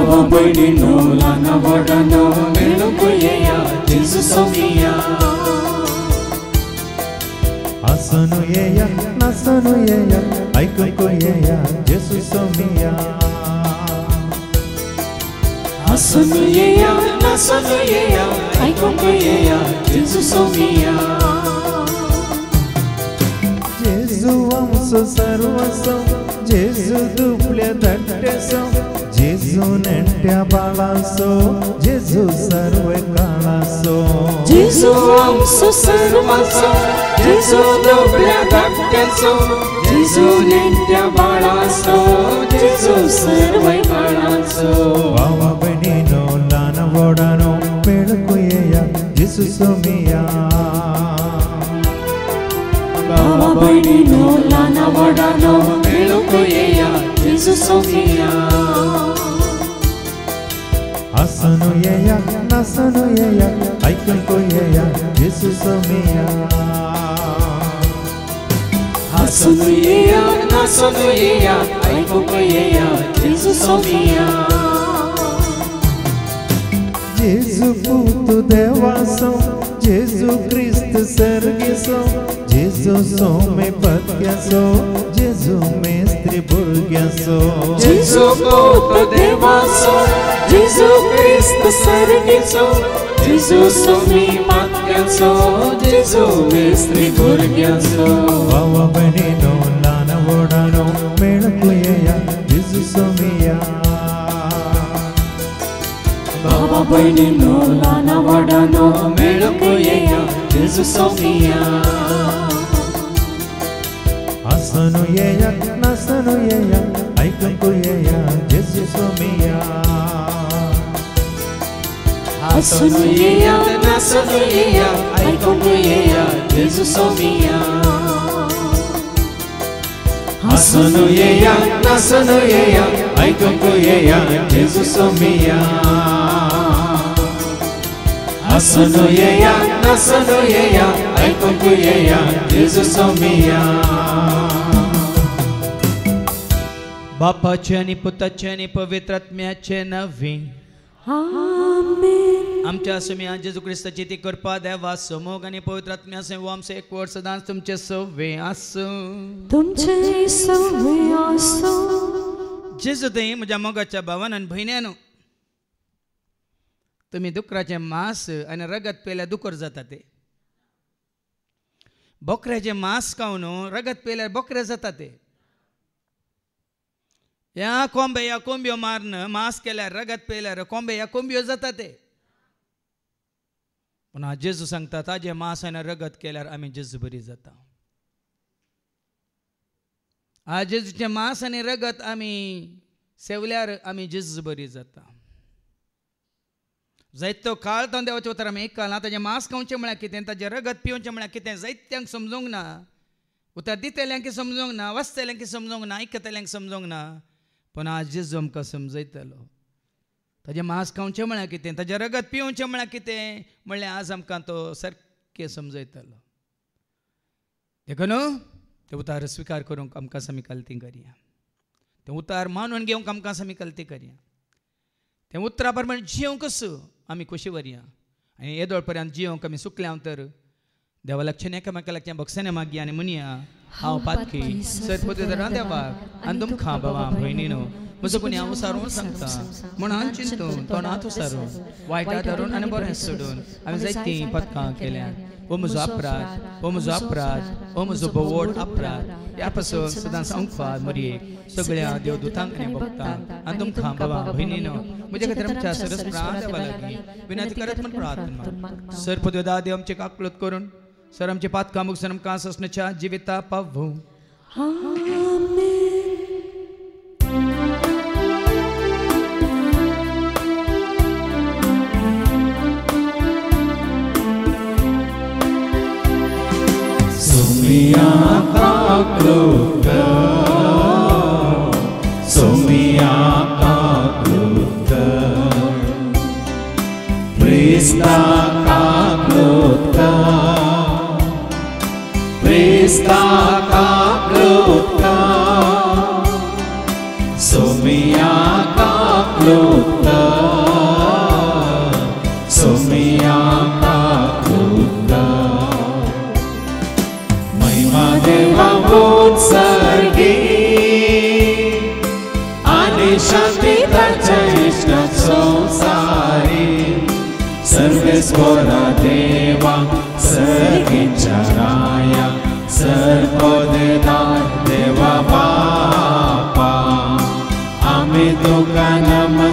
Bawa baininno lana wadano melukuyeya Jesu somiya Asanu yeya nasanu yeya aikuku yeya Jesu somiya Asanu yeya nasanu yeya aikuku yeya Jesu somiya Jesu amso sarvasam Jesu dupल्या धट्टेसो Jesu नेट्या Balaso Jesu सर्व काळासो Jesu amso sarvaso Jesu dupल्या धट्टेसो Jesu नेट्या Balaso Jesu सर्व काळासो भावा बहिणीनो लहान वडानो मेळकुयेया Jesu सोमिया Bawa baininno lana wadano melukuyeya Jesu somiya Asanu yeya nasanu yeya aikukuyeya Jesu somiya Asanu yeya nasanu yeya aikukuyeya Jesu somiya Jesu puto devaso Jesu Cristo sergiso Jesu some patyaso Jesu mestre burgyaso Jesu puto devaso Jesu Cristo sergiso Jesu some patyaso Jesu mestre burgyaso Bawa bhenino lana vodano melukuyeya Jesu somiya Bawa baininno lana wadano melukuyeya Jesu somiya Asanu yeya nasanu yeya aikukuyeya Jesu somiya Asanu yeya nasanu yeya aikukuyeya Jesu somiya Asanu yeya nasanu yeya aikukuyeya Jesu somiya Asanu yeya nasanu yeya aikukuyeya Jesu somiya बापाचे आणि पुताचे आणि पवित्र आत्म्याचे नावे आमेन आमच्या सुमिया जेजू ख्रिस्ताची ती कृपा देवा समोग आणि पवित्र आत्म्याचे व आमचे एक वर्ष सदांच तुमचे सवे आसो तुमचे सवे आसो जेजू ते म्हज्या मोगाच्या भावान आणि भयण्यानो तुम्ही डुकराचे मांस आणि रगत पेल्या दुकर जाता ते बोकऱ्याचे मांस खाऊन रगत पेल्यार बोकरे जाता ते या कोंबे या कोंब्यो मारन मांस केल्यार रगत पेल्यार कोंबे या कोंब्यो जाता ते पण आज जेजू सांगता ताजे मांस आनी रगत केल्यार आमी जेजू बरी जाता आज जेजूचे मांस आनी रगत आमी सेवल्यार आमी जेजू बरी जाता जायतो काळ तो देवाचे उतर आमी एक काळ ताजें मांस खावचें म्हळ्यार कितें ताजें रगत पिवचें म्हळ्यार कितें जायत्यांक समजूंक ना उतर दितेल्यांक समजूंक ना वाचतल्यांक समजूंक ना आयकतल्यांक समजूंक ना पण आज जेजू आमकां समजयतलो ताजें मांस खावचें म्हळ्यार कितें ताजें रगत पिवचें म्हळ्यार कितें म्हणल्यार आज आमकां तो सारकें समजयतलो देखून तें उतार स्विकार करूंक आमकां आमी कल्ती करया तें उतार मानून घेवंक आमकां आमी कल्ती करया तें उतरा प्रमाणे जियोंक आमी कशी व्हरया आनी येदोळ पर्यंत जियोंक आमी सुकल्या तर देवा लक्षण एकामेका लागचें भक्साने मागया आनी म्हणया हांव पातकी सरपदरा देवाक आनी तुमकां बाबा भयणीनो म्हजो कोणी हांव उसारून सांगता म्हणून चिंतून तोंडांत उसारून वायटा धरून आनी बरें सोडून आमी जायतीं पथकां केल्यात ओ म्हजो अपराध ओ म्हजो अपराध ओ म्हजो बोवड अपराध ह्या पासून सदांच अंकवाद मरयेक सगळ्या देवदूतांक आनी भक्तांक आनी तुमकां बाबा भयणीनो म्हजे खातीर आमच्या सरस प्राण देवा लागीं विनंती करत म्हण प्रार्थना सरपद्यो दादी आमचे काकलत करून सर आमचे पातकां मुगसून आमकां ससण्याच्या जिविता पावूं Sumia kakluka Sumia kakluka Prista kakluka Prista kakluka Sumia kakluka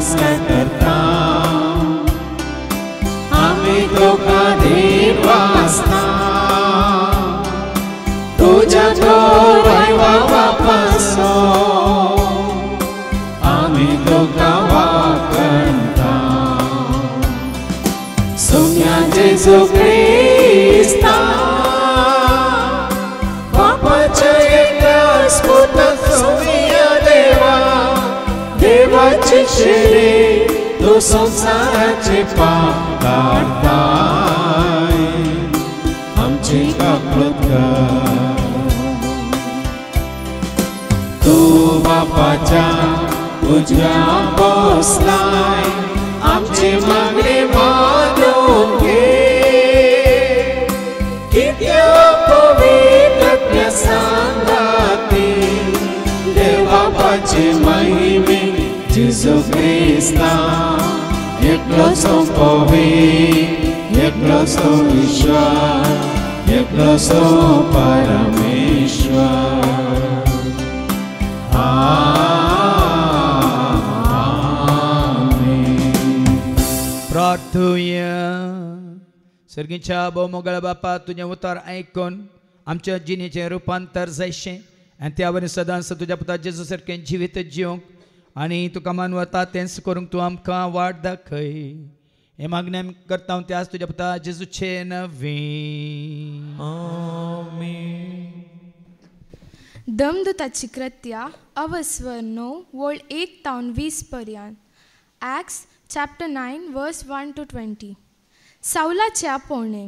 नमस्कार करता आम्ही तुका देवा वाचता तुझ्या तो वैभवा पासो आम्ही तुका वाकणता सोम्या जेजू क्रिस्ता बापाच्या एकट्या स्फोट सोम्या देवा देवाची शेरे तो संसाराचे पाप काढताय आमची काकूत कर तू बापाच्या उजव्या बसलाय आमची मागणी मानून घे कित्या पवित्र सांगाती देव बापाचे महिमे जेजू क्रिस्ता एकलो सो पवित्र एकलो सो ईश्वर एकलो सो परमेश्वर प्रार्थूया सर्गीच्या भोवमोगळ्या बापा तुझे उतार ऐकून आमच्या जिणेचें रुपांतर जायशें आनी त्या वरी सदांच तुज्या पुता जेजू सारकें जिवीत जिवंक आनी तुका मानवता तेंच करूंक तूं आमकां वाट दाखय हे मागणी आमी करता हांव त्याच तुज्या पुता जेजूचे नवी आमीन. दमदूताची कृत्या अवस्वर 9 वोळ 1 तावन 20 पर्यंत. Acts chapter 9 verse 1 to 20. सावलाचे आपोवणे.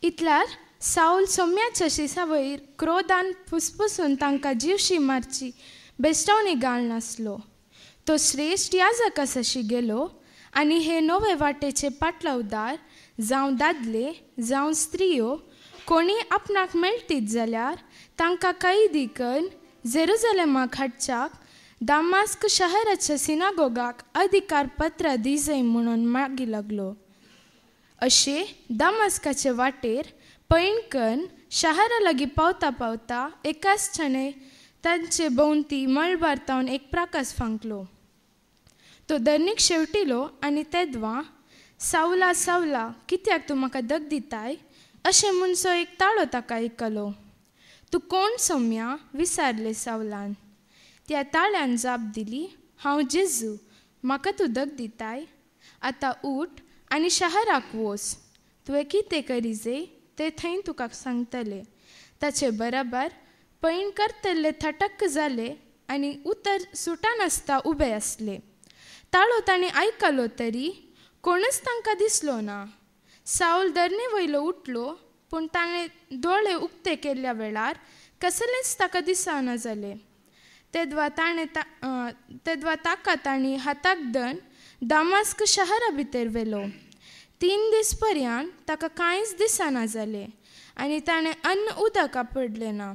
इतल्यार साऊल सोम्याच्या शिसा वयर क्रोधान फुसफुसून तांकां जीवशी मारची बेश्टावणी घालनासलो. तो श्रेश्ठ याजक आसाशी गेलो आनी हे नवे वाटेचे पाटलावदार जावं दादले जावं स्त्रियो कोणी आपणाक मेळटीत जाल्यार तांकां कैदी करून जेरुजलेमाक हाडच्याक दामास्क शहराच्या सिनागोगाक अधिकार पत्र दिजय म्हणून मागी लागलो. अशे दामास्काचे वाटेर पैणकन शाराा लागीं पावता पावता एकाच क्षणे तांचे भोंवती मळबार तावन एक प्रकाश फांकलो. तो दर्नीक शेवटिलो आनी तेदवां सावला सावला कित्याक तूं म्हाका दग दिताय अशें म्हणसो एक ताळो ताका आयकलो. तूं कोण सोम्या विचारले सावलान. त्या ताळ्यान जाप दिली हांव जेजू म्हाका तूं दग दिताय. आतां उठ आनी शाराक वच तुवें कितें करीजे तें थंय तुका सांगतले. ताचे बराबर पैण करतले थटक्क जाले आनी उतर सुटानासता उबे आसले. ताळो ताणें आयकलो तरी कोणूच तांकां दिसलो ना. साऊल दर्ने वयलो उठलो पूण ताणें दोळे उक्ते केल्ल्या वेळार कसलेंच ताका दिसना जालें. तेदवा ताका तांणी हाताक धरून दामास्क शहरा भितर व्हेलो. 3 दीस पर्यंत ताका कांयच दिसना जालें आनी ताणें अन्न उदक आपडलें ना.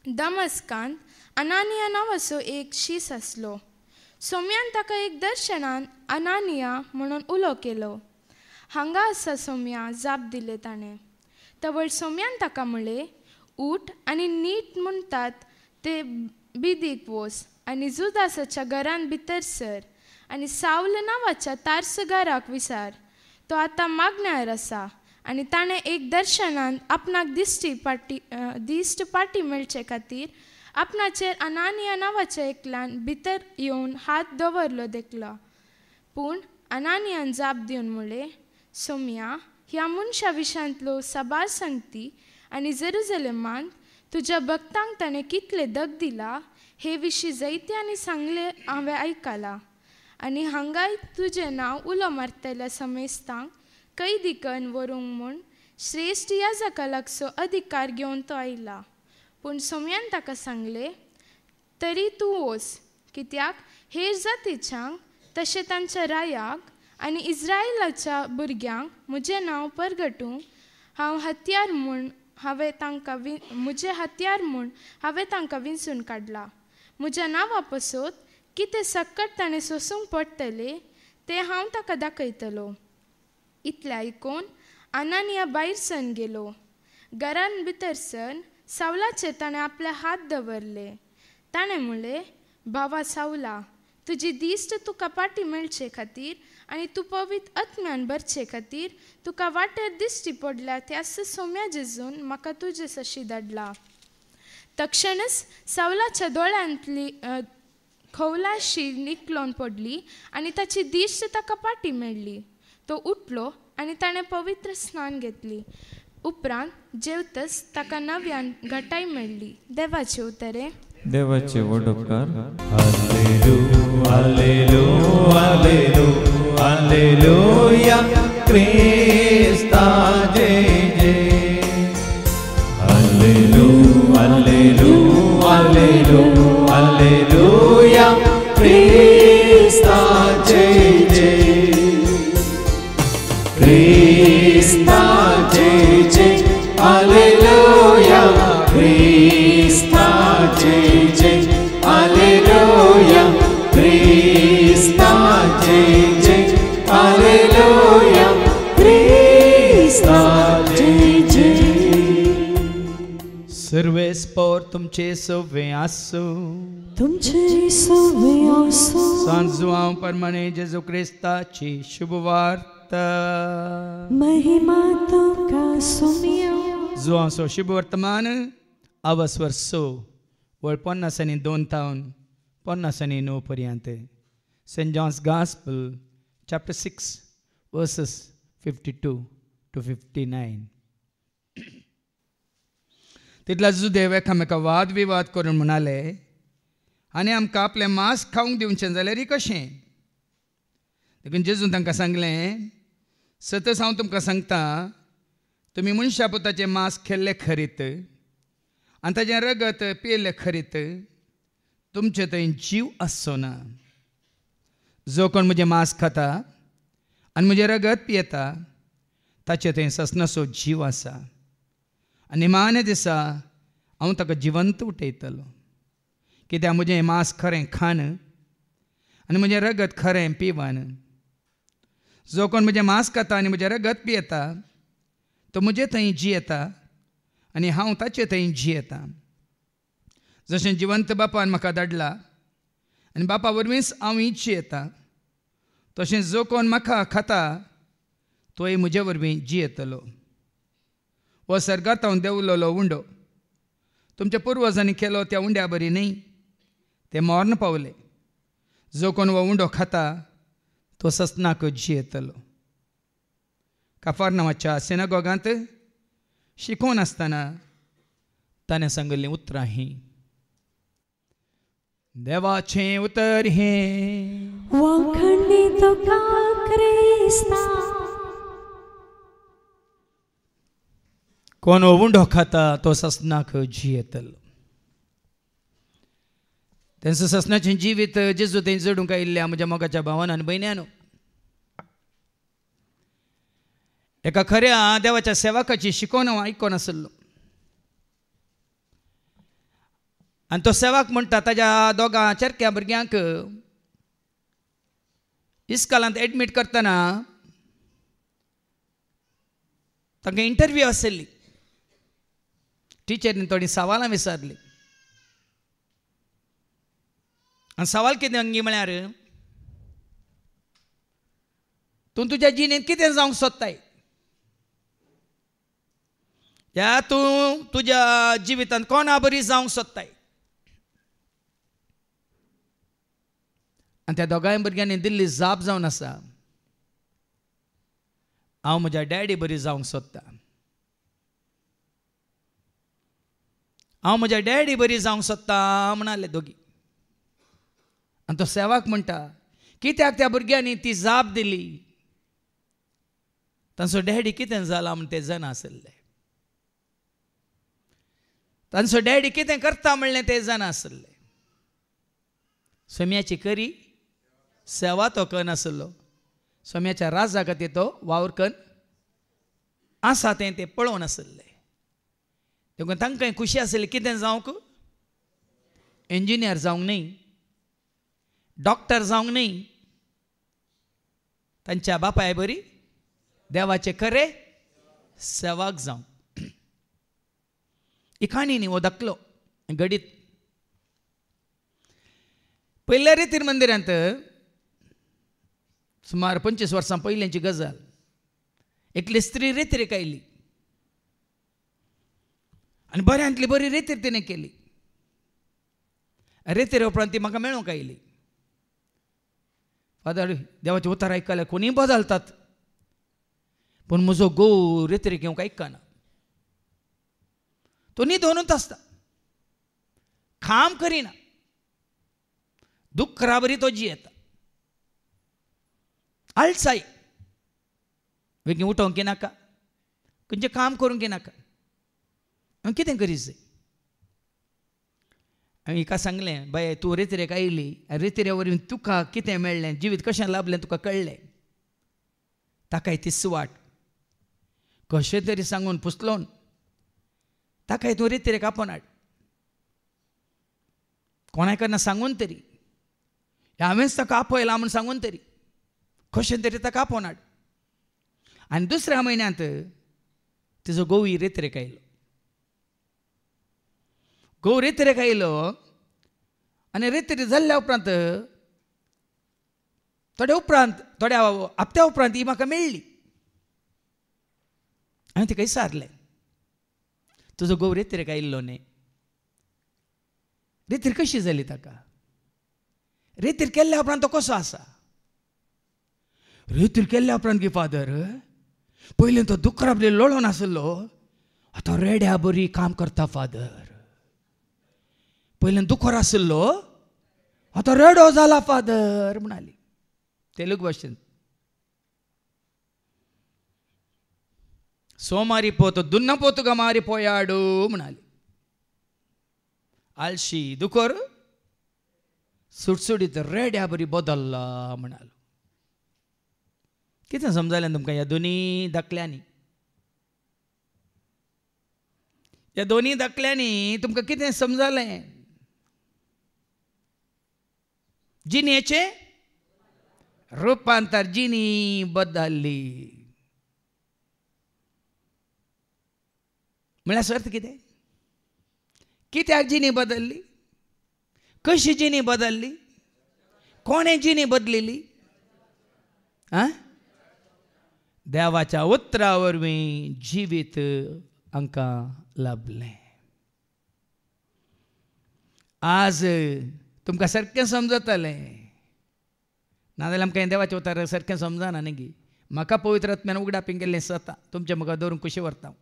दामास्कांत अनानिया नांवाचो एक शीस आसलो. सोम्यान ताका एक दर्शनान अनानिया म्हणून उलो केलो. हांगा आसा सोम्या जाप दिले ताणें. तवळ सोम्यान ताका म्हणलें उठ आनी नीट म्हणटात ते बिदीक वच आनी जुदासाच्या घरान भितर सर आनी सावल नांवाच्या तारसगाराक विचार. तो आतां मागण्यार आसा आनी ताणें एक दर्शनान आपणाक दिश्ट पाटी मेळचे खातीर आपणाचेर अनानिया नांवाच्या एकल्यान भितर येवन हात दवरलो देखला. पूण अनानियान जाप दिवन म्हणलें सोम्या ह्या मनशा विशयांतलो साबार सांगती आनी जेरुजलेमांत तुज्या भक्तांक ताणें कितले दग दिला हे विशीं जायत्यांनी सांगले हांवें आयकलां. आनी हांगाय तुजें नांव उलो मारतल्या समेस्तांक कैदी करून व्हरूंक म्हूण श्रेश्ठ याजका लागचो अधिकार घेवन तो आयला. पूण सोम्यान ताका सांगलें तरी तूं वच कित्याक हेर जातीच्यांक तशें तांच्या रायाक आनी इस्रायलाच्या भुरग्यांक म्हजें नांव परगटूंक हांवें तांकां विंचून काडलां. म्हज्या नांवा पासत कितें सक्कट ताणें सोसूंक पडटलें तें हांव ताका दाखयतलो. इतलें आयकून अनानिया भायर सन गेलो. घरान भितर सन सावलाचेर ताणें आपले हात दवरले. ताणें म्हणलें भावा सावला तुजी दिश्ट तुका पाटी मेळचे खातीर आनी तूं पवित्र आत्म्यान भरचे खातीर तुका वाटेर दिश्टी पडल्या त्या सोम्या जेजून म्हाका तुजे सशी धाडला. तक्षणच सावलाच्या दोळ्यांतली खवलाशी निकलोन पडली आनी ताची दिश्ट ताका पाटी मेळ्ळी. तो उठलो आनी ताणें पवित्र स्नान घेतली. उपरांत जेवतच ताका नव्यान घटाय मेळ्ळी. देवाचे उतरे. देवाचे वडोपकार. हालेलुया हालेलुया हालेलुया हालेलुया क्रिस्ता जय जय. हालेलुया हालेलुया हालेलुया हालेलुया क्रिस्ता जय जय. क्रिस्ता जय जय. हालेलुया क्रिस्ता जय जय. हालेलुया क्रिस्ता जय जय. हालेलुया क्रिस्ता जय जय. सर्वे स्पोर तुमचे सवे आसो. तुमचे सवे आसो. सांजो हांव परमणे जेजू क्रिस्ताची शुभवार्ता. महिमा तुका सुमिया. जो हांव शुभवर्तमान अवस्वर सो वळ 50 आनी 2 तावन 50 आनी 9 पर्यंत. Saint John's gospel chapter 6 verses 52 to 59. तितला जुदेव एकामेका वाद विवाद करून म्हणाले आनी आमकां आपलें मांस खावंक दिवचें जाल्यार कशें. देखून जेजून तांकां सांगलें सतत हांव तुमकां सांगता तुमी मनशा पुताचें मांस खेल्लें खरीत आनी ताचें रगत पियेल्लें खरीत तुमचे थंय जीव आसचो ना. जो कोण म्हजें मांस खाता आनी म्हजें रगत पियेता ताचे थंय ससनाचो जीव आसा आनी निमाणे दिसा हांव ताका जिवंत उठयतलो. कित्याक म्हजें मांस खरें खाण आनी म्हजें रगत खरें पिवन. जो कोण म्हजें मांस खाता आनी म्हजें रगत पियेता तो म्हजे थंय जियेता आनी हांव ताचे थंय जियेता. जशें जिवंत बापान म्हाका धाडला आनी बापा वरवींच हांवूय जियेता तशें जो कोण म्हाका खाता तोय म्हजे वरवीं जियेतलो. हो सर्गांत हांव देंवलोलो उंडो तुमच्या पुर्वजांनी केलो त्या उंड्या बरी न्ही. ते मरण पावले. जो कोण हो उंडो खाता तो ससनाक जियेतलो. कफरनामाच्या सिनागोगांत शिकोवन आसतना ताणें सांगिल्लीं उतरां हीं. देवाचें उतर हें. वाखणी तुका क्रिस्ता. कोण उंडो खाता तो ससनाक जियेतलो. तेंचो ससनाचें जिवीत जेजू थंय जडूंक आयिल्ल्या म्हज्या मोगाच्या भावान आनी भयण्यानो एका खऱ्या देवाच्या सेवकाची शिकोवन हांव आयकोन आसलो. आनी तो सेवक म्हणटा ताज्या दोगां चरक्या भुरग्यांक इस्कॉलांत एडमीट करतना तांकां इंटरव्यू आसली. टिचरीन थोडीं सवालां विचारलीं आनी सवाल कितें अंगी म्हळ्यार तूं तुज्या जिणेंत कितें जावंक सोदताय. या तूं तुज्या जिवितांत कोणा बरी जावंक सोदताय. आनी त्या दोगांय भुरग्यांनी दिल्ली जाप जावन आसा हांव म्हज्या डॅडी बरी जावंक सोदता. हांव म्हज्या डॅडी बरी जावंक सोदता म्हणाले दोगी. आनी तो सेवक म्हणटा कित्याक त्या भुरग्यांनी ती जाप दिली. तांचो डॅडी कितें जाला म्हण ते जाणा आसले. तांचो डॅडी कितें करता म्हणलें ते जाणा आसले. सोम्याची करी सेवा तो करनासलो. सोम्याच्या राजा खातीर तो वावर करून आसा तें ते पळोवन आसले. देखून तांकांय खुशी आसली कितें जावंक इंजिनियर जावंक न्ही डॉक्टर जावंक न्ही तांच्या बापाय बरी देवाचे खरे सेवक जावंक. ही काणी न्ही हो दाखलो घडीत. पहिल्या रेतीर मंदिरांत सुमार 25 वर्सां पयलींची गजाल एकली स्त्री रेतीरेक आयली आनी बऱ्यांतली बरी रेतीर तिणें केली. रेतीर उपरांत ती म्हाका मेळूंक आयली. फादर देवाचें उतर आयकल्यार कोणीय बदलतात पूण म्हजो घोव रेतीरेक येवंक आयकना. तो न्हिदोनूच आसता, काम करिना, दुखरा बरी तो जियेता. आळसाय, बेगीन उठोवंक नाका, खंयचें काम करूंक नाका. हांवें कितें करीत जाय? हांवें हिका सांगलें, बाय तूं रेतीरेक आयली आनी रेतीरे वरवीं तुका कितें मेळ्ळें, जिवीत कशें लाभलें तुका कळ्ळें. ताकाय ती सुवाट कशें तरी सांगून पुसलोवन ताकाय तूं रेतीरेक आपोवन हाड. कोणाय कडना सांगून तरी, हांवेंच ताका आपयलां म्हूण सांगून तरी कशें तरी ताका आपोवन हाड. आनी दुसऱ्या म्हयन्यांत तिजो घोवूय रेतीरेक आयलो. घोव रेतीरेक आयलो आनी रेतीर जाल्ल्या उपरांत थोड्या हप्त्या उपरांत ही म्हाका मेळ्ळी. हांवें तिका विचारलें, तुजो घोव रेतीरेक आयिल्लो न्ही, रेतीर कशी जाली ताका? रेतीर केल्ल्या उपरांत तो कसो आसा? रेतीर केल्ल्या उपरांत गे फादर, पयलीं तो दुकरा बरी लोळोन आसलो, आतां रेड्या बरी काम करता फादर. पयलीं दुखोर आसलो, आतां रेडो जाला फादर म्हणाली तेलुगू भाशेन. సోమారిపోతూ దున్నపోతుగా మారిపోయాడు म्हणाली. आळशी दुखोर सुटसुटीत रेड्या बरी बदल्ला म्हणालो. कितें समजलें तुमकां ह्या दोनी धाकल्यांनी? ह्या दोनी धाकल्यांनी तुमकां कितें समजलें? जिणेचें रुपांतर, जिणी बदलली. म्हळ्यार अर्थ कितें? कित्याक जिणी बदलली? कशी जिणी बदलली? कोणें जिणी बदलिली? देवाच्या उतरा वरवीं जिवीत आमकां लाभलें. आज तुमकां सारकें समजतलें, नाजाल्यार आमकां हें देवाचें उतर सारकें समजना न्ही गी. म्हाका पवित्र आत्म्यान उगडापी केल्लें जाता, तुमचें म्हाका दवरून कुशी व्हरता.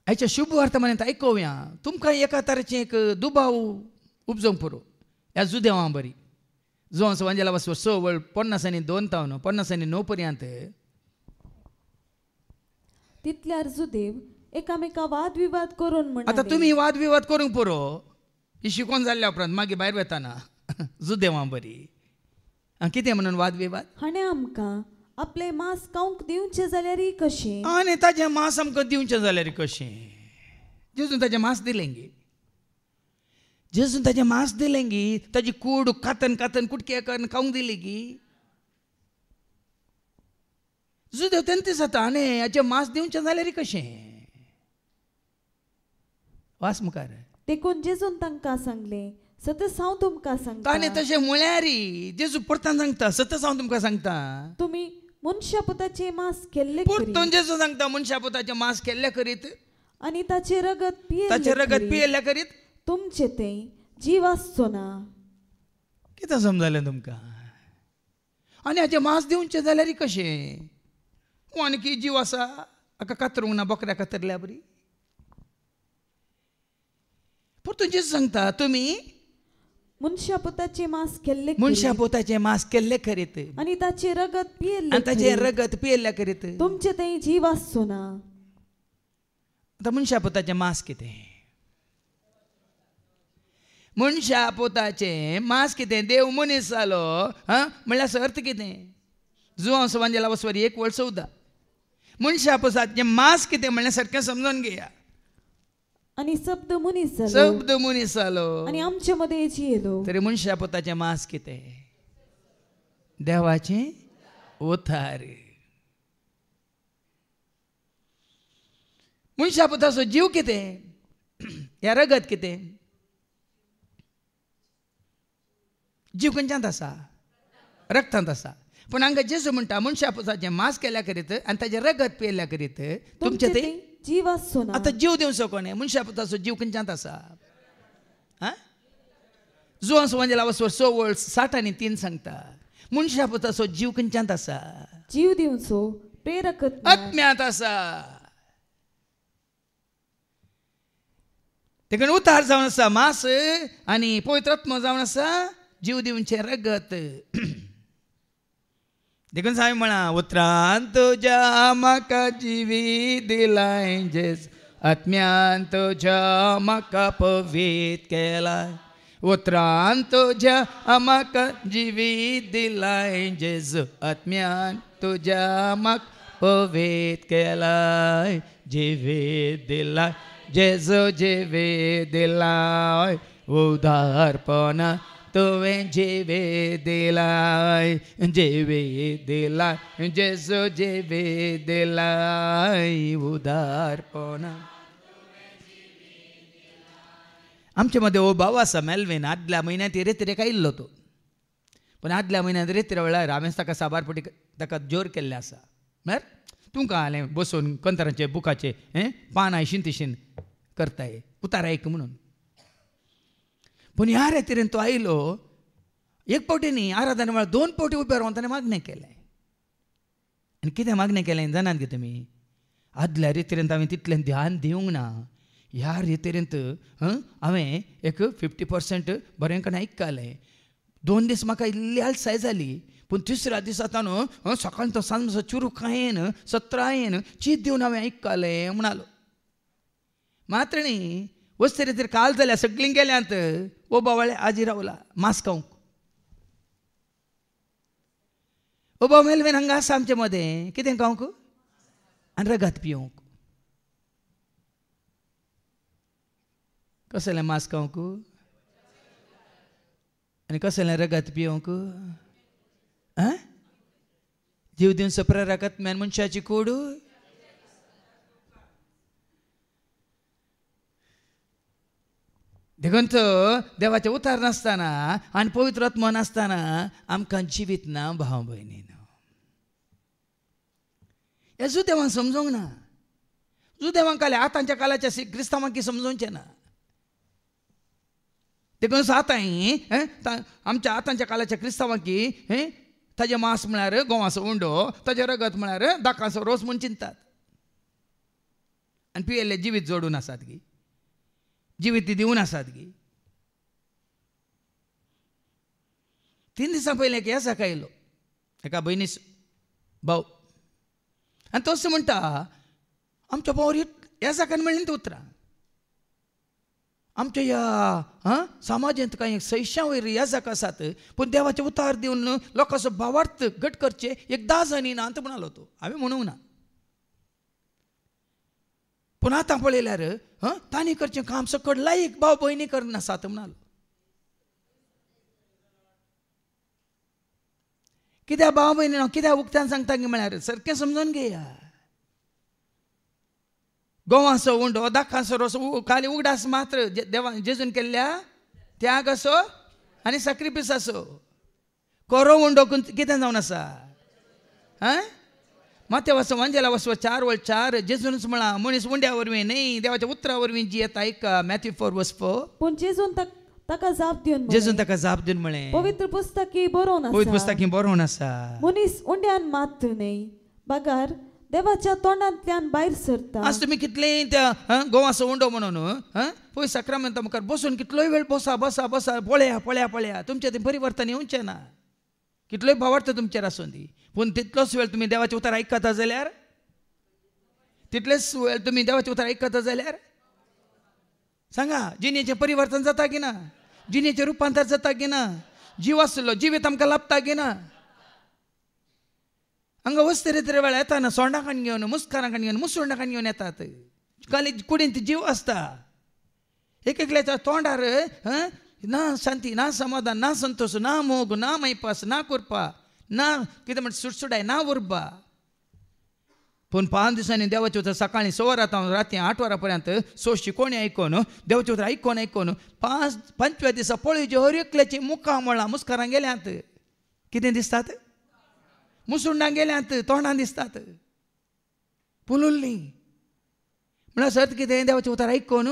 आयच्या शुभ वर्तमानांत आयकोवया. तुमकां एका तरेचें एक दुबाव उपजोवंक पुरो. ह्या जुदेवां बरी जो संवांजेला वचवर 6 वळ 50 आनी 2 तावन 50 आनी 9 पर्यंत. तितल्यार जुदेव एकामेका वाद विवाद करून म्हणले. आतां तुमी वाद विवाद करूंक पुरो. ही शिकोवन जाल्ल्या उपरांत मागीर भायर वताना जुदेवां बरी कितें म्हणून वाद विवाद? हाणें आमकां आपले मांस खावंक दिवचें जाल्यार कशें, आनी ताजें मांस आमकां दिवचें जाल्यार कशें? जेजून ताजें मांस दिलें गे. जेजून ताजें मांस दिलें गी. ताजी कूड कातन कातन कुटके करून खावंक दिली गी. जुदेव तेंच जाता आनी हाचें मांस दिवचें जाल्यार कशें? वास मुखार. देखून जेजून तांकां सांगलें, सतत हांव तुमकां सांगता. ताणें तशें म्हळ्यारी जेजू परतान सांगता, सतत हांव तुमकां सांगता, तुमी मनशा पुताचें मांस केल्लें परतून जेजू सांगता मनशा पुताचें मांस केल्ल्या करीत आनी ताचें रगत पियेल्ल्या करीत तुमचें तें जीव आसचो ना. कितें समजलें तुमकां? आनी हाचें मांस दिवचें जाल्यार कशें? आणकी जीव आसा हाका कातरूंक ना, बोकड्या कातरल्या बरी. परतून जेजू सांगता तुमी मनशा पुताचें मांस केल्लें मनशा पुताचें मांस केल्लें करीत आनी ताचें रगत पियेल्ल्या करीत तुमचें तें जीव आसचो ना. आतां मनशा पुताचें मांस कितें? मनशा पुताचें मांस कितें? देव मनीस जालो म्हणल्यार अर्थ कितें? जुवां संवांजेला वचवर 1 वळ 14. मनशा पुताचें मांस कितें म्हणल्यार सारकें समजून घेया. आनी शब्द मनीस जालो आनी आमचे मदें जियेलो. तरी मनशा पुताचें मांस कितें? देवाचें उतार. मनशा पुताचो जीव कितें? ह्या रगत कितें? जीव खंयच्यात आसा रक्तांत आसा पूण हांगा जेजू म्हणटा मनशाचे मांस केल्या करीत आनी ताजें रगत पियेल्या करीत तुमचे ते जीव आसचो ना. आतां जीव दिवचो कोणे मनशाचो जीव खंयच्यात आसा जुआं सुवांजेला वचवर 6:60 सांगता मनशाचो जीव खंयच्यात आसा जीव दिवचो प्रेरक आत्म्यांत आसा देखून उतार जावन आसा मांस आनी पवित्र आत्मा जावन आसा जीव दिवचे रगत देखून हांवें म्हणा उतरान तुज्या म्हाका जिवीत दिलाय जेस आत्म्यान तुज्या म्हाका पवित्र केलाय उतरान तुज्या म्हाका जिवीत दिलाय जेजू आत्म्यान तुज्या म्हाका पवित्र केलाय जिवीत दिलाय जेजू जिवीत दिलाय उदारपण तुवें जिवीत दिलाय जिवीत दिलाय जेजू जिवीत दिलाय उदारपण आमचे मध्ये हो भाव आसा मेल्वीन आदल्या म्हयन्यांत रेत्रेक आयिल्लो तो पूण आदल्या म्हयन्यांत रेत्रे वेळार हांवें ताका साबारपटी ताका जोर केल्ले आसा म्हळ्यार तुमकां हालें बसून कंतराचे बुकाचे पान आयशीन तिशीन करताय उतार आयक म्हणून पूण ह्या रेतीरेन तो आयलो एक पावटी न्ही आराधना वेळार 2 पावटी उबे रावन ताणें मागणें केलें आनी कितें मागणें केलें जाणात गे तुमी आदल्या रेतीरेन हांवें तितलें ध्यान दिवंक ना ह्या रेतीरेंत हांवें एक 50% बरें करून आयकलें 2 दीस म्हाका इल्ली आलसाय जाली पूण तिसऱ्या दिसांत न्हू सकाळी तो सांज मातसो चुरू खायेन 17 येन चीत दिवन हांवें आयकलें म्हणालो मात्र न्ही वस्ते रेतीर काल जाल्या सगळीं गेल्यांत ओ बावळे आजी रावला मांस खावंक ओ बाव मेल्वेन हांगा आसा आमचे मदें कितें खावंक आनी रगत पिवंक कसलें मांस खावंक आनी कसलें रगत पिवंक जीव दिवचो प्रेरक मेन मनशाची कूड देखून देवाचे उतार नासतना आनी पवित्र आत्मा नासतना आमकां जिवीत ना भाव भयणीन हे जुदेवांक समजूंक ना जुदेवांक काले आतांच्या काळाच्या क्रिस्तांवांक समजोवचें ना देखून आतांय आमच्या आतांच्या काळाच्या क्रिस्तांवांक ताजें मांस म्हळ्यार गोवाचो उंडो ताजें रगत म्हळ्यार दाकाचो रोस म्हूण चिंतात आनी पियेल्ले जिवीत जोडून आसात गी जिवीत दिवन आसात गी 3 दिसां पयलें एक येसाक आयलो एका भयणीस भाव आनी तोच म्हणटा आमच्या भावार येसाकान म्हणलें तें उतरां आमच्या ह्या समाजांत कांय 600 वयर येसाक आसात पूण देवाचे उतार दिवन लोकांचो भावार्थ घट करचे एक 10 जणी ना म्हणालो तो हांवें म्हणूंक ना पूण आतां पळयल्यार तांणी करचें काम सकट लायक भाव भयणी करनासात म्हणालो कित्याक भाव भयणी हांव कित्याक उक्त्यान सांगता गे म्हळ्यार सारकें समजून घेया गोवाचो उंडो दाकाचो रोस खाली उगडास मात्र देवा जेजून केल्ल्या त्याग असो आनी सॅक्रिफीस असो कोरो उंडो कितें जावन आसा माथ्या वचो वांजेला वचो 4:4 जेजूनच म्हणा मनीस उंड्या वरवीं न्ही देवाच्या उतरा वरवीं जी येता ऐका मॅथ्यू 4:4 पूण जेजून ताका जाप दिवन जेजून ताका जाप दिवन म्हळें पवित्र पुस्तकी बरोवन आसा पवित्र पुस्तकी बरोवन आसा मनीस उंड्यान मात न्ही बागार देवाच्या तोंडांतल्यान भायर सरता आज तुमी कितलें त्या गोवाचो उंडो म्हणून पळय सक्रामेंता मुखार बसून कितलोय वेळ बसा बसा बसा पळया पळया पळया तुमचें तें परिवर्तन येवचें ना कितलोय भावार्थ तुमचेर आसूं दी पूण तितलोच वेळ तुमी देवाचें उतार आयकता जाल्यार तितलेच वेळ तुमी देवाचें उतार आयकता जाल्यार सांगा जिणेचें परिवर्तन जाता की ना जिणेचें रुपांतर जाता की ना जीव आसलो जिवीत आमकां लाभता की ना हांगा वस्ते रेत्रे वेळा येता सोंडाकान घेवन मुस्काराकान घेवन मुसोंडाकान घेवन येतात काली कुडींत जीव आसता एक एकल्याच्या तोंडार ना शांती ना समाधान ना संतोष ना मोग ना मैपास ना कुरपा ना कितें म्हणटा सुटसुडाय ना उर्बा पूण 5 दिसांनी देवाचें उतर सकाळीं 6 वरां राती 8 वरां पर्यंत सोशी कोणी आयकोन देवाचें उतर आयकोन 5व्या दिसा पळय हर एकल्याची मुखां म्हणलां मुस्कारां गेल्यांत. कितें दिसतात? मुसुंडां गेल्यांत, तोंडां दिसतात पुलुल्लीं. म्हळ्यार सर्त कितें? देवाचें उतर आयकोन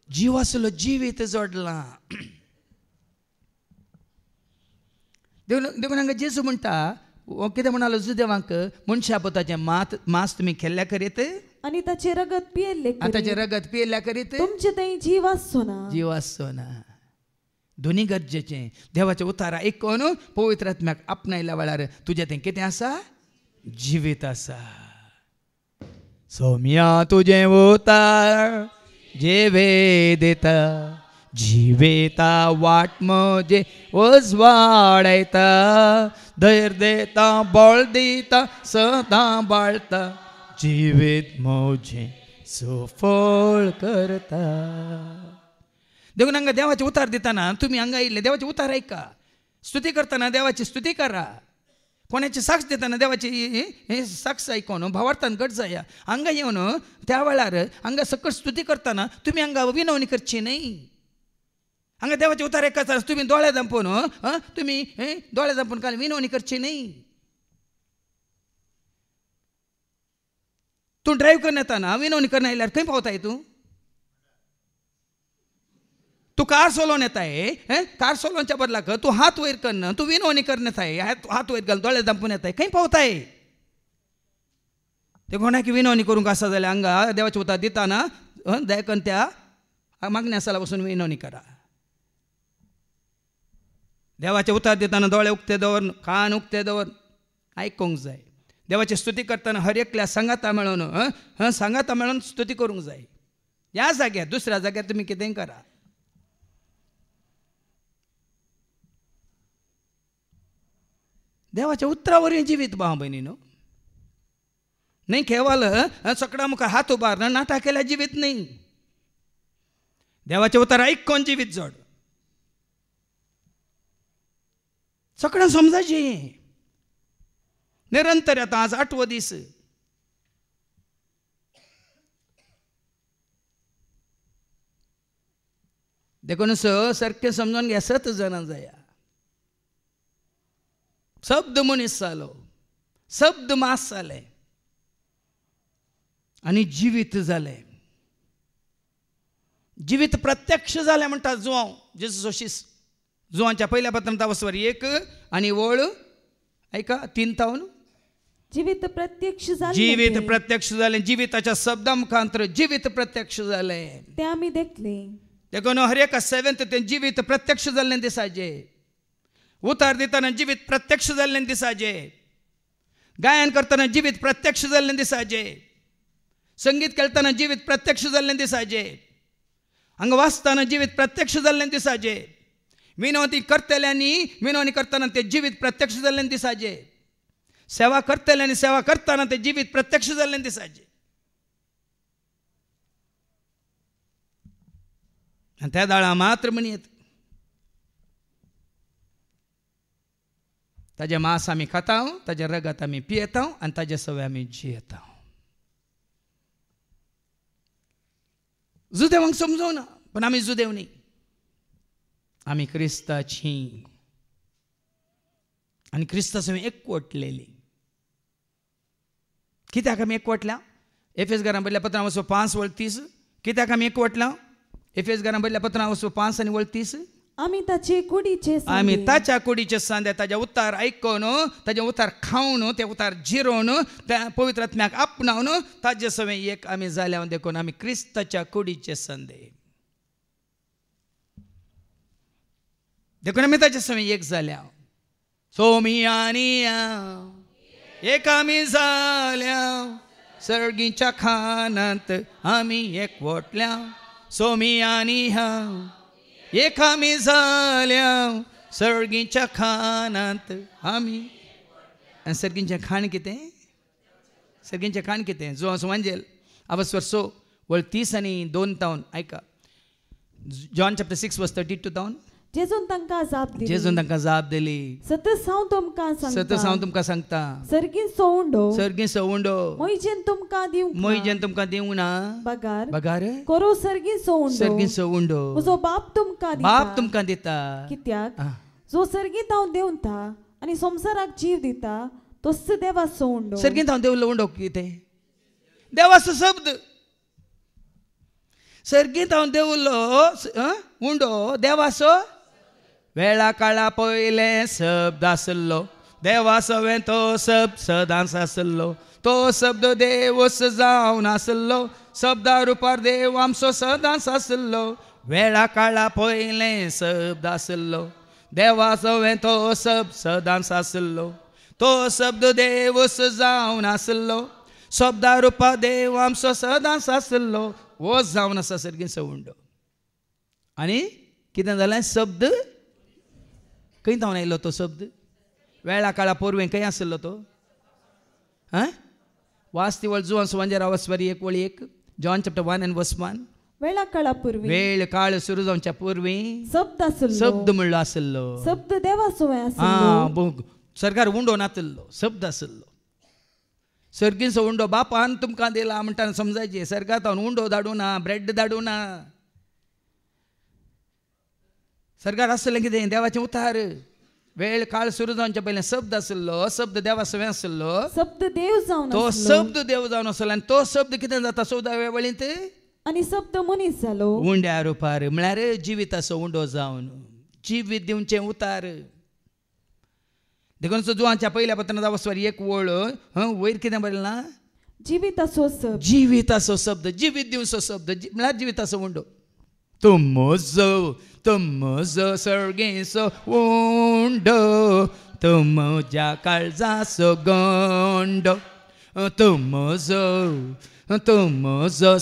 जीव आसलो, जिवीत जोडलां. देखून हांगा जेजू म्हणटा कितें म्हणालो जुदेवांक, मनशा पोताचें मांस तुमी खेल्ल्या करीत आनी ताचें रगत पियेल्लें आनी ताचें रगत पियेल्ल्या करीत तुमचे थंय जीव आसचो ना. जीव आसचो ना. दोनी गरजेचें. देवाचें उतार आयकोन पवित्र आत्म्याक आपणायल्या वेळार तुजें थंय कितें आसा? जिवीत आसा. सौम्या तुजें उतार जिवे दिता, जिवेता वाट म्हजे उजवाडयता, धैर्य देता, बळ दिता, सदां बाळता, जिवीत म्हजें सफळ करता. देखून हांगा देवाचे उतार दितना तुमी हांगा आयिल्ले देवाचे उतार आयका. स्तुती करतना देवाची स्तुती करा. कोणाची साक्ष देतना देवाची साक्ष आयकोन भावार्थान घट जाया. हांगा येवन त्या वेळार हांगा सकट स्तुती करतना तुमी हांगा विनवणी करची न्ही. हांगा देवाचे उतार आयकता तुमी दोळे धांपून तुमी दोळे धांपून काल विनवणी करची न्ही. तूं ड्रायव्ह करून येताना विनवणी करना आयल्यार खंय पावताय तूं? तू कार चलोवन येताय, कार चलोवच्या बदलाक तू हात वयर करना, तू विनवणी करून येताय, हात वयर घाल दोळे धांपून येताय, खंय पावताय? ते कोणाक विनवणी करूंक आसा जाल्यार हांगा देवाचें उतार दिताना दयकन त्या मागण्या साला वचून विनवणी करा. देवाचें उतार दिताना दोळे उक्ते दवर, कान उक्ते दवर, आयकूंक जाय. देवाची स्तुती करतना हर एकल्या सांगाता मेळून स्तुती करूंक जाय. ह्या जाग्यार दुसऱ्या जाग्यार तुमी कितेंय करा. देवाच्या उतरावरील जिवीत भाव बहिणीनो. नाही केवळ सकडा मुखार हात उबारणं नाटा केल्या जिवीत नाही. देवाचे उतार ऐकून जिवीत जोड. सगळं समजायचे. निरंतर आता आज 8वो दीस. देखून सारखें समजून घ्या. 7 जाणां जाया. शब्द मनीस जालो, शब्द मास जाले आनी जिवीत जाले. जिवीत प्रत्यक्ष जाले म्हणटा जुवांव जेजू सोशीस. जुवांच्या पहिल्या पत्रांत वचवर 1 आनी वळ ऐका 3 तावन जिवीत प्रत्यक्ष जाले. जिवीत प्रत्यक्ष जाले. जिविताच्या शब्दा मुखांतर जिवीत प्रत्यक्ष जाले. ते आमी देखले. देखून हर एका सेवेंत ते जिवीत प्रत्यक्ष जाल्लें दिसाचे. उतार दिताना जिवीत प्रत्यक्ष जाल्लें दिसाचे. गायन करताना जिवीत प्रत्यक्ष जाल्लें दिसाचे. संगीत खेळताना जिवीत प्रत्यक्ष जाल्लें दिसाचे. हांगा वाचताना जिवीत प्रत्यक्ष जाल्लें दिसाचे. विनवणी करतल्यांनी विनवणी करताना ते जिवीत प्रत्यक्ष जाल्लें दिसाचे. सेवा करतल्यांनी सेवा करताना ते जिवीत प्रत्यक्ष जाल्लें दिसाचे. आनी त्या दाळा मात्र म्हणयत ताजे मांस आमी खाता, ताजे रगत आमी पियेता आनी ताजे सवे आमी जियेता. जुदेवांक समजूं ना, पण आमी जुदेव न्ही. आमी क्रिस्ताची आनी क्रिस्ता सवे एकवटलेली. कित्याक आमी एकवटल्या? एफेसकारां बरयल्ल्या पत्रां 5:30. कित्याक आमी एकवटल्या? एफेसकारां बरयल्ल्या पत्रां 5 आनी 30. आमी ताचे कुडीचे सांदे. आमी ताच्या कुडीचे सांदे. ताजे उतार आयकून, ताजे उतार खावन, ते उतार जिरोवन, त्या पवित्र आत्म्याक आपणावन ताजे सवे एक आमी जाल्या. देखून आमी क्रिस्ताच्या कुडीचे सांदे. देखून आमी ताजे सवे एक जाल्या. सोमी आनी एक आमी जाल्या. सर्गीच्या खानांत आमी एकवटल्या. सोमी आनी एक आमी जाल्या. सर्गीच्या खानांत आमी. सर्गींचें खाण कितें? सर्गींचें खाण कितें? जो सुवांजेल अवस्वर 30 आनी 2 तावन आयका. जॉन चॅप्टर 6 verse 32 तावन. जेजून तांकां जाप दिली जेजून तांकां जाप दिली सतत हांव तुमकां सतत हांव तुमकां सांगता सर्गीचो उंडो सर्गीचो उंडो मोयजेन तुमकां दिवंक मोयजेन तुमकां दिवंक ना बगार बगार कोरो सर्गीचो उंडो सर्गीचो उंडो म्हजो बाप तुमकां बाप तुमकां दिता कित्याक आ. जो सर्गीत हांव देंवता आनी संवसाराक जीव दिता तोच देवाचो उंडो सर्गींत हांव देवलो उंडो कितें देवाचो शब्द सर्गींत हांव देवलो उंडो देवाचो वेळा काळा पयले शब्द आसलो देवाचो तो शब्द सदांच आसलो तो शब्द देवच जावन आसलो शब्दा रुपार देव आमचो सदांच आसलो वेळा काळा पयले शब्द आसलो देवाचो तो शब्द सदांच आसलो तो शब्द देवच जावन आसलो शब्दा रुपार देव आमचो सदांच आसलो वो जावन आसा सर्गीचो उंडो आनी कितें जालें शब्द खंय जावन आयलो तो शब्द वेळा काळा पोरवें खंय आसलो तो वाचती वळ जुवान सुवांजेर वचपारी एक वळी एक जॉन चॅप्टर 1 and verse 1 वेळा काळा पूर्वी वेळ काळ सुरू जावच्या पूर्वी शब्द आसलो शब्द म्हणलो आसलो शब्द देवाचो आसलो सरकार उंडो नातलो शब्द आसलो सर्गीचो उंडो बापान तुमकां दिला म्हणटा समजायचे सर्गात उंडो धाडू ना ब्रेड धाडू ना सरकार आसलें कितें देवाचें उतार वेळ काळ सुरू जावच्या पयलें शब्द आसलो शब्द देवाचो आसलो शब्द देव जावन तो शब्द देव जावन आसलो आनी तो शब्द कितें जाता 14व्या वळींत आनी शब्द मनीस जालो उंड्या रुपार म्हळ्यार जिविताचो उंडो जावन जिवीत दिवचें उतार देखून जुवांच्या पयल्या पत्रांत वचपार एक वळ वयर कितें बरयलें ना जिविताचो शब्द जिविताचो शब्द जिवीत दिवचो शब्द म्हळ्यार जिविताचो उंडो तो म्हजो सर्गेचो उंडो तो म्हज्या काळजाचो गोंडो तो म्हजो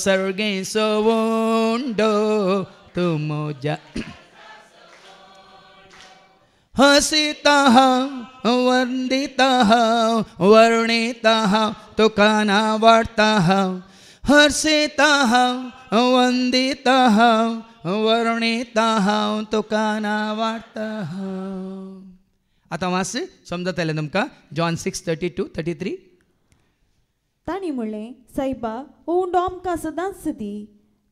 सर्गेचो उंडो तो म्हज्या हसिता हांव वंदिता हांव वर्णिता हांव तुका नावाडटा हांव हर्षिता हांव वंदिता हांव वर्णिता हांव तुका नावाडटा हांव आतां वास समजतलें तुमकां जॉन 6:32-33 तांणी म्हणलें सायबा हो उंडो आमकां सदांच दी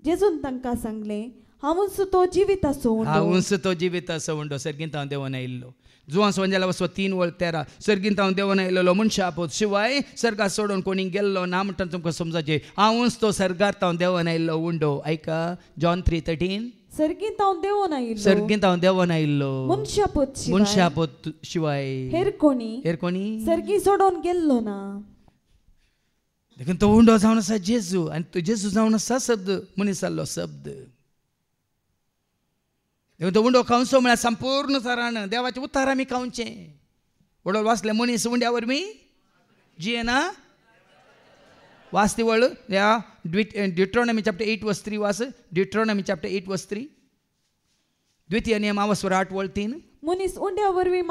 जेजून तांकां सांगलें हांवूच तो जिविताचो उंडो हांवूच तो जिविताचो उंडो सर्गींत हांव देंवन आयिल्लो जुवां संवंजेला वचपा 3:13 सर्गींत हांव देंवन आयिल्लो मनशा आपोत शिवाय सर्गात सोडून कोणी गेल्लो ना म्हणटा तुमकां समजाचें हांवूच तो सर्गात हांव देंवन आयिल्लो उंडो ऐका जॉन 3:13 सर्गींत हांव देंवन आयिल्लो सर्गींत हांव देंवन आयिल्लो मनशा आपोत शिवाय हेर कोणी सर्गी सोडून गेल्लो ना देखून तो उंडो जावन आसा जेजू आनी तो जेजू जावन आसा शब्द मनीस जाल्लो शब्द देखून तो उंडो खावचो म्हळ्यार संपूर्ण तरान देवाचें उतार आमी खावचें वडोळ वाचलें मनीस उंड्या वरवीं जियेना वाचती वळ ह्या ड्युट्रोनॉमी चॅप्टर 8:3 वाच ड्युट्रोनॉमी चॅप्टर 8:3 द्वितीय नियम 8:3 मनीस उंड्या वरवीं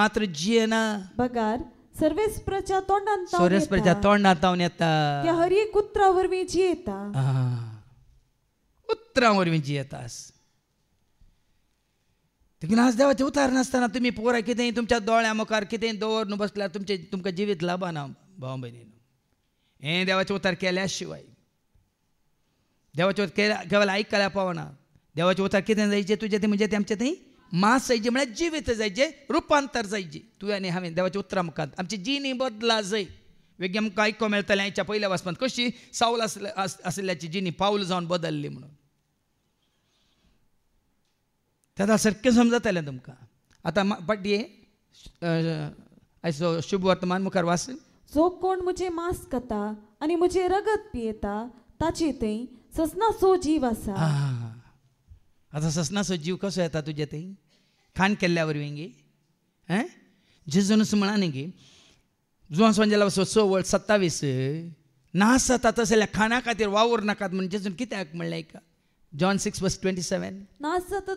मात्र जियेना बगार सर्वेस्पराच्या तोंडांत तावन येता त्या हर एक उतरा वरवीं जियेता उतरां वरवीं जियेतास देखून आज देवाचें उतार नासतना तुमी पोरां कितेंय तुमच्या दोळ्या मुखार कितेंय दवरून बसल्यार तुमकां जिवीत लाभना भाव भयणीनो हें देवाचें उतार केल्या शिवाय देवाचें उतार केवळ आयकल्या पावना देवाचें उतार कितें जायचें तुजें तें म्हणजे तें आमचें थंय मास जायचें म्हळ्यार जिवीत जायचें रुपांतर जायचें तुवें आनी हांवें देवाच्या उतरां मुखार आमची जिणी बदला जाय वेगळी आमकां आयको मेळटलें हाच्या पयल्या वचपांत कशी साऊल आसल्याची जिणी पावल जावन बदलली म्हणून तें सारकें समजतलें तुमकां आतां पाटये आयचो शुभ वर्तमान मुखार वाच जो कोण म्हजें मांस खाता आनी म्हजें रगत पियेता ताचे थंय ससनाचो जीव आसा आतां ससनाचो जीव कसो येता तुजे थंय खाण केल्ल्या वरवीं गे जेजूनच म्हणा न्ही गे जुवां सांजेला वचो 6:27 नास जाता तसल्या खाणा खातीर वावर नाकात म्हणून जेजून कित्याक म्हणलें का जॉन 6:27 नास जाता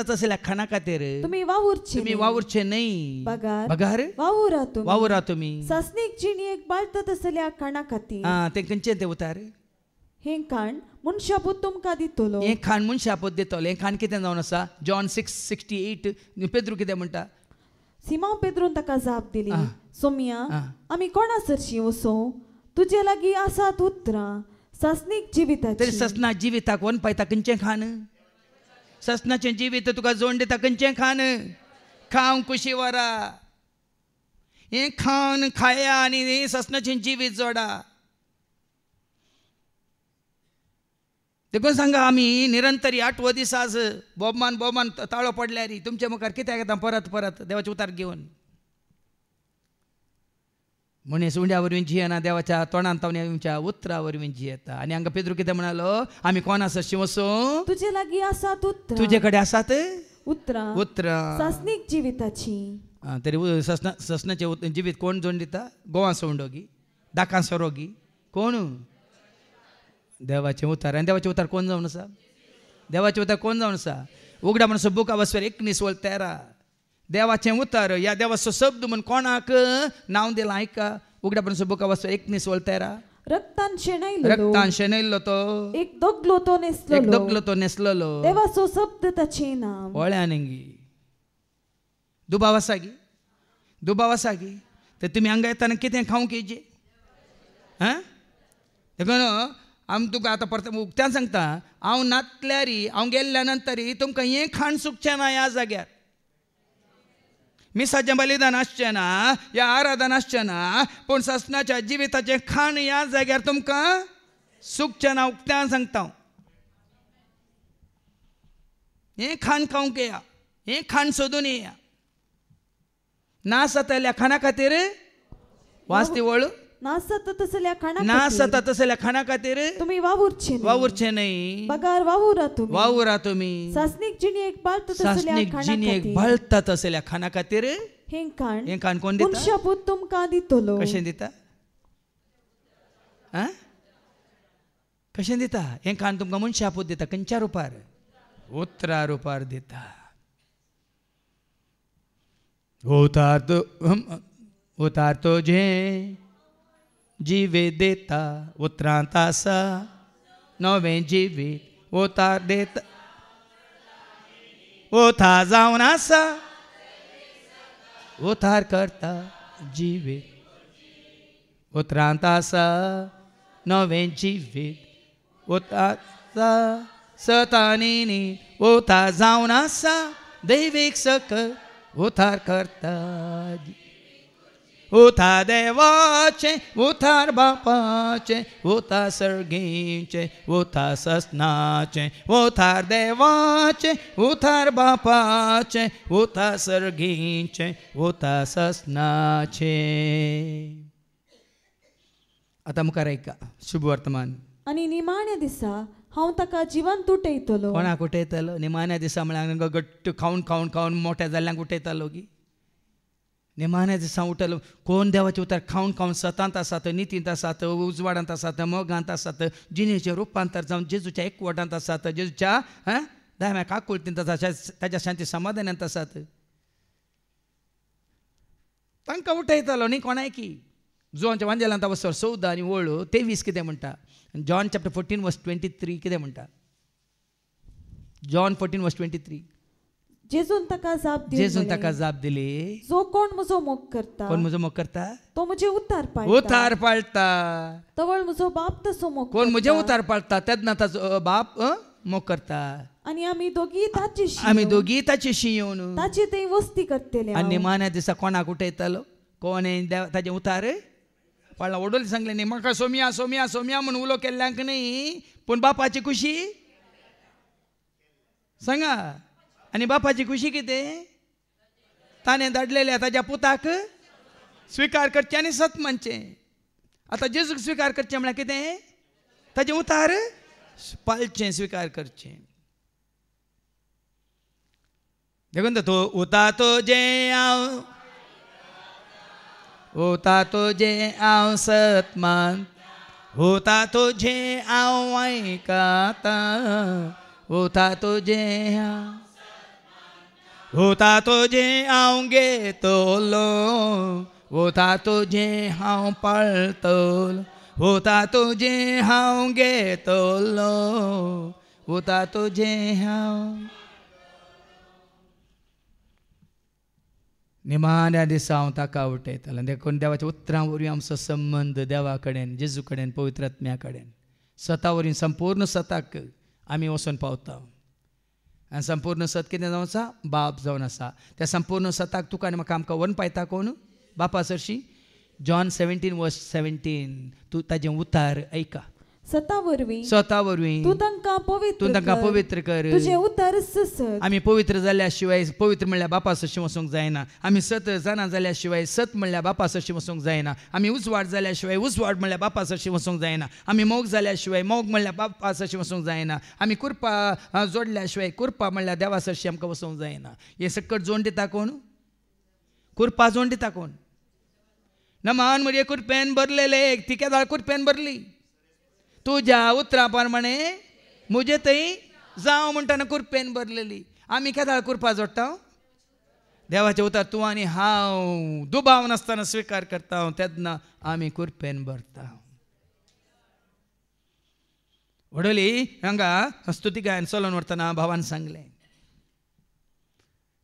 तसल्या खाणा खातीर तुमी वावुरचे न्हय बगार वावुरा तुमी सासनीक जिणी एक बाळता तसल्या खाणा खातीर तें खंयचें तें उतार हें खाण मनशापूत तुमकां दितलो. हें खाण मनशापूत दितलो. हें खाण कितें जावन आसा? जॉन 6:68 पेद्रू कितें म्हणटा? सिमोन पेद्रून ताका जाप दिली, सोम्या, आमी कोणा सरशी वसो? तुजे लागीं आसात उतरां ससनीक जिविताची. तरी ससना जिविताक वन पायता खंयचें खाण? ससनाचें जिवीत तुका जोड दिता खंयचें खाण? खावंक कुशी वरा. हें खावन खाया आनी ससनाचें जिवीत जोडा. देखून सांगा आमी निरंतर 8 दीस आज बोबमान ताळो पडल्या रे तुमच्या मुखार कित्याक येता परत परत देवाचे उतार घेवन. मनीस उंड्या वरवीं जियेना, देवाच्या तोंडान तावच्या उतरा वरवीं जियेता. आनी हांगा पेद्रू कितें म्हणालो? आमी कोणा सरशी वसो? तुजे लागीं आसात उतरां. तुजे कडेन आसात उतरां ससनीक जिविताची. तरी ससनाचें जिवीत कोण जोड दिता? गोवां सोंडोगी, दाकां सोरोगी, कोण? देवाचें उतार. आनी देवाचें उतार कोण जावन आसा? देवाचें उतार कोण जावन आसा? उगडा म्हणून बुक ऑफ वर्स 19:13 देवाचें उतार ह्या देवाचो शब्द म्हूण कोणाक नांव दिलां आयका. उगडा म्हणून बुक ऑफ वर्स 19:13 रक्तान शेणयल्लो तो एक दोगलो तो नेसलेलो देवाचो शब्द ताचें नांव. ओळ्यानंगी दुबाव आसा गी. तर तुमी हांगा येताना कितें खावंक येजे? देखून आमी तुका आतां परत उक्त्यान सांगता, हांव नातल्यार हांव गेल्ल्या नंतर तुमकां हें खाण चुकचें ना. ह्या जाग्यार मिसाचें बलिदान आसचें ना, ह्या आराधन आसचें ना, पूण ससनाच्या जिविताचें खाण ह्या जाग्यार तुमकां चुकचें ना. उक्त्यान सांगता हांव. हें खाण खावंक येया, हें खाण सोदून येया. नास जातल्या खाणा खातीर वाचती वळ नास जाता तसल्या खाणा खातीर तुमी वावुरचे न्हय. पगार वावुरा तुमी. ससनीक जिणेक बळटा तसल्या खाणा खातीर हें खाण कोण दिता? मनशापूत तुमकां दितलो. कशें दिता? कशें दिता? हें खाण तुमकां मनशापूत दिता. खंयच्या रुपार? उतरा रुपार दिता. उतार तो जें जिवीत देता उतरांत आसा नवें जिवीत. उतार देता उतार जावन आसा उतार करता जिवीत. उतरांत आसा नवें जिवीत. उतार सतानी उतार जावन आसा दैवीक सकल उतार करता. उतार देवाचे उतार बापाचे उतार सर्गीचे उतार ससनाचे. उतार देवाचे उतार बापाचे उतार सर्गीचे उतार ससनाचे. आता मुखार ऐका शुभ वर्तमान. आनी निमाण्या दिसा हांव ताका जिवंत उठयतलो. कोणाक उठयतलो? निमाण्या दिसा म्हळ्यार गट्ट खावन मोठ्या जाल्ल्यांक उठयतलो गी. निमाण्या दिसा उठलो कोण? देवाचे उतार खावन सतांत आसात, नितींत आसात, उजवाडांत आसात, मोगांत आसात, जिणेचें रुपांतर जावन जेजूच्या एकवटांत आसात, जेजूच्या दाव्या काकुळतींत आसात, ताच्या शांती समाधानांत आसात. तांकां उठयतलो न्ही कोणाय की. जोनच्या वांजेलांत वचोर 14 आनी 23 कितें म्हणटा? जॉन चॅप्टर 14:23 कितें म्हणटा? जॉन 14:23 जेजून ताका जाप दिली, जो कोण म्हजो मोग करता. कोण म्हजो मोग करता? तो म्हजे उतार पाळटा. तवळ म्हजो बाप तसो मोग. कोण म्हजे उतार पाळटा तेन्ना ताचो बाप मोग करता. आनी आमी दोगी ताची शियोन ताची थंय वस्ती करतले. आनी निमाण्या दिसा कोणाक उठयतलो? कोण ताचे उतार पाळला. वडोली सांगले न्ही म्हाका सोम्या म्हणून उलो केल्ल्यांक न्ही, पूण बापाची खुशी सांगा. आनी बापाची खुशी कितें? ताणें धाडलेल्या ताच्या पुताक स्विकार करचें आनी सत मानचें. आतां जेजूक स्विकार करचें म्हळ्यार कितें? ताजें उतार पाळचें, स्विकार करचें. देखून तो उतातो जें हांव सत मान उतातो जें हांव आयकाता उतातो जें हांव घेतलो उतातो जें हांव पाळतलो होता तुझे हांव घेतलो होता तुझे हांव निमाण्या दिसा हांव ताका उठयतलो देखून देवाच्या उतरां वरवीं आमचो संबंद देवा कडेन जेजू कडेन पवित्र आत्म्या कडेन स्वता वरवीं संपूर्ण सताक आमी वचून पावता आनी संपूर्ण सत कितें जावन आसा बाप जावन आसा त्या संपूर्ण सताक तुका आनी म्हाका आमकां व्हरून पावता कोण बापा सरशी जॉन 17:17 तूं ताजें उतार ऐका स्वता वरवीं तूं तांकां पवित्र कर तुजें उतार ससत आमी पवित्र जाल्या शिवाय पवित्र म्हणल्यार बापा सरशी वचूंक जायना आमी सत जाणा जाल्या शिवाय सत म्हणल्यार बापा सरशी वचूंक जायना आमी उजवाड जाल्या शिवाय उजवाड म्हणल्यार बापा सरशी वचूंक जायना आमी मोग जाल्या शिवाय मोग म्हणल्यार बापा सरशी वचूंक जायना आमी कुरपा जोडल्या शिवाय कुरपा म्हणल्यार देवा सरशी आमकां वचूंक जायना हे सकट जोड दिता कोण कुरपा जोड दिता कोण नमान म्हजे कुरपेन भरलेले ती केदाळ कुरपेन भरली तुझ्या उतरा प्रमाणे म्हजे थंय जावं म्हणटाना कुरपेन भरलेली आमी केदाळ कुरपा जोडटा देवाचें उतर तूं आनी हांव दुबाव नासतना स्विकार करता तेन्ना आमी कुरपेन भरता वडोली हांगा स्तुती गायन चलोवन वरतना भावान सांगलें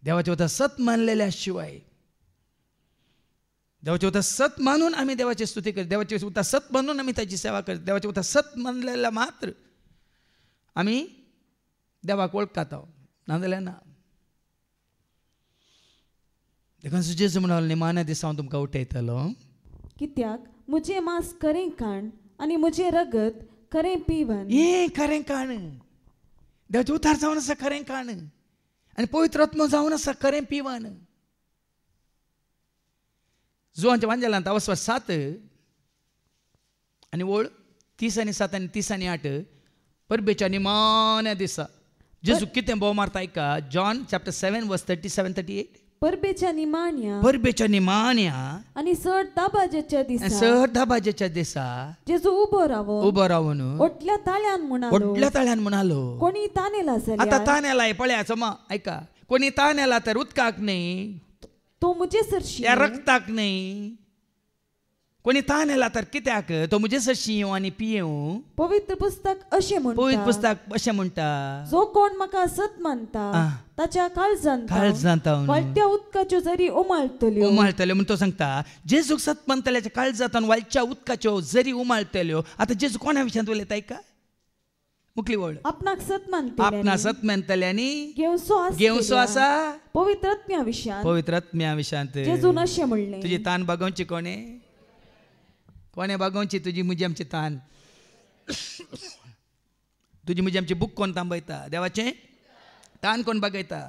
देवाचें उतर सत मानलेल्या शिवाय देवाचे उतर सत मानून आमी देवाची स्तुती करता देवाचे उतर सत मानून आमी ताची सेवा करता देवाचे उतर सत मानलेल्या मात्र आमी देवाक वळखता नाजाल्यार ना देखून जेजू म्हणलो निमाण्या दिसा हांव तुमकां उठयतलो कित्याक म्हजें मांस खरें खाण आनी म्हजें रगत खरें पिवन हें खरें खाण देवाचें उतार जावन आसा खरें खाण आनी पवित्र आत्मो जावन आसा खरें पिवन जोहांच्या वांजेलांत अवस्व 7 आनी ओळ 30 आनी 7 आनी 30 आनी 8 परबेच्या निमाण्या दिसा जेजू कितें बोव मारता ऐका जॉन चॅप्टर 7 वर्स 37-38 परबेच्या निमाण्या आनी सर दाबाजेच्या दिसा जेजू उबो रावून ओटल्या ताळ्यान म्हणालो कोणी तानेला आता तानेलाय पळया समा ऐका कोणी तानेला तर उदकाक न्ही तो मुझे सरशी त्या रक्ताक नाही कोणी ताण येला तर कित्याक तो मुझे सरशी येवं आनी पियेवं पवित्र पुस्तक अशें म्हणटा जो कोण म्हाका सत मानता ताच्या काळजांत वाळट्या उदकाच्यो जरी उमाळटल्यो म्हणून तो सांगता जेजूक सत मानतल्याच्या काळजांत वाळच्या उदकाच्यो जरी उमाळटल्यो आता जेजू कोणा विशयांत उलयता ऐका मुखली वळ आपणाक सत मानतल्यांनी घेवसो आसा पवित्र आत्म्या विशांत जेजून अशें म्हणलें तुजी तान बागोवची कोणे बागोवची तुजी मुजी आमची तान तुजी मुजी आमची बूक कोण तांबयता देवाचें तान कोण बागयता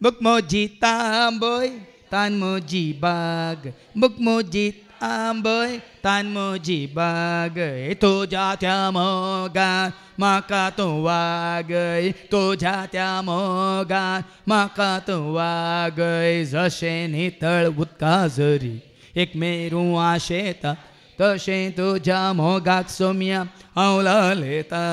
बूक मोजी तांबय तान मोजी बाग बूक मोजी आंबय तान मोजी बाग तुझ्या त्या मोगान म्हाका तूं वागय तुझ्या त्या मोगान म्हाका तूं वागय जशें नितळ उदका जरी एक मेरू आशेता तशें तुझ्या मोगाक सोम्या हांव लालयता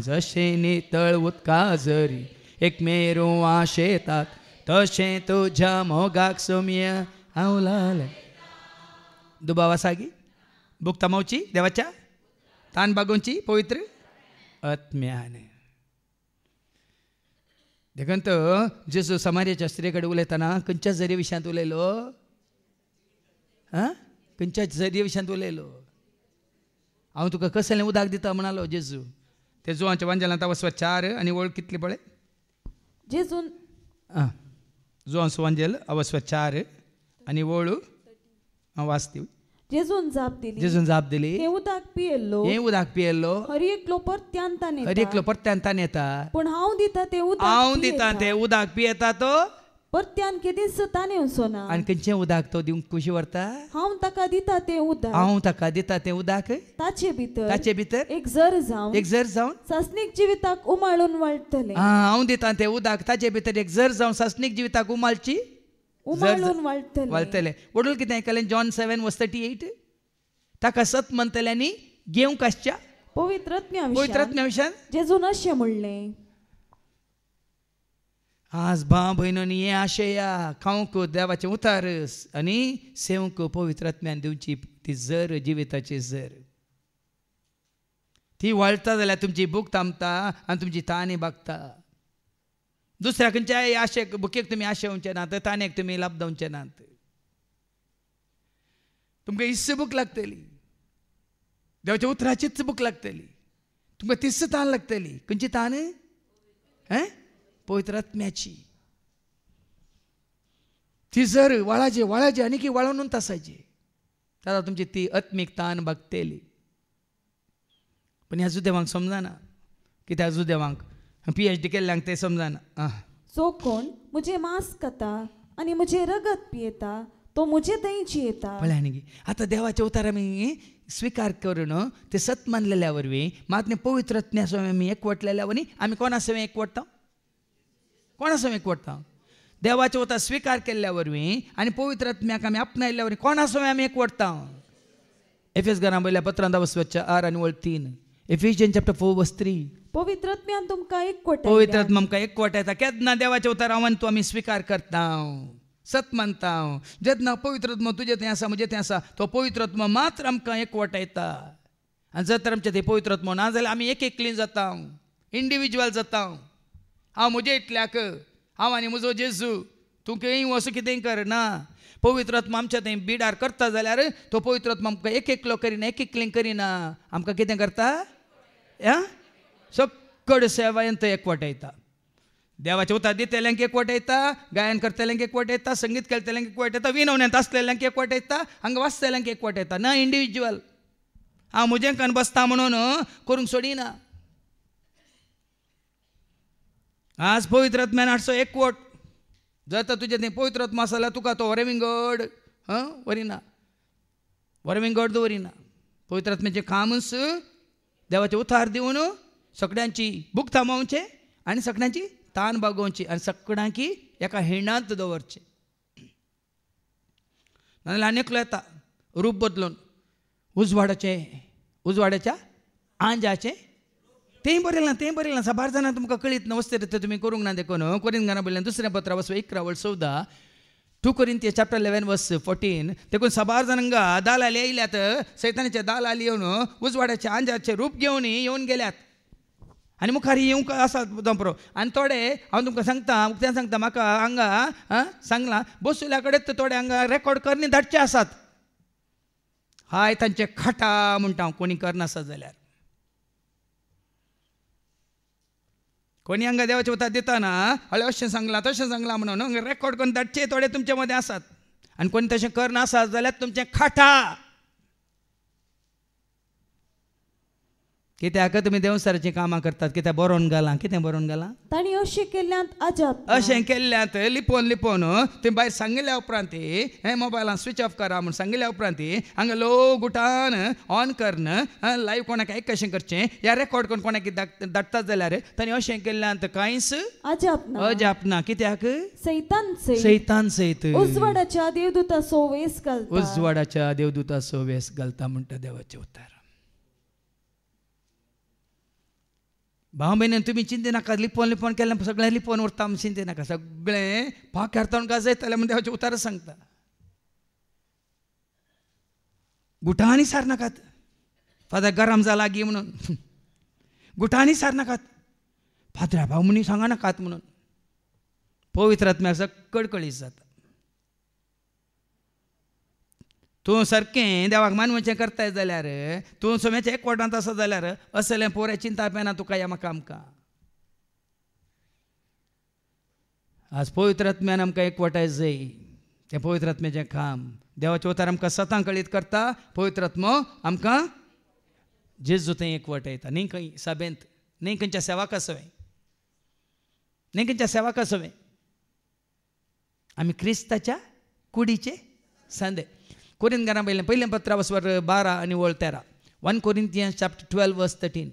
जशें नितळ उदका जरी एक मेरू आशेतात तशें तुझ्या मोगाक सोम्या हांव लालयता दुबावा सागी बूक तमावची देवाच्या तान बागोवची पवित्र आत्म्यान देखून तो जेजू समार्याच्या स्त्री कडेन उलयतना खंयच्या जरी विशयांत उलयलो खंयच्या जरी विशयांत उलयलो हांव तुका कसलें उदक दिता म्हणालो जेजू ते जुवांच्या वांजेलांत वचवा 4 आनी वळ कितली पळय जेजून जुवांचो वांजेल अवस्व 4 आनी वळ वाचती जेजून जाप दिली हे उदक पियेल्लो हर एकलो परत्यान तान येता पण हांव दिता ते उदक पियेता तो परत्यान केदीस ताने वचोना आनी खंयचें उदक तो दिवंक कशी व्हरता हांव ताका दिता तें उदक ताचे भितर एक जर जावन सासनीक जिविताक उमाळून वाळटले हांव दिता तें उदक ताचे भितर एक जर जावन सासनीक जिविताक उमाळची वाळटले वडूल कितें आयकलें जॉन 7 वर्स 38 ताका सत म्हणटल्यांनी घेवंक आसच्या पवित्र आत्म्या विशान जेजून अशें म्हणलें आज भाव भयणोनी हे आशया खावंक देवाचे उतारस आनी सेवंक पवित्र आत्म्यान दिवची ती जर जिविताची जर ती वळता जाल्यार तुमची भूक थांबता आनी तुमची ताणी भागता. दुसऱ्या खंयच्याय आशेक भुकेक तुमी आशेवचे नात, ताणेक तुमी लाभ दवचे नात. तुमकां इस्स भूक लागतली, देवाच्या उतराचीच भूक लागतली, तुमकां तिस्स ताण लागतली. खंयची ताण? पवित्र आत्म्याची. ती जर वळाची आनी की वळोवन तासाची जाल्यार तुमची ती आत्मीक ताण भागतली. पण ह्या जुदेवांक समजना, कित्याक ह्या जुदेवांक PhD केल्ल्यांक ते समजना. जो कोण मुझे मांस खाता आनी मुझे रगत पियेता तो मुझे दयची येता. पळय न्ही, आतां देवाचे उतार आमी स्विकार करून ते सत मानलेल्या वरवीं मात पवित्र आत्म्या सवय आमी एकवटलेल्या वरवीं आमी कोणा सवय एकवटता? कोणा सवय एकवटता? देवाचे उतार स्विकार केल्ल्या वरवीं आनी पवित्र आत्म्याक आमी आपणायल्ल्या वरवीं कोणा सवय आमी एकवटता? एफेस घरां बयल्या पत्रांत वचच्या 6 आनी 3. Ephesians chapter 4 verse 3. पवित्र आत्म्यान तुमकां एकवटायता. पवित्र आत्मा आमकां एकवटायता. केन्ना देवाचे उतारावन तूं आमी स्विकार करता, सत मानता. जेन्ना पवित्र आत्मा तुजें तें आसा म्हजें तें आसा, तो पवित्र आत्मा मात्र आमकां एकवटायता. आनी जर तर आमचें तें पवित्र आत्मा ना जाल्यार आमी एक एकलीं जाता, इंडिविज्युअल जाता. हांव म्हज्या इतल्याक, हांव आनी म्हजो जेजू, तूं खंय वचूं कितेंय कर ना. पवित्र आत्मा आमच्या थंय बिडार करता जाल्यार तो पवित्र आत्मा आमकां एक एकलो करिना, एक एकलीं करिना, आमकां कितें करता? सकड सेवायंत एकवटायता. देवाचे उतार दितेल्यांक एकवटायता, गायन करतल्यांक एकवटायता, संगीत केल्तल्यांक एकवटायता, विनवण्यांत आसलेल्यांक एकवटायता, हांगा वाचतल्यांक एकवटायता. ना इंडिविज्युअल हांव म्हजें कन्न बसता म्हणून करूंक सोडिना. आज पवित्र आत्म्यान हाडचो एकवट. जर तर तुजें तें पवित्र आत्मा आसा जाल्यार तुका तो वरविंगड वरिना, वरविंगड दवरिना. पवित्र आत्म्याचें कामच देवाचे उतार दिवन सगळ्यांची भूक थांबोवचें आनी सगळ्यांची ताण भागोवची आनी सगळ्यांकी एका हिणांत दवरचें. नाजाल्यार आनी एकलो येता रूप बदलून उजवाडाच्या आंजाचें तेंय बरयलें ना. साबार जाणां तुमकां कळीत ना, वस्ते ते तुमी करूंक ना. देखून कोरिंथ घरां बयल्यान दुसऱ्या पत्रा वचो 11:14, 2 Corinthians chapter 11 verse 14. देखून साबार जाणांका दालाली येयल्यात, सैतानाचे दालाली येवन उजवाडाच्या आंजाचे रूप घेवन येवन गेल्यात आनी मुखार येवंक आसा दंपरो. आनी थोडे हांव तुमकां सांगता, उक्त्यान सांगता, म्हाका हांगा सांगलां बसुल्या कडेन थोडे हांगा रेकॉर्ड करनी धाडचे आसात. हाय तांचे खाटा म्हणटा हांव, कोणी करनासत जाल्यार. कोणी हांगा देवाचे उतार दितना हळे अशें सांगलां तशें सांगलां म्हणून रेकॉर्ड करून धाडचे थोडे तुमचे मदें आसात. आनी कोणी तशें करनासत जाल्यार तुमचें खाटा. कित्याक तुमी देवसाराचीं कामां करतात, कित्याक बरोवन घालां, कितें बरोवन घालां? ताणी अशें केल्ल्यांत अजाप. अशें केल्ल्यांत लिपोवन ते भायर सांगिल्ल्या उपरांत हें मोबायलान स्विच ऑफ करा म्हूण सांगिल्ल्या उपरांत हांगा लो गुटान ऑन करन लायव्ह कोणाक एक कशें करचें या रेकॉर्ड करून कोणाक धाडटात जाल्यार ताणी अशें केल्ल्यांत कांयच अजाप ना. कित्याक? सैतान सयत उजवाडाच्या देवदूताचो वेस घालता. उजवाडाच्या देवदूताचो वेस घालता म्हणटा देवाचे उतार. भाव भयण तुमी चिंते नाका, लिपोवन केलें सगळें लिपोवन उरता म्हूण चिंते नाका. सगळें पाक हारता गाजयतले म्हण देवाचे उतार सांगता. गुटांनी सार नाकात, फादर गरम जाला गी म्हणून गुटांनी सार नाकात, फादरा भाव म्हणी सांगा नाकात म्हणून. पवित्र आत्म्याक सकड कळीत जाता. तूं सारकें देवाक मानवचें करताय जाल्यार, तूं सोम्याच्या एकवटांत आसा जाल्यार असलें पोरें चिंता पेना तुका या म्हाका आमकां. आज पवित्र आत्म्यान आमकां एकवटाय जाय. तें पवित्र आत्म्याचें काम. देवाचे उतार आमकां सतां कळीत करता. पवित्र आत्मो आमकां जेजू थंय एकवटायता. न्ही खंय सभेंत, न्ही खंयच्या सेवाक आसोवें, न्ही खंयच्या सेवाक आसोवें, आमी क्रिस्ताच्या कुडीचे सांदे. कोरिंथ घरां बयलें पयलें पत्रा वचवर 12 आनी 13. 1 Corinthians chapter 12 verse 13.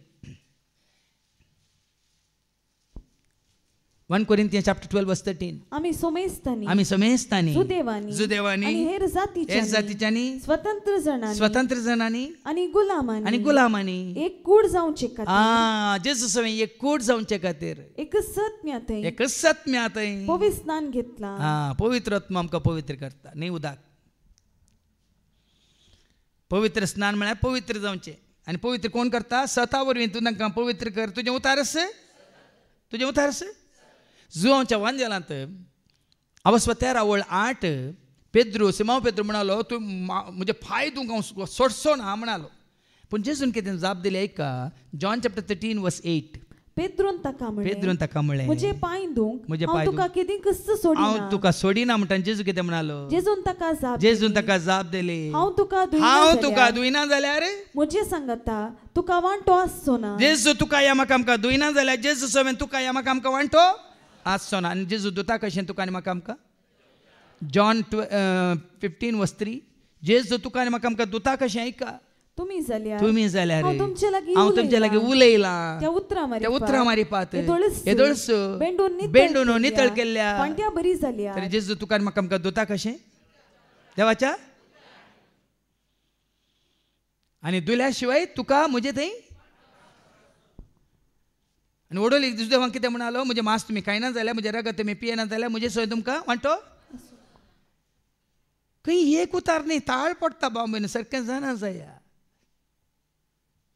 1 Corinthians chapter 12 verse 13. आम्ही समेस्तानी जुदेवानी आणि हेर जातीच्यानी स्वतंत्र जणांनी आणि गुलामांनी एक कूड जावचे खातीर जेजू सवे एक कूड जावचे खातीर एकच सत्म्यात पवित्र स्नान घेतला. पवित्र आत्मा आमकां पवित्र करता न्ही उदक. पवित्र स्नान म्हळ्यार पवित्र जावचें. आनी पवित्र कोण करता? सता वरवीं तूं तांकां पवित्र कर. तुजें उतारस जुआंच्या वांजेलांत अवस्व 13:8 पेद्रू सिमांव पेद्रू म्हणालो तूं म्हजे पांय तुका सोडचो ना म्हणालो. पूण जेजून कितें जाप दिली ऐका. जॉन चॅप्टर 13 वर्स 8. पेद्रून ताका म्हणलें म्हजे पांय धुंक हांव तुका केदीं तुका सोडिना म्हणटा. जेजू कितें म्हणालो? जेजून ताका जाप दिली हांव तुका धुयना जाल्यार म्हजे सांगता तुका वांटो आसचो ना. जेजू तुका या म्हाका आमकां धुयना जाल्यार जेजू सवें तुका या म्हाका आमकां वांटो आसचो ना. आनी जेजू धुता कशें तुका आनी म्हाका आमकां? जॉन 15 वर्स 3. जेजू तुका आनी म्हाका आमकां धुता कशें ऐका. तुम्ही जाल्यार हांव तुमचे लागीं उलयलां त्या उतरां मारी पात येदोळस बेंडून नितळ केल्ल्या वांट्या बरी जाल्या. तरी जेजू तुका आनी म्हाका आमकां धुता कशें देवाच्या? आनी धुल्या शिवाय तुका म्हजे थंय आनी ओडोली दुसदेवांक कितें म्हणालो? म्हजे मांस तुमी खायना जाल्यार म्हजे रगत तुमी पियेना जाल्यार म्हजे सवय तुमकां वांटो. खंय एक उतार न्ही ताळ पडटा बांबेन सारकें जाना जाया.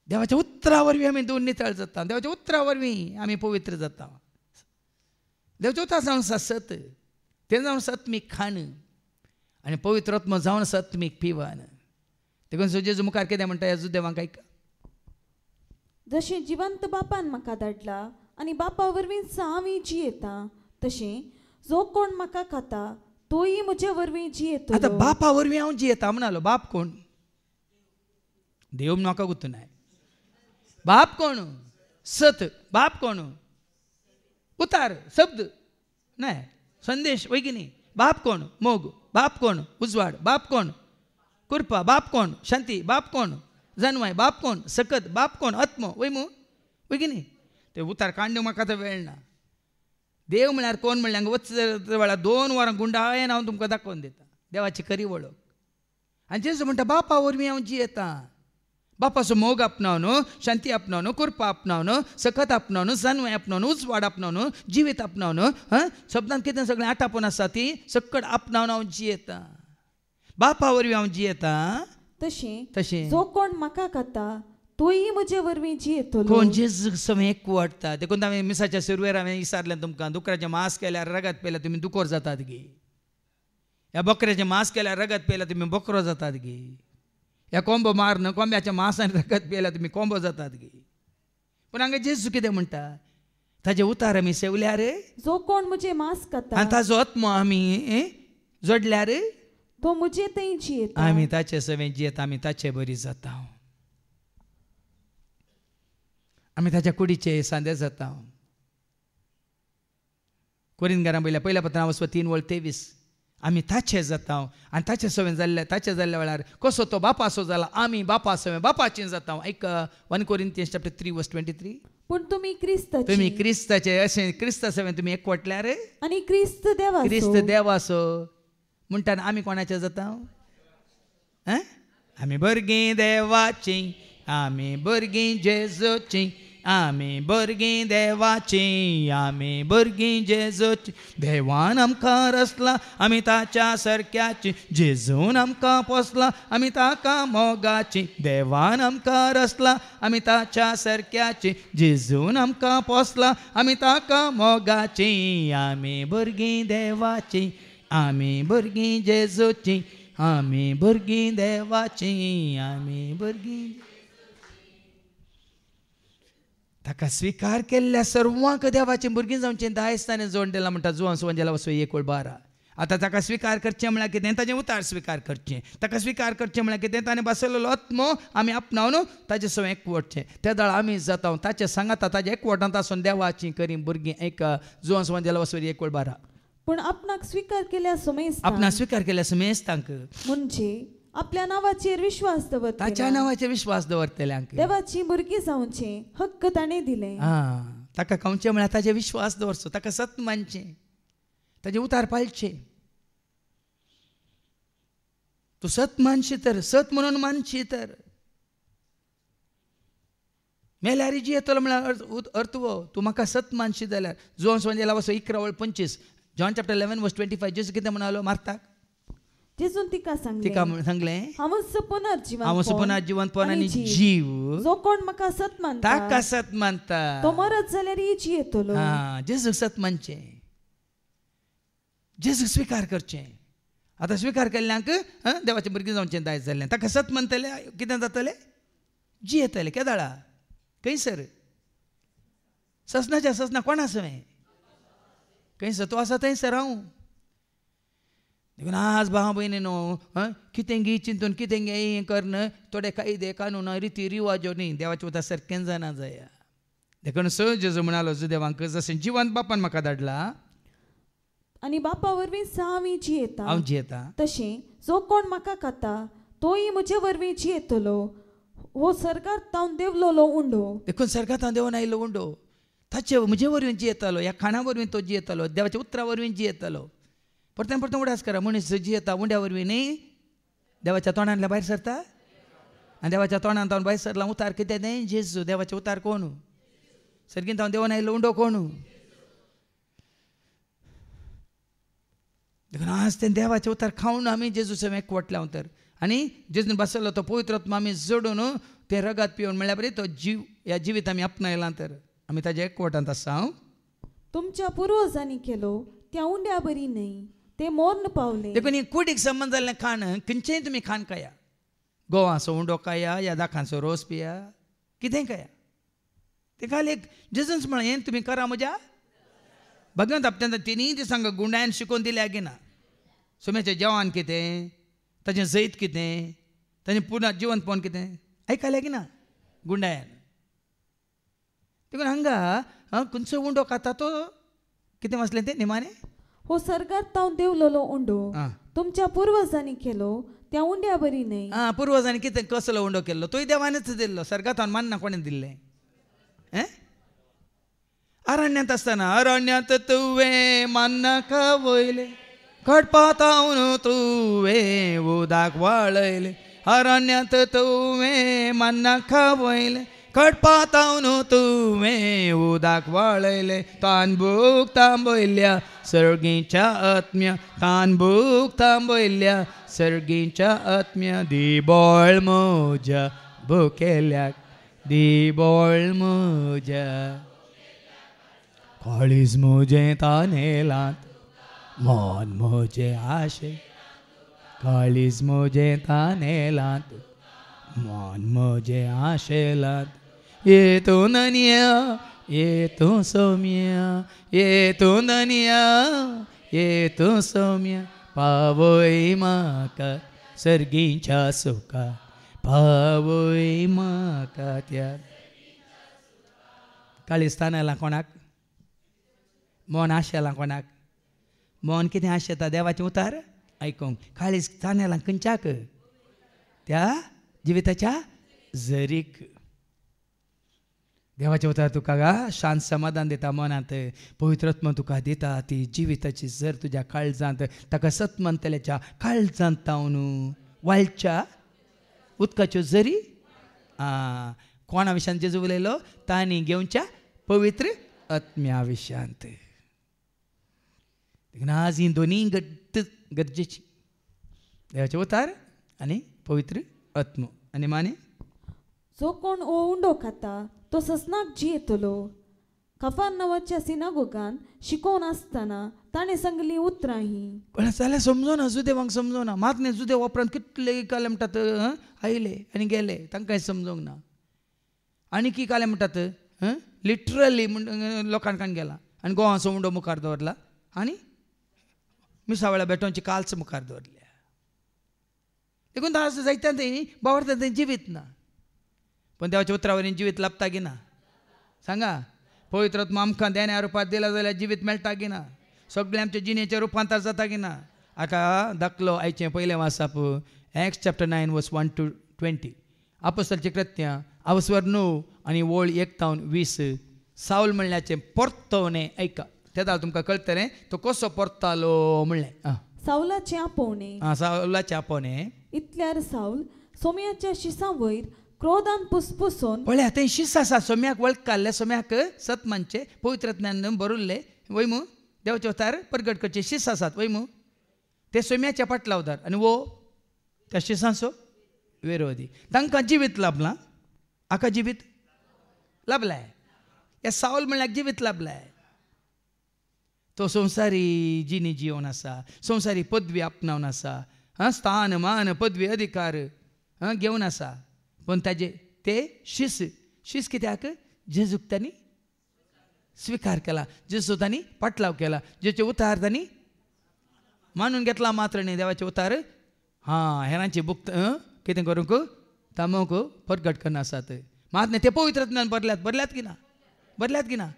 देवाच्या उतरा वरवीं आमी दोन नितळ जाता. देवाच्या उतरा वरवीं आमी पवित्र जाता. देवाच्या उतरां जावन सत तें जावन सत्मीक खाण आनी पवित्र आत्मा जावन सत्मीक पिवान. देखून जेजू मुखार कितें म्हणटा ह्या देवांक ऐका. जशें जिवंत बापान म्हाका धाडला आनी बापा वरवींच हांव जियेता तशें जो कोण म्हाका खाता तोय म्हजे वरवीं जियेतो. आतां बापा वरवीं हांव जियेता म्हणालो. बाप कोण? देव म्हाका गुतूनाय. बाप कोण? सत. बाप कोण? उतार शब्द नाही संदेश वय की न्ही. बाप कोण? मोग. बाप कोण? उजवाड. बाप कोण? कृपा. बाप कोण? शांती. बाप कोण? जन्मय. बाप कोण? सकत. बाप कोण? आत्मो वय मू वय की न्ही. ते उतार कांड्यो म्हाका आतां वेळ ना. देव म्हळ्यार कोण म्हणल्यार वच वेळार 2 वरां गुंडाळेन हांव तुमकां दाखोवन दिता देवाची खरी वळख. आनी जेजू म्हणटा बापा वरवीं हांव जियेता. बापाचो मोग आपणावन शांती आपणावन कृपा आपणावन सखत आपणावन जन्मय आपणावन उजवाड आपणावन जिवीत आपणावन शब्दांत कितें सगळें आटापून आसा ती सकट आपणावन हांव जियेता. बापा वरवीं हांव जियेता तशें जो कोण म्हाका खाता तोय म्हजे वरवीं जियेतलो. कोण जेजू समें एकवडटा. देखून हांवें मिसाच्या सुरवेर हांवें विचारलें तुमकां दुकराचें मांस केल्यार रगत पेल्यार तुमी दुकोर जातात गे. ह्या बकऱ्याचें मांस केल्यार रगत पेल्यार तुमी बकरो जातात गे. ह्या कोंबो मारन कोंब्याच्या मांसान रगत पेल्यार तुमी कोंबो जातात गे. पूण हांगा जेजू कितें म्हणटा? ताजे उतार आमी सेवल्यार जो कोण म्हजें मांस खाता आनी ताजो आत्मा आमी जोडल्यार तो म्हजे थंय जियेता. आमी ताचे सवें जियेता. आमी ताचे बरी जाता. आमी ताच्या कुडीचे सांदे जाता. कोरिंथीकारां पहिल्या पत्रांत वचप 3:23 आमी ताचे जाता आनी ताचे सवें जाल्ल्या वेळार कसो तो बापाचो जाला आमी बापा सवें बापाचीं जाता. एक 1 Corinthians chapter 3 verse 23. पूण तुमी क्रिस्ताचे अशें क्रिस्ता सवें तुमी एकवटल्यार आनी क्रिस्त देवाचो म्हणटा आमी कोणाचे जाता? आमी भुरगीं देवाचीं. आमी भुरगीं जेजूचीं. आमी भुरगीं देवाचीं. आमी भुरगीं जेजूचीं. देवान आमकां रचला आमी ताच्या सारक्याचीं. जेजून आमकां पोसला आमी ताका मोगाचीं. देवान आमकां रचला आमी ताच्या सारक्याचीं. जेजून आमकां पोसला आमी ताका मोगाचीं. आमी भुरगीं देवाचीं. आमी भुरगीं जेजूचीं. आमी भुरगीं देवाचीं. आमी भुरगीं ताका स्विकार केल्ल्या सर्वांक देवाचीं भुरगीं जावचीं दायस्ताने जोड दिला म्हणटा जुआं सुवांजेला वचो 1:12. आतां ताका स्विकार करचें म्हळ्यार कितें? ताजें उतार स्विकार करचें. ताका स्विकार करचें म्हळ्यार कितें? ताणें बसयलेलो आत्मो आमी आपणावन ताजे सवें एकवटचें. त्या दळ आमी जाता ताचे सांगाता ताजे एकवटांत आसून देवाचीं करी भुरगीं. एक जुआं सुवांजेला वचो 1:12. पूण आपणाक स्विकार केल्या समेस्तांक म्हणजे आपल्या नावाचेर विश्वास दवरतले. ताच्या नावाचेर विश्वास दवरतल्यांक देवाची भुरगीं जावचें हक्क ताणें दिलें. ताका खावचें म्हळ्यार ताजे विश्वास दवरचो, ताका सत मानचें, ताजे उतार पाळचे. तूं सत मानशी तर, सत म्हणून मानशी तर मेल्यार जी येतलो म्हळ्यार अर्थ हो, तूं म्हाका सत मानशी जाल्यार. जोन सोंजेला वचो 11:25 जॉन चॅप्टर 11:25 जेजू कितें म्हणालो मार्ताक? जेजून तिका सांगलें हांवच पुनर्जीवनपण आनी जीव, जो कोण म्हाका सत मानता ताका सत मानता तो मरत जाल्यार जी येतलो. जेजूक सत मानचें, जेजूक स्विकार करचें. आतां स्विकार केल्ल्यांक देवाचें भुरगीं जावचें दायज जाल्लें. ताका सत मानतले कितें जातलें? जी येतलें. केदाळा खंयसर? ससनाच्या ससना कोण आसा हांवें? खंयसर तूं आसा थंयसर हांव. देखून आज भाव भयणीनो, कितें गी चिंतून कितें गे हें करन, थोडे कायदे कानून रिती रिवाजो न्ही, देवाच्या उतार सारकें जाना जाया. देखून जेजू म्हणालो देवांक, जशें जिवंत बापान म्हाका धाडला आनी बापा वरवीं हांव जी येता, हांव जी येता, तशें जो कोण म्हाका खाता तोय म्हजे वरवीं जी येतलो. हो सर्गांत हांव देवलोलो उंडो. देखून सर्गांत हांव देंवन आयिल्लो उंडो, ताचे म्हजे वरवीं जी येतालो, ह्या खाणा वरवीं तो जी येतालो, देवाच्या उतरा वरवीं जी येतालो. परतें परतें उडास करा. मनीस जी येता उंड्या वरवीं न्ही, देवाच्या तोंडांतल्या भायर सरता. आनी देवाच्या तोंडांत हांव भायर सरला उतार कितें तें? जेजू. देवाचे उतार कोण? सर्गींत हांव देंवन आयिल्लो उंडो कोण? देखून आज तें देवाचे उतार खावन आमी जेजू सेवेक एकवटल्या तर, आनी जेजून बसयलो तो पवित्र आत्मा आमी जोडून तें रगत पिवन म्हणल्यार बरें तो जीव, ह्या जिवीत आमी आपणायला तर आमी ताजे एकवटांत आसा. तुमच्या पुर्वजांनी केलो त्या उंड्या बरी न्ही, ते मोर्न पावले. देखून ही कुडीक संबंद जाल्लें खाण खंयचेंय तुमी खाण खाया. गोवाचो उंडो खाया या दाखांचो रोस पिया, कितेंय खाया. ते खाली एक जेजूच म्हण हें तुमी करा म्हज्या भगवंत आपल्यान तिनूय दिसांक गुंडायन शिकोवन दिल्या गिना. सुम्याचें जेवण कितें, ताजें जैत कितें, ताजें पुर्ण जिवंतपण कितें आयकलें गिना गुंडायन. देखून हांगा खंयचो उंडो खाता तो कितें वाचलें तें निमाणें? हो सर्गांत हांव देवलोलो उंडो तुमच्या पुर्वजांनी केलो त्या उंड्या बरी न्ही. पुर्वजांनी कितें कसलो उंडो केल्लो? तोय देवानच दिल्लो. सर्गांत हांव मानना कोणें दिल्लें? अरण्यांत आसतना अरण्यांत तुवें मान्नाका वयले, खडपात हांव तुवें उदाक वाळयले. अरण्यांत तुवें मान्नाका वयले, खडपात हांव तुवें उदाक वाळयले. तानबूक थांबयल्या सर्गीच्या आत्म्या, तानबूक थांबयल्या सर्गीच्या आत्म्या. दिबोळ म्हज्या भुकेल्याक, दिबोळ म्हज्या काळीज म्हजें तानेलांत, मन म्हजें आशे. काळीज म्हजें तानेलांत, मन म्हजें आशेलांत. येतून ननिया येतूं सौम्या, येतूं ननिया येतूं सौम्या. पावय म्हाका सर्गीच्या सुखा, पावय म्हाका त्या. काळीज तानेलां कोणाक? मन आशेलां कोणाक? मन कितें आशेता? देवाचें उतार आयकूंक. काळीज तानेलां खंयच्याक? त्या जिविताच्या झरीक. देवाचें उतार तुका शांत समाधान दिता मनांत. पवित्र आत्मा तुका दिता ती जिविताची झर तुज्या काळजांत. ताका सत म्हणटल्याच्या काळजांत तावन वाळच्या उदकाच्यो झरी. कोणा विशयान जेजू उलयलो? तांणी घेवच्या पवित्र आत्म्या विशयांत. आज ही दोनी गरजेची. देवाचें उतार आनी पवित्र आत्मो. आनी माने जो कोण हो उंडो खाता तो ससनाक जी येतलो. कफरनाहूमाच्या सिनागोगान शिकोवन आसतना ताणें सांगली उतरां ही. जाल्यार समजोना, जुदेवांक समजोना. मात न्ही जुदेव उपरांत कितले काले म्हणटात आयले आनी गेले, तांकां समजोंक ना. आनी की काले म्हणटात लिटरली लोकांकान गेला आनी गोवाचो उंडो मुखार दवरला आनी मिसावळ्या बेटोंची काल्स मुखार दवरल्या. देखून जायत्या थंय बावरता थंय जिवीत ना. पण देवाच्या उतरा वरवीं जिवीत लाभता की ना? सांगा. पवित्र आत्मा आमकां देण्या रुपांत दिला जाल्यार जिवीत मेळटा की ना? सगळें आमच्या जिणेचें रुपांतर जाता की ना? आतां दाखलो आयचें पयलें वाचप एक्ट्स चॅप्टर 9 वर्स 1 to 20. आपोस्तलाचीं कृत्यां 9 आनी वोळ 1 to 20 साऊल म्हणल्याचे परतवणे ऐका तेदा तुमकां कळटलें तो कसो परतालो म्हणलें सावलाचे आपोवणे साऊलाचे आपोवणे इतल्यार साऊल सोम्याच्या शिसा वयर क्रोधान पुसपुसून पळया थंय शीस आसा सोम्याक वळखाल्ले सोम्याक सतमानचे पवित्रत्यान बरोल्ले वयमू देवाचे अवतार प्रगट करचे शीस आसात वयमू ते सोम्याच्या फाटला उदार आनी वो त्या शिसांचो विरोधी तांकां जिवीत लाभलां हाका जिवीत लाभलाय ह्या साऊल म्हणल्यार जिवीत लाभलाय तो संवसारी जिणी जिवन आसा संवसारी पदवी आपणावन आसा स्थान मान पदवी अधिकार घेवन आसा पण ताजे ते शीस कित्याक जेजूक तांणी स्विकार केला जेजू तांणी पाटलाव केला जेचे उतार तांणी मानून घेतला मात्र न्ही देवाचे उतार हेरांची बुक्त कितें करूंक तामोक प्रगट करना आसात मात न्ही ते पवित्रत्म्यान बरल्यात की ना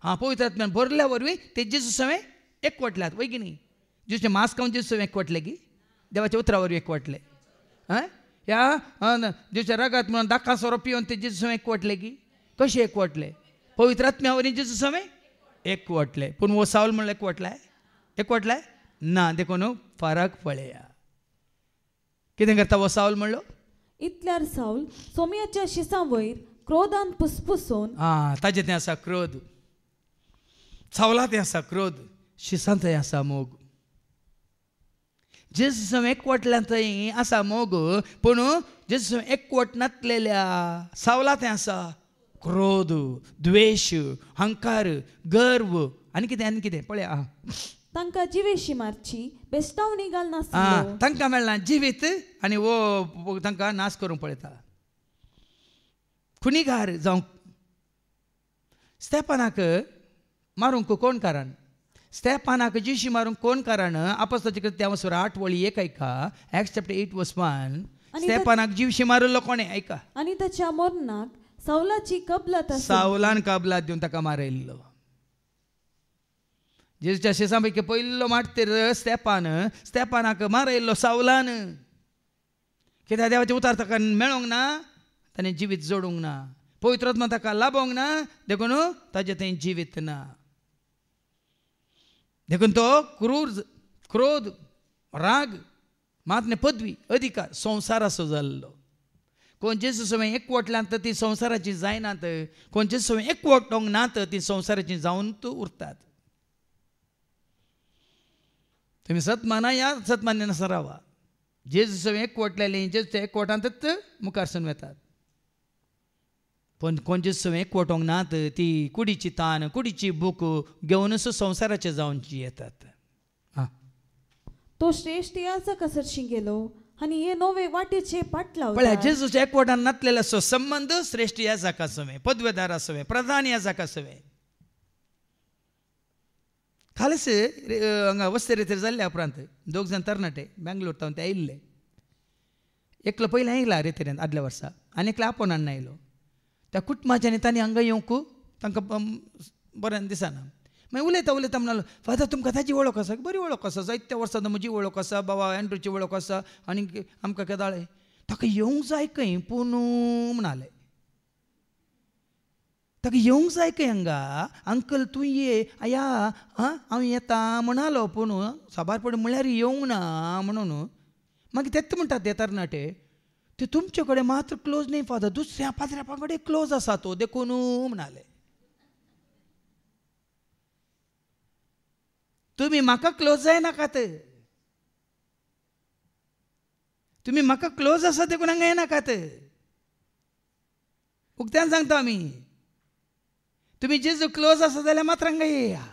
पवित्रत्म्यान बरल्या वरवीं ते जेजू सवें एकवटल्यात वय की न्ही जेजूचे मास खावन जेजू सवें एकवटले की देवाच्या उतरा वरवीं एकवटले ह्या जेजूच्या रगात म्हणून दाखा सोरो पिवन ते जेजू सवें एकवटले की कशें एकवटले पवित्रात्म्या वरवीं जेजू सवें एकवटले पूण वो साऊल म्हणल्यार एकवटलाय ना देखून फरक पळया कितें करता वो साऊल म्हणलो इतल्यार साऊल सोम्याच्या शिसा वयर क्रोधान पुसपुसून ताजे तें आसा क्रोध सावला तें आसा क्रोध शिसांत थंय आसा मोग जेजू सवें एकवटल्या थंय आसा मोग पूण जेजू सवें एकवट नासलेल्या सावला तें आसा क्रोध द्वेश हंकार गर्व आनी कितें पळया तांकां जिवेशी मारची बेस्तावणी घालनासलो तांकां मेळना जिवीत आनी वो तांकां नाश करूंक पळयता खुनीगार जावंक स्तेफानाक मारूंक कोण कारण स्तेफानाक जिशी मारूंक कोण कारण आपोस्तलाची कृत्यां 8:1 ऐका एक्ट्स चॅप्टर 8:1 स्तेफानाक जिवशी मारलो कोणे ऐका आनी ताच्या मरणाक सावलाची कबलात सावलान कबलात दिवन ताका मारयल्लो जेजूच्या शिसां पैकी पयलो मारतेर स्तेफानाक मारयल्लो सावलान कित्याक देवाचे उतार ताका मेळोंक ना ताणें जिवीत जोडूंक ना पवित्रात्मा ताका लाभोंक ना देखून ताजे थंय जिवीत ना देखून तो क्रोध राग मातने पदवी अधिकार संवसाराचो जाल्लो कोण जेजू सवें एकवटल्यांत ती संवसाराची जायनात कोण जेजू सवें एकवटोंक नात ती संवसाराची जावन उरतात तुम्ही सतमाना या सतमान्य नसा रावा जेजू सवें एकवटलेलीं जेजूच्या एकवटांतच मुखारसून वेतात पण कोण जेजू सवें एकवटोंक नात ती कुडीची तान कुडीची बूक घेवनच संवसाराचे जावन येतात तो श्रेष्ठ याजक असरशी गेलो आनी हे नवे वाटेचे पाटलाव पळय जेजूच्या एकवटान नासलेलो असो संबंध श्रेष्ठ याजका सवें पदवेदार आसवे प्रधान याजक आसवे खालस हांगा वस्ते रेतेर जाल्ल्या उपरांत 2 जाण तरणाटे बेंगलोर तावन ते आयिल्ले एकलो पयलीं आयला रेतेऱ्यांत आदल्या वर्सा आनी एकलो आपोवन हाडून आयलो त्या कुटुंबाच्यांनी तांणी हांगा येवंक तांकां बरें दिसना मागीर उलयता म्हणलो फादर तुमकां ताजी वळख आसा बरी वळख आसा जायत्या वर्सां म्हजी वळख आसा बाबा एंड्रूची वळख आसा आनी आमकां केदाळे ताका येवंक जाय खंय पूण म्हणाले ताका येवंक जाय खंय हांगा अंकल तूं ये या हांव येता म्हणालो पूण साबार पडून म्हळ्यार येवंक ना म्हणून मागीर तेच म्हणटात ते तरणाटे ते तुमचे कडेन मात्र क्लोज न्ही फादर दुसऱ्या पाद्र्या कडेन क्लोज आसा तो देखून म्हणाले तुम्ही म्हाका क्लोज जायनाकात तुम्ही म्हाका क्लोज आसा देखून हांगा येनाकात उक्त्यान सांगता आमी तुम्ही जेजू क्लोज आसा जाल्यार मात्र हांगा येया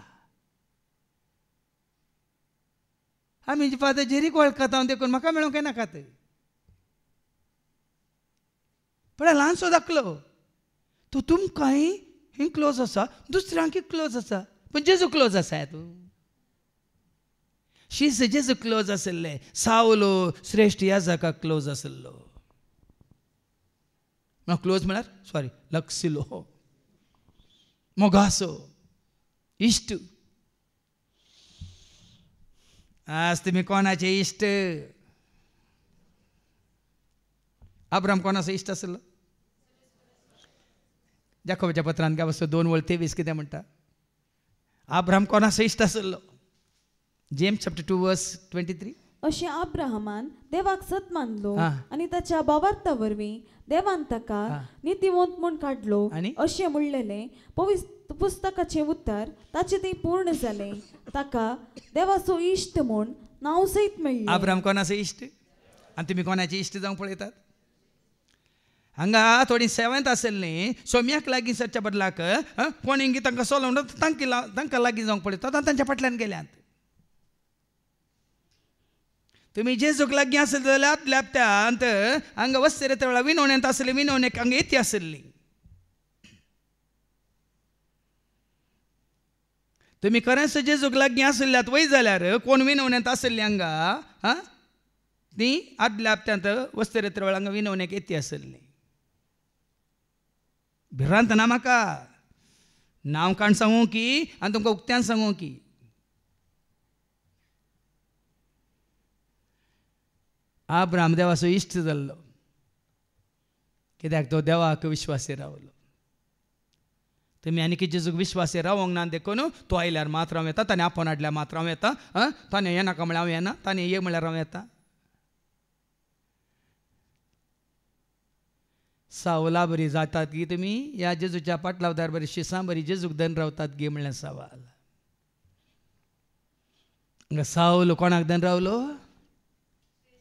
आमी फादर जेरीक वळखता हांव देखून म्हाका मेळोंक येनाकात पण ल्हानसो दाखलो तो तुमकांय क्लोज आसा दुसऱ्यांक क्लोज आसा पण जेजू क्लोज आसा तूं शीस जेजू क्लोज आसले सावलो श्रेष्ठ याजका क्लोज आसलो क्लोज म्हळ्यार सॉरी लक्षिलो मोगासो इश्ट आज तुम्ही कोणाचे इश्ट अब्राम कोणाचो इश्ट आसलो जाकोबाच्या पत्रांत काय वस्तू 2:23 कितें म्हणटा? अब्राहम कोणाचो इश्ट आसलो? James chapter 2:23. अशें अब्राहमान देवाक सत मानलो हा. आनी ताच्या भावार्था वरवीं देवान ताका नितीवंत म्हूण काडलो आनी? अशें म्हणलेलें पवित्र पुस्तकाचें उतर ताचें तें पूर्ण जालें. ताका देवाचो इश्ट म्हूण नांव सयत मेळ्ळें. अब्राहम कोणाचो इश्ट? आनी तुमी कोणाचे इश्ट जावंक पळयतात? हांगा थोडी सेवेंत आसली सोम्याक लागीं सरच्या बदलाक कोणी तांकां सोलोवन तांकां लागीं जावंक पळयतात आनी तांच्या फाटल्यान गेल्यात. तुम्ही जेजूक लागीं आसले जाल्यार ल्यापत्यांत हांगा वस्ते येता वेळा विनवण्यांत आसली विनवणेक हांगा येती आसली. तुम्ही खरेंच जेजूक लागीं आसल्यात वय जाल्यार कोण विनवण्यांत आसली हांगा ती आदल्या हप्त्यांत वस्ते येता वेळा हांगा विनवणेक येती आसली. भिरांत ना म्हाका नांव काण सांगू की आनी तुमकां उक्त्यान सांगू की अब्राहम देवाचो इश्ट जाल्लो कित्याक तो देवाक विश्वासी रावलो. तुमी आनी कितें जेजूक विश्वासी रावोंक ना देखून तो आयल्यार मात हांव येता ताणें आपोवन हाडल्यार मात हांव येता ताणें येनाका म्हळ्यार हांव येना ताणें ये म्हळ्यार हांव येता. सावला बरी जातात की तुमी ह्या जेजूच्या पाटलावदार बरी शिसां बरी जेजूक दन रावतात गे म्हळ्यार सवाल. सावल कोणाक दन रावलो?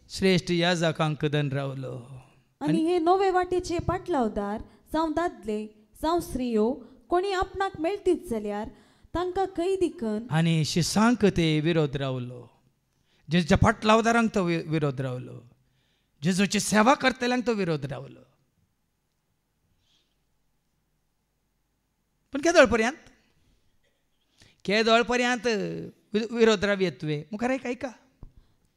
श्रेष्ठ याजकांक दन रावलो. आनी हे नवे वाटेचे पाटलावदार जावं दादले जावं स्त्रियो कोणी आपणाक मेळटीत जाल्यार तांकां कैदी करून आनी शिसांक ते विरोध रावलो. जेजूच्या पाटलावदारांक तो विरोध रावलो. जेजूची सेवा करतल्यांक तो विरोध रावलो. पण केदोळ पर्यंत विरोध रावयेत तुवें मुखार ऐका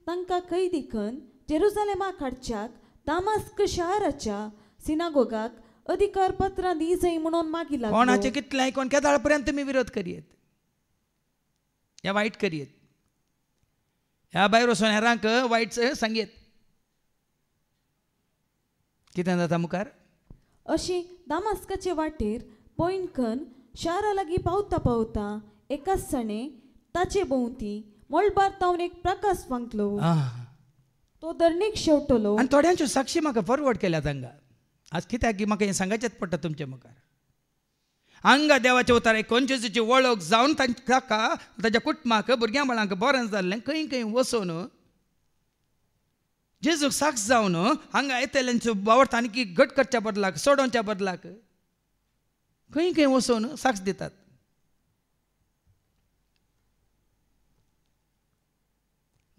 तांकां कैदी करून जेरुसलेमाक हाडच्याक दामास्क शाराच्या सिनागोगाक अधिकार पत्रां दी जाय म्हणून मागिला. कोणाचें कितलें आयकोन केदोळ पर्यंत तुमी विरोध करियेत ह्या वायट करियेत ह्या भायर वचून हेरांक वायट सांगयेत कितें जाता मुखार? अशी दामास्काचे वाटेर पॉयंट करून शारा लागीं पावता पावता एकाच सणे ताचे भोंवती मळबार तावन एक प्रकाश वांकलो. तो धरणीक शेवटलो. आनी थोड्यांच्यो साक्षी म्हाका फॉरवर्ड केल्यात हांगा. आज कित्याक की म्हाका हें सांगायचेंच पडटा तुमच्या मुखार. हांगा देवाचे उतार आयकून जेजूची वळख जावन ताका ताच्या कुटुंबाक भुरग्यां बाळांक बरें जाल्लें खंय खंय वचून जेजूक साक्ष जावन हांगा येतल्यांचो वावरत आनी घट करच्या बदलाक सोडोवच्या बदलाक खंय खंय वचून साक्ष दितात.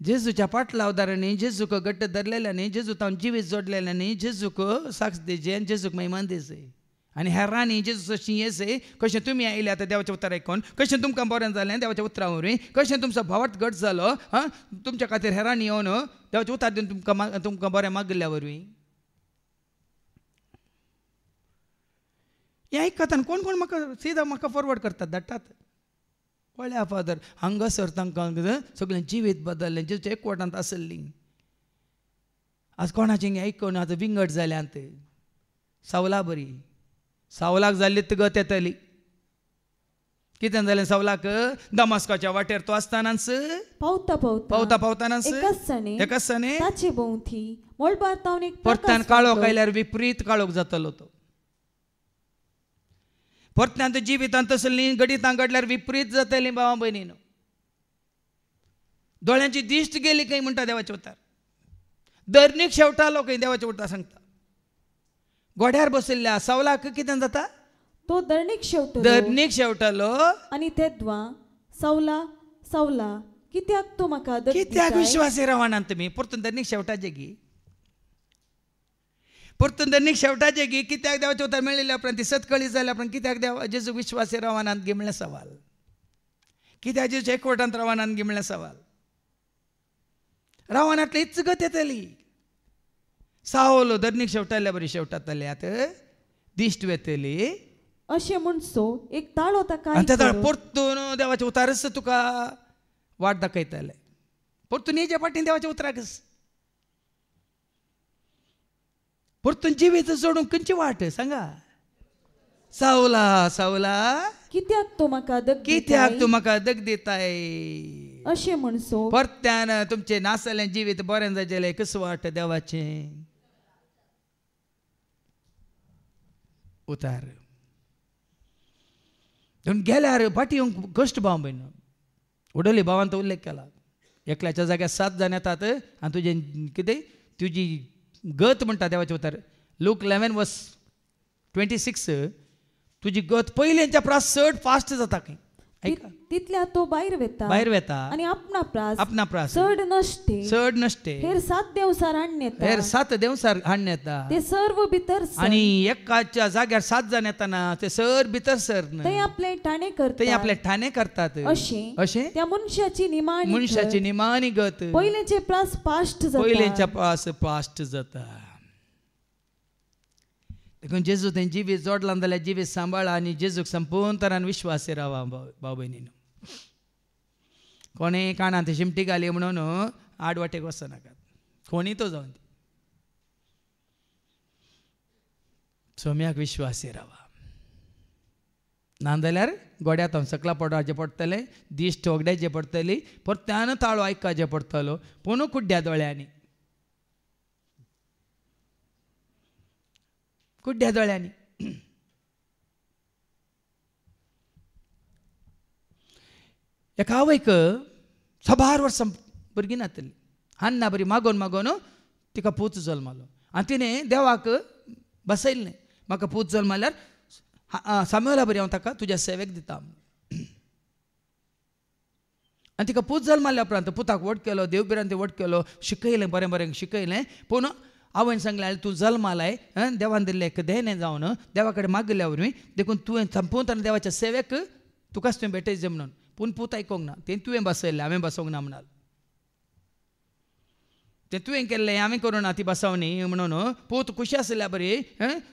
जेजूच्या पाटलावदारांनी जेजूक घट्ट धरलेल्यांनी जेजू तावन जिवीत जोडलेल्यांनी जेजूक साक्ष दिवचे आनी जेजूक महिमान दिवचे. आनी हेरांनी जेजू अशी येसे कशें तुमी आयले आतां देवाचें उतर आयकून कशें तुमकां बरें जालें देवाच्या उतरां वरवीं कशें तुमचो भावार्थ घट जालो तुमच्या खातीर हेरांनी येवन देवाचें उतर दिवन तुमकां बरें मागिल्ल्या वरवीं. हें आयकतात कोण कोण म्हाका सीदा म्हाका फॉरवर्ड करतात धाडटात. पळया फादर हांगासर तांकां सगळें जिवीत बदललें जेजूच्या एकवटांत आसलीं. आज कोणाचें आयकून आतां विंगड जाल्यांत. सावला बरी सावलाक जाल्ली गत येतली. कितें जालें सावलाक? दमास्काच्या वाटेर तो आसतानाच पावतानाच एकाच सणे ताचे भोंवती मळबार तावन एक परत्यान काळोख आयल्यार विपरीत काळोख जातलो तो. परत्यांत जिवितांत तसलीं गडितां घडल्यार विपरीत जातलीं भावा भयणीनो. दोळ्यांची दिश्ट गेली खंय म्हणटा देवाचे उतार. धरणीक शेवटालो खंय देवाचे उतार सांगता. गोड्यार बसयल्ल्या सावलाक कितें जाता? तो धरणीक शेवटालो आनी तेद्वा सावला सावला कित्याक तूं म्हाका कित्याक विश्वासी रावनात तुमी? परतून धरणीक शेवटाचे गी परतून धरणीक शेवटाचे गी कित्याक देवाचे उतार मेळिल्ल्या उपरांत ती सतकळी जाल्या उपरांत कित्याक देव जेजू विश्वासी रावनात गे म्हणल्यार सवाल. कित्याक जेजू एकवटांत रावनात गे म्हणल्यार सवाल. रावनातली हीच गत येतली. सावलो धरणीक शेवटाल्या बरी शेवटातल्यात दिश्ट वेतली अशें म्हणसो एक ताळो ताका परतून देवाचे उतारच तुका वाट दाखयतले. परतून हेजे फाटीं देवाच्या उतराकच परतून जिवीत सोडूंक खंयची वाट सांगा? सावला सावला कित्याक तू म्हाका दग कित्याक दिताय? तू म्हाका दग दिताय अशें म्हणसो परत्यान तुमचे नासलें जिवीत बरें जाजेलें कसं वाट देवाचें उतार दोन गेल्यार फाटी येवंक कश्ट भाव बीन उडोली भावान तो उल्लेख केला एकल्याच्या जाग्यार 7 जाण येतात आनी तुजें कितें तुजी गत म्हणटा देवाचे उतार लूक 11:26 तुजी गत पयलींच्या प्रास चड फास्ट जाता खंय ऐका तितल्या तो भायर वेता भायर वेता आणि आपणा प्रास चड चड नसते नसते हेर 7 देवसार हाडून येता हेर 7 देवसार हाडून येता ते सर्व भितर आणि एकाच्या जाग्यार 7 जाण येताना ते सर भितर सर ते आपले ठाणे करतात ते आपले ठाणे करतात अशें त्या मनशाची निमाणी गत पयलेचे प्रास फास्ट जाता पयलेच्या पास फास्ट जाता देखून जेजू तें जिवीत जोडला जाल्यार जिवीत सांबाळा आनी जेजूक संपूर्ण तरान विश्वासी रावा भाव भयणीनो कोणें कानांत शिमटी घाली म्हणून आडवाटेक वचनाकात कोणी तो जावन सोम्याक विश्वासी रावा नाजाल्यार गोड्यात सकला पडपाचें पडटलें दिश्ट वगड्याचें पडटली परत्यान ताळो आयकाचें पडटलो पूण कुड्ड्या दोळ्यांनी कुड्ड्या दोळ्यांनी एका आवयक 6 वर्सां भुरगीं नातली हान्ना बरी मागोन मागोन तिका पूत जल्मालो आनी तिणें देवाक बसयल्लें म्हाका पूत जल्माल्यार सामुएला बरी हांव ताका तुज्या सेवेक दिता आनी तिका पूत जल्माल्या उपरांत पुताक वट केलो देवबिरान वट केलो शिकयलें बरें बरें शिकयलें पूण आवयन सांगलें तूं जल्मालाय देवान दिल्लें एक देणे जावन देवा कडेन मागल्या वरवीं देखून तुवें संपूर्ण देवाच्या सेवेक तुकाच तुवें भेटयचें म्हणून पूण पूत आयकोंक ना तें तुवें बसयल्लें हांवें बसोवंक ना म्हणाल तें तुवें केल्लें हांवें करूं ना ती बसवणी म्हणून पूत खुशी आसल्या बरी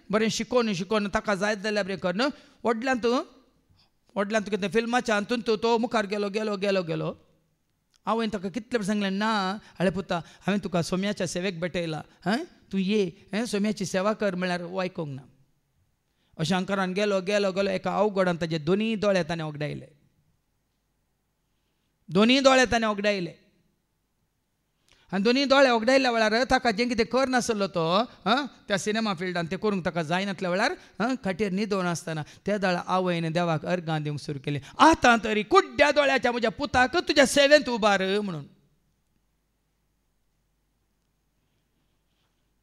बरें शिकोवन ताका जायत जाल्यार बरें कर व्हडल्यान तूं कितें फिल्माच्या हातून तो मुखार गेलो गेलो गेलो गेलो हांवें ताका कितले सांगलें ना हळे पुता हांवें तुका सोम्याच्या सेवेक भेटयला तूं ये सोम्याची सेवा कर म्हळ्यार वो आयकोंक ना अशें अंकारान गेलो गेलो गेलो एका अवघडान ताजे दोनी दोळे ताणें ओगडायले आनी दोनी दोळे ओगडायल्या वेळार ताका जें कितें कर नासलो तो त्या सिनेमा फिल्डान तें करूंक ताका जायनासल्या वेळार खाटीर न्हिदोन आसतना त्या दाळा आवयन देवाक अर्गां दिवंक सुरू केलें आतां तरी कुड्ड्या दोळ्याच्या म्हज्या पुताक तुज्या सेवेंत उबार म्हणून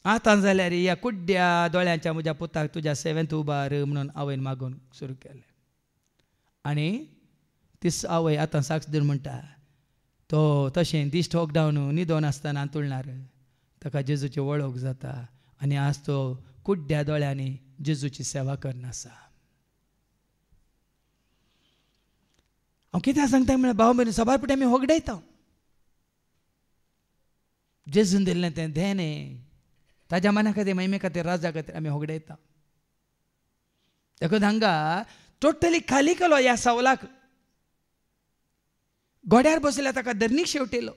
आतां जाल्यार ह्या कुड्ड्या दोळ्याच्या म्हज्या पुताक तुज्या सेवेंत उबार म्हणून आवयन मागून सुरू केलें आनी तीच आवय आतां साक्ष दिवन म्हणटा तो तशें दिश्ट वखदावन न्हिदोन आसतना तुळणार ताका जेजूची वळख जाता आनी आज तो कुड्ड्या दोळ्यांनी जेजूची सेवा करनासा हांव कित्याक सांगता म्हळ्यार भाव भयणी सबार पुटी आमी वगडायता जेजून दिल्लें तें देणें ताज्या मना खातीर महिमे खातीर राजा खातीर आमी वगडायता देखून हांगा टोटली खाली केलो ह्या सावलाक गोड्यार बसयल्यार ताका धरणीक शेवटयलो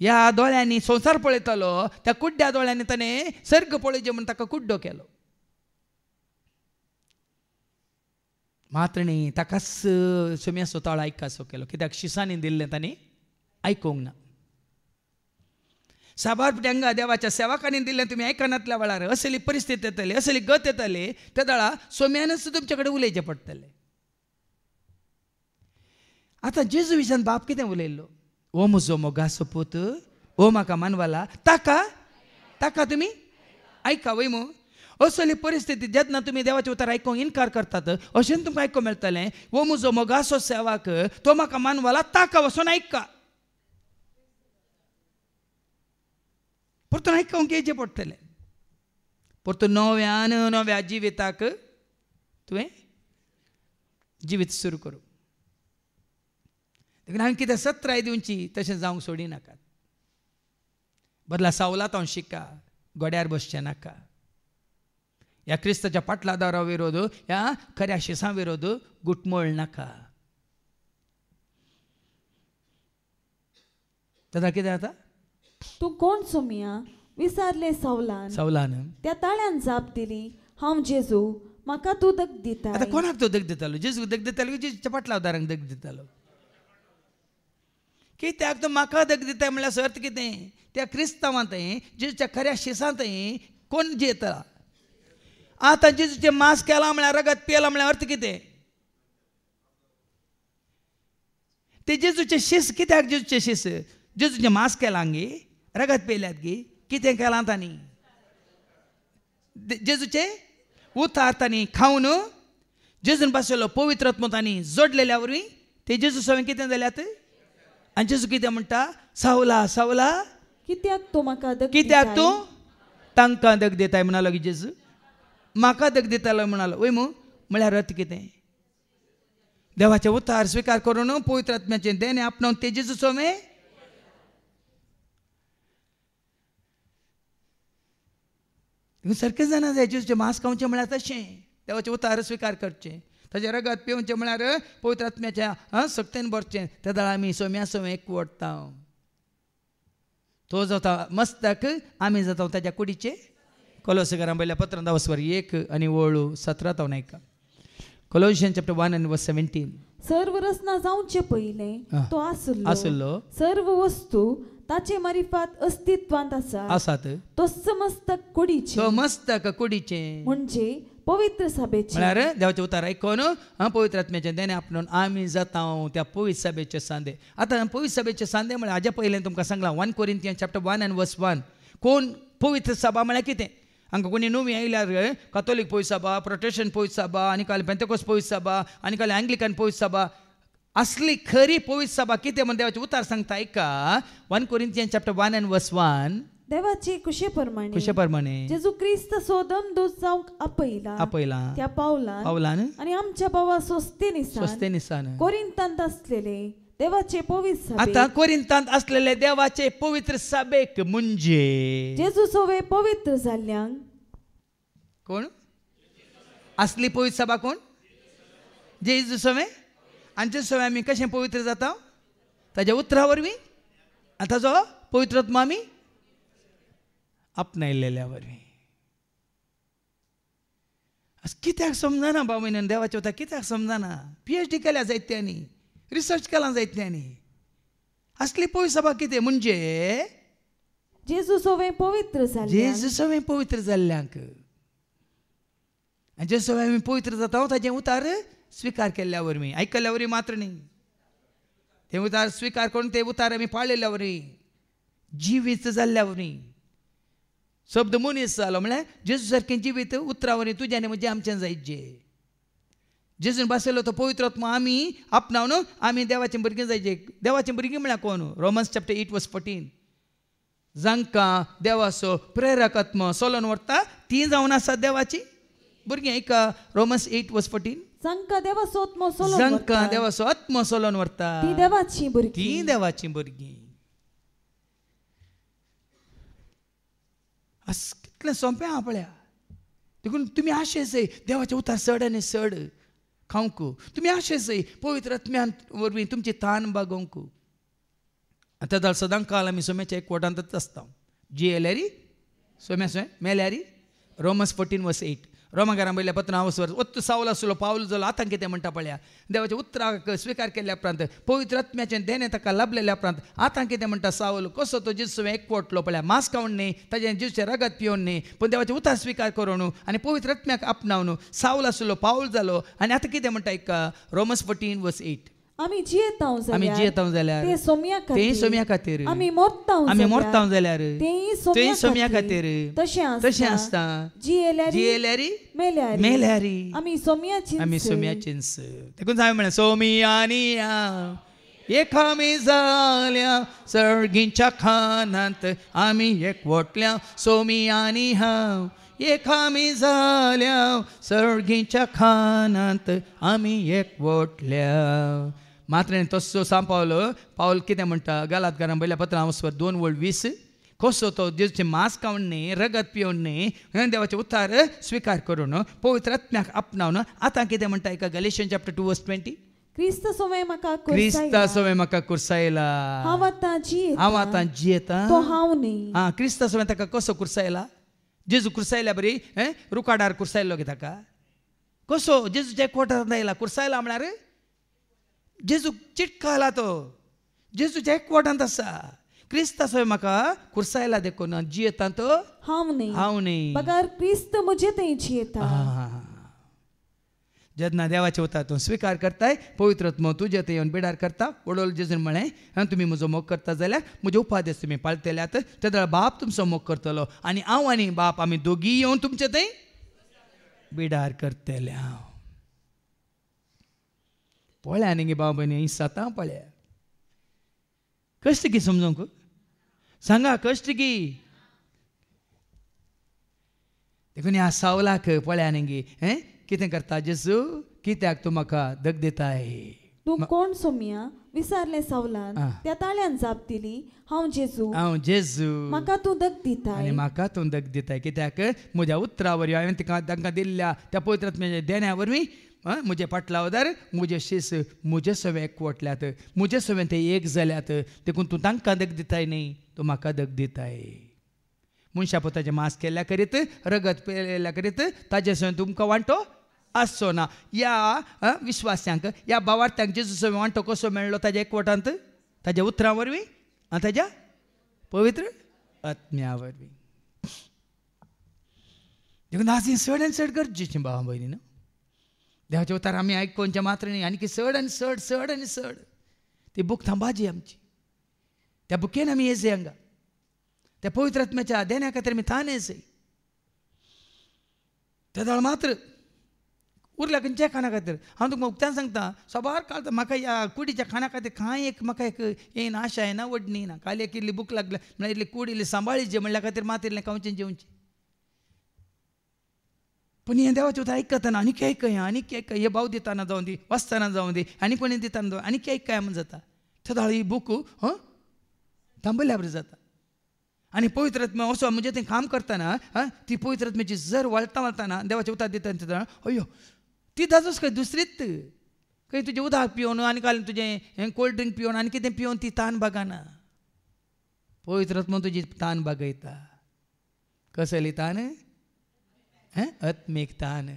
ह्या दोळ्यांनी संवसार पळयतालो त्या कुड्ड्या दोळ्यांनी ताणें सर्ग पळयचे म्हूण ताका कुड्डो केलो मात्र न्ही ताकाच सोम्याचो ताळो आयकाचो केलो कित्याक शिसांनी दिल्लें ताणें आयकोंक ना साबार पुट्यांगा देवाच्या सेवकांनी दिल्लें तुमी आयकनातल्या वेळार असली परिस्थिती येतली असली गत येतली त्या दाळा सोम्यानच तुमचे कडेन उलयचें पडटलें आतां जेजू विशयान बाप कितें उलयल्लो ओ म्हजो मोगाचो पूत ओ म्हाका मानवाला ताका तुमी आयका वय मू असली परिस्थिती जेन्ना तुमी देवाचें उतर आयकोंक इन्कार करतात अशें तुमकां आयकोंक मेळटलें ओ म्हजो मोगाचो सेवाक तो म्हाका मानवाला ताका वचून आयका परतून आयकोंक येवचें पडटलें परतून नव्या जिविताक तुवें जिवीत सुरू करूं देखून हांवें कितें सत्राय दिवची तशें जावंक सोडी नाकात बदला सावलात हांव शिका गोड्यार बसचें नाका ह्या क्रिस्ताच्या पाटलादारा विरोध ह्या खऱ्या शिसां विरोध गुटमळ नाका दादा कितें जाता तूं कोण सोम्या विचारले सावलान सावलान त्या ताळ्यान जाप दिली हांव जेजू म्हाका तूं दग दिता आता कोणाक तो दग दितालो? जेजू दग दितालो की जेजूच्या पाटला उदारांक दग दितालो? कित्याक तो म्हाका दग दिताय म्हणल्यार अर्थ कितें? त्या क्रिस्तांवांत जेजूच्या खऱ्या शिसांत कोण जेता? आतां जेजूचे मांस केला म्हळ्यार रगत पियला म्हळ्यार अर्थ कितें? ते जेजूचे शिस कित्याक जेजूचे शिस? जेजूचे मांस केला गे, रगत पेल्यात गे, कितें केलां तांणी? जेजूचे उतार तांणी खावन जेजून बसयलो पवित्र आत्मो तांणी जोडलेल्या वरवीं ते जेजू सवय कितें जाल्यात? आनी जेजू कितें म्हणटा? सावला सावला कित्याक तूं म्हाका दग कित्याक तूं तांकां दग दिताय म्हणालो की जेजू म्हाका दग दितालो म्हणालो. वय मू म्हळ्यार अर्थ कितें? देवाचे उतार स्विकार करून पवित्र आत्म्याचे देणे आपणावन ते जेजू सवय सारकें जाणा जाय. जेजूचे मांस खावचें म्हळ्यार तशें देवाचे उतार स्विकार करचें, ताजें रगत पिवचें म्हळ्यार पवित्र आत्म्याच्या सक्तेन भरचें. त्या दाळा आमी सोम्या सवय एकवटता. तो जाता मस्तक, आमी जाता ताच्या कुडीचे. कोलोसांकारां बरयल्या पत्रांत 10:1 आनी 17 नायका. Colossians chapter 1 and verse 17. सर्व रचना जावचे पयलें तो आसलो, सर्व वस्तू ताचे मारिफात अस्तित्वांत आसात. तो समस्तक कुडीचे, तो मस्तक कुडीचे म्हणजे पवित्र सभेचे. म्हळ्यार देवाचे उतार आयकून पवित्र आत्म्याचे देणे आपणावन आमी जाता त्या पवित्र सभेचे सांदे. आतां पवित्र सभेचे सांदे म्हळ्यार हाज्या पयलें तुमकां सांगलां 1 Corinthians chapter 1 and verse 1. कोण पवित्र सभा म्हळ्यार कितें? हांकां कोणी नवी आयल्यार कॅथोलीक पवित्र सभा, प्रोटेस्टंट पवित्र सभा, आनी काल पेंतेकोस्त पवित्र सभा, आनी काल अँग्लिकन पवित्र सभा, असली खरी पवित्र सभा कितें म्हण देवाचे उतार सांगता ऐका. 1 Corinthians chapter 1 and verse 1. देवाचे कुशे प्रमाणे जेजू ख्रिस्त सोदम दूत जावंक आपयला त्या पावलान आनी आमच्या भावा सोस्तेनिसान कोरिंथांत असलेले देवाचे पवित्र सभेक. आता कोरिंथांत असलेले देवाचे पवित्र सभेक म्हणजे जेजू सवय पवित्र जाल्ल्यांक. कोण असली पवित्र सभा? कोण? जेजू सवय. आनी जेजू सवय आमी कशें पवित्र जाता? ताज्या उतरा वरवीं आनी ताजो पवित्र आत्मा आमी आपणायलेल्या वरवीं. कित्याक समजना भावयन देवाचे उतार कित्याक समजना? PhD केल्या जायत्यांनी, रिसर्च केला जायत्यांनी. असली पवित्र सभा कितें म्हणजे जेजू सवय पवित्र जाल्ल्यांक. जेजू सवय पवित्र जाल्ल्यांक. आनी जेजू सवय आमी पवित्र जाता ताजें उतार स्विकार केल्ल्या वरवीं, आयकल्ल्या वरवीं मात्र न्ही. ते उतार स्विकार करून ते उतार आमी पाळलेल्या वरवीं, जिवीत जाल्ल्या वरवीं. शब्द मनीस जालो म्हळ्यार जेजू सारकें जिवीत उतरा वरवीं तुजें आनी म्हजें आमचें जायचें. जेजून बसयलो तो पवित्र आत्मा आमी आपणावन आमी देवाचें भुरगीं जायचे. देवाचें भुरगीं म्हळ्यार कोण? Romans chapter 8 verse 14. जांकां देवाचो प्रेरक आत्मा सोलोन व्हरता ती जावन आसात देवाची भुरगीं. ऐका Romans 8 verse 14. जांकां देवाचो आत्मा सोलोन व्हरता ती देवाची भुरगीं. कितलें सोंपें आहा पळया. देखून तुमी आशेचय देवाचे उतार चड आनी चड खावंक. तुमी आशेचय पवित्र आत्म्यान वरवीं तुमची तान बागोवंक. आतां जाल्यार सदां काल आमी सोम्याच्या एकवटांतच आसता. जियेल्यार सोम्या सोय मेल्यार. Romans 14 verse 8. रोमाकारां बरयल्या पत्रांत 9 वर्स. ओत्तू सावल आसलो पावल जालो. आतां कितें म्हणटा पळया. देवाच्या उतराक स्विकार केल्ल्या उपरांत पवित्र आत्म्याचें देणें ताका लाभलेल्या उपरांत आतां कितें म्हणटा सावल कसो तो जेजू एकवटलो पळया. मांस खावन न्ही, ताजें जेजूचें रगत पिवन न्ही, पूण देवाचे उतार स्विकार करून आनी पवित्र आत्म्याक आपणावन सावल आसलो पावल जालो. आनी आतां कितें म्हणटा ऐका. Romans 14 verse 8. आमी जियेतांव जाल्यार ते सोम्या खातीर. आमी मोरतांव जाल्यार तेय सोम्या खातीर. तशें आसता. जियेल्यार मेल्यार आमी सोम्याचींच. देखून हांवें म्हळें सोमियांनी एक आमी जाल्या सर्गींच्या खानांत आमी एकवटल्या. सोमियांनी हांव एक आमी जाल्या सर्गींच्या खानांत आमी एकवटल्या. मात्र तसो पावल कितें म्हणटा गलातकारां बरयल्या पत्रांत 2:20. कसो तो जेजूचें मांस खावन न्ही, रगत पिवन न्ही, देवाचे उतार स्विकार करून पवित्र आत्म्याक आपणावन आतां कितें म्हणटा एका Galatians chapter 2 verse 20. क्रिस्त सवय म्हाका कुरसायला. हांव आतां जियेता. तो हांव न्ही. क्रिस्त सवय ताका कसो कुरसायला? जेजू कुर्सायल्या बरी रुकाडार कुर्सायल्लो गे ताका कसो जेजूच्या एकवटांत आयला कुर्सायला म्हळ्यार जेजू चिटका आला तो जेजूच्या एकवटांत आसा क्रिस्त असो म्हाका कुर्सायला देखून जियेता तो हांव न्ही पगार क्रिस्त म्हजे थंय जियेता जेन्ना देवाचे उतर तूं स्विकार करताय पवित्र आत्मो तुजे थंय येवन बिडार करता वडोल जेजून म्हळें तुमी म्हजो मोग करता जाल्यार म्हजे उपादेश तुमी पाळटल्यात तेदळ बाप तुमचो मोग करतलो आनी हांव आनी बाप आमी दोगी येवन तुमचे थंय बिडार करतले हांव पळया न्ही गे बाबा सतां पळया कश्ट की समजूंक सांगा कश्ट की देखून ह्या सावलाक पळया न्ही गे कितें करता जेजू कित्याक तूं म्हाका दग दिताय तूं कोण सोम्या विचारलें सावलान त्या ताळ्यान जाप दिली हांव जेजू म्हाका तूं दग दिताय आनी म्हाका तूं दग दिताय कित्याक म्हज्या उतरा वरवीं हांवें तांकां दिल्ल्या त्या पवित्र आत्म्याच्या देण्या वरवीं म्हजे पाटलावदार म्हजे शीस म्हजे सवे एकवटल्यात म्हजे सवे ते एक जाल्यात देखून तूं तांकां दग दिताय न्ही तूं म्हाका दग दिताय मनशा पुताचें मास केल्ल्या करीत रगत पेलेल्या करीत ताजे सवे तुमकां वांटो आसचो ना या विश्वासांक या भावार्थ्यांक जेजू सवे वांटो कसो मेळ्ळो ताज्या एकवटांत ताज्या उतरां वरवीं आनी ताज्या पवित्र आत्म्या वरवीं देखून आज ही चड आनी चड गरजेचीं भावां भयणी न्हू देवाचे उतार आमी आयकोनचे मात्र न्ही आनी चड आनी चड चड आनी चड ती बूक थांबाची आमची त्या बुकेन आमी येजय हांगा त्या पवित्र आत्म्याच्या देण्या खातीर आमी थान येजय तेदळ मात्र उरल्या खंयच्या खाना खातीर हांव तुमकां उक्त्यान सांगता सबार काळ म्हाका ह्या कुडीच्या खाना खातीर कांय एक म्हाका एक येन आशा येना वडणी ना काल एक इल्ली बूक लागल्या म्हळ्यार इल्ली कूड इल्ली सांबाळीची म्हणल्या खातीर मात इल्लें खावचें जेवचें पूण हें देवाचें उतर आयकतना आनीक आयकय आनीक आयकय हे भाव दिताना जावं दी वसतना जावं दी आनी कोणी दिताना जावं आनीक आयकय म्हण जाता तेदळ ही बूक थांबयल्या बरें जाता आनी पवित्र आत्मा असो म्हणजे तें काम करतना ती पवित्र आत्म्याची जर वळताना देवाचें उतर दितना तेदळ अयो ती दाजोस खंय दुसरीच खंय तुजें उदक पिवन आनी काल तुजें कोल्ड ड्रिंक पिवन आनी कितें पिवन ती तान बागाना पवित्र आत्मा तुजी तान बागयता कसली तान आत्मीक तान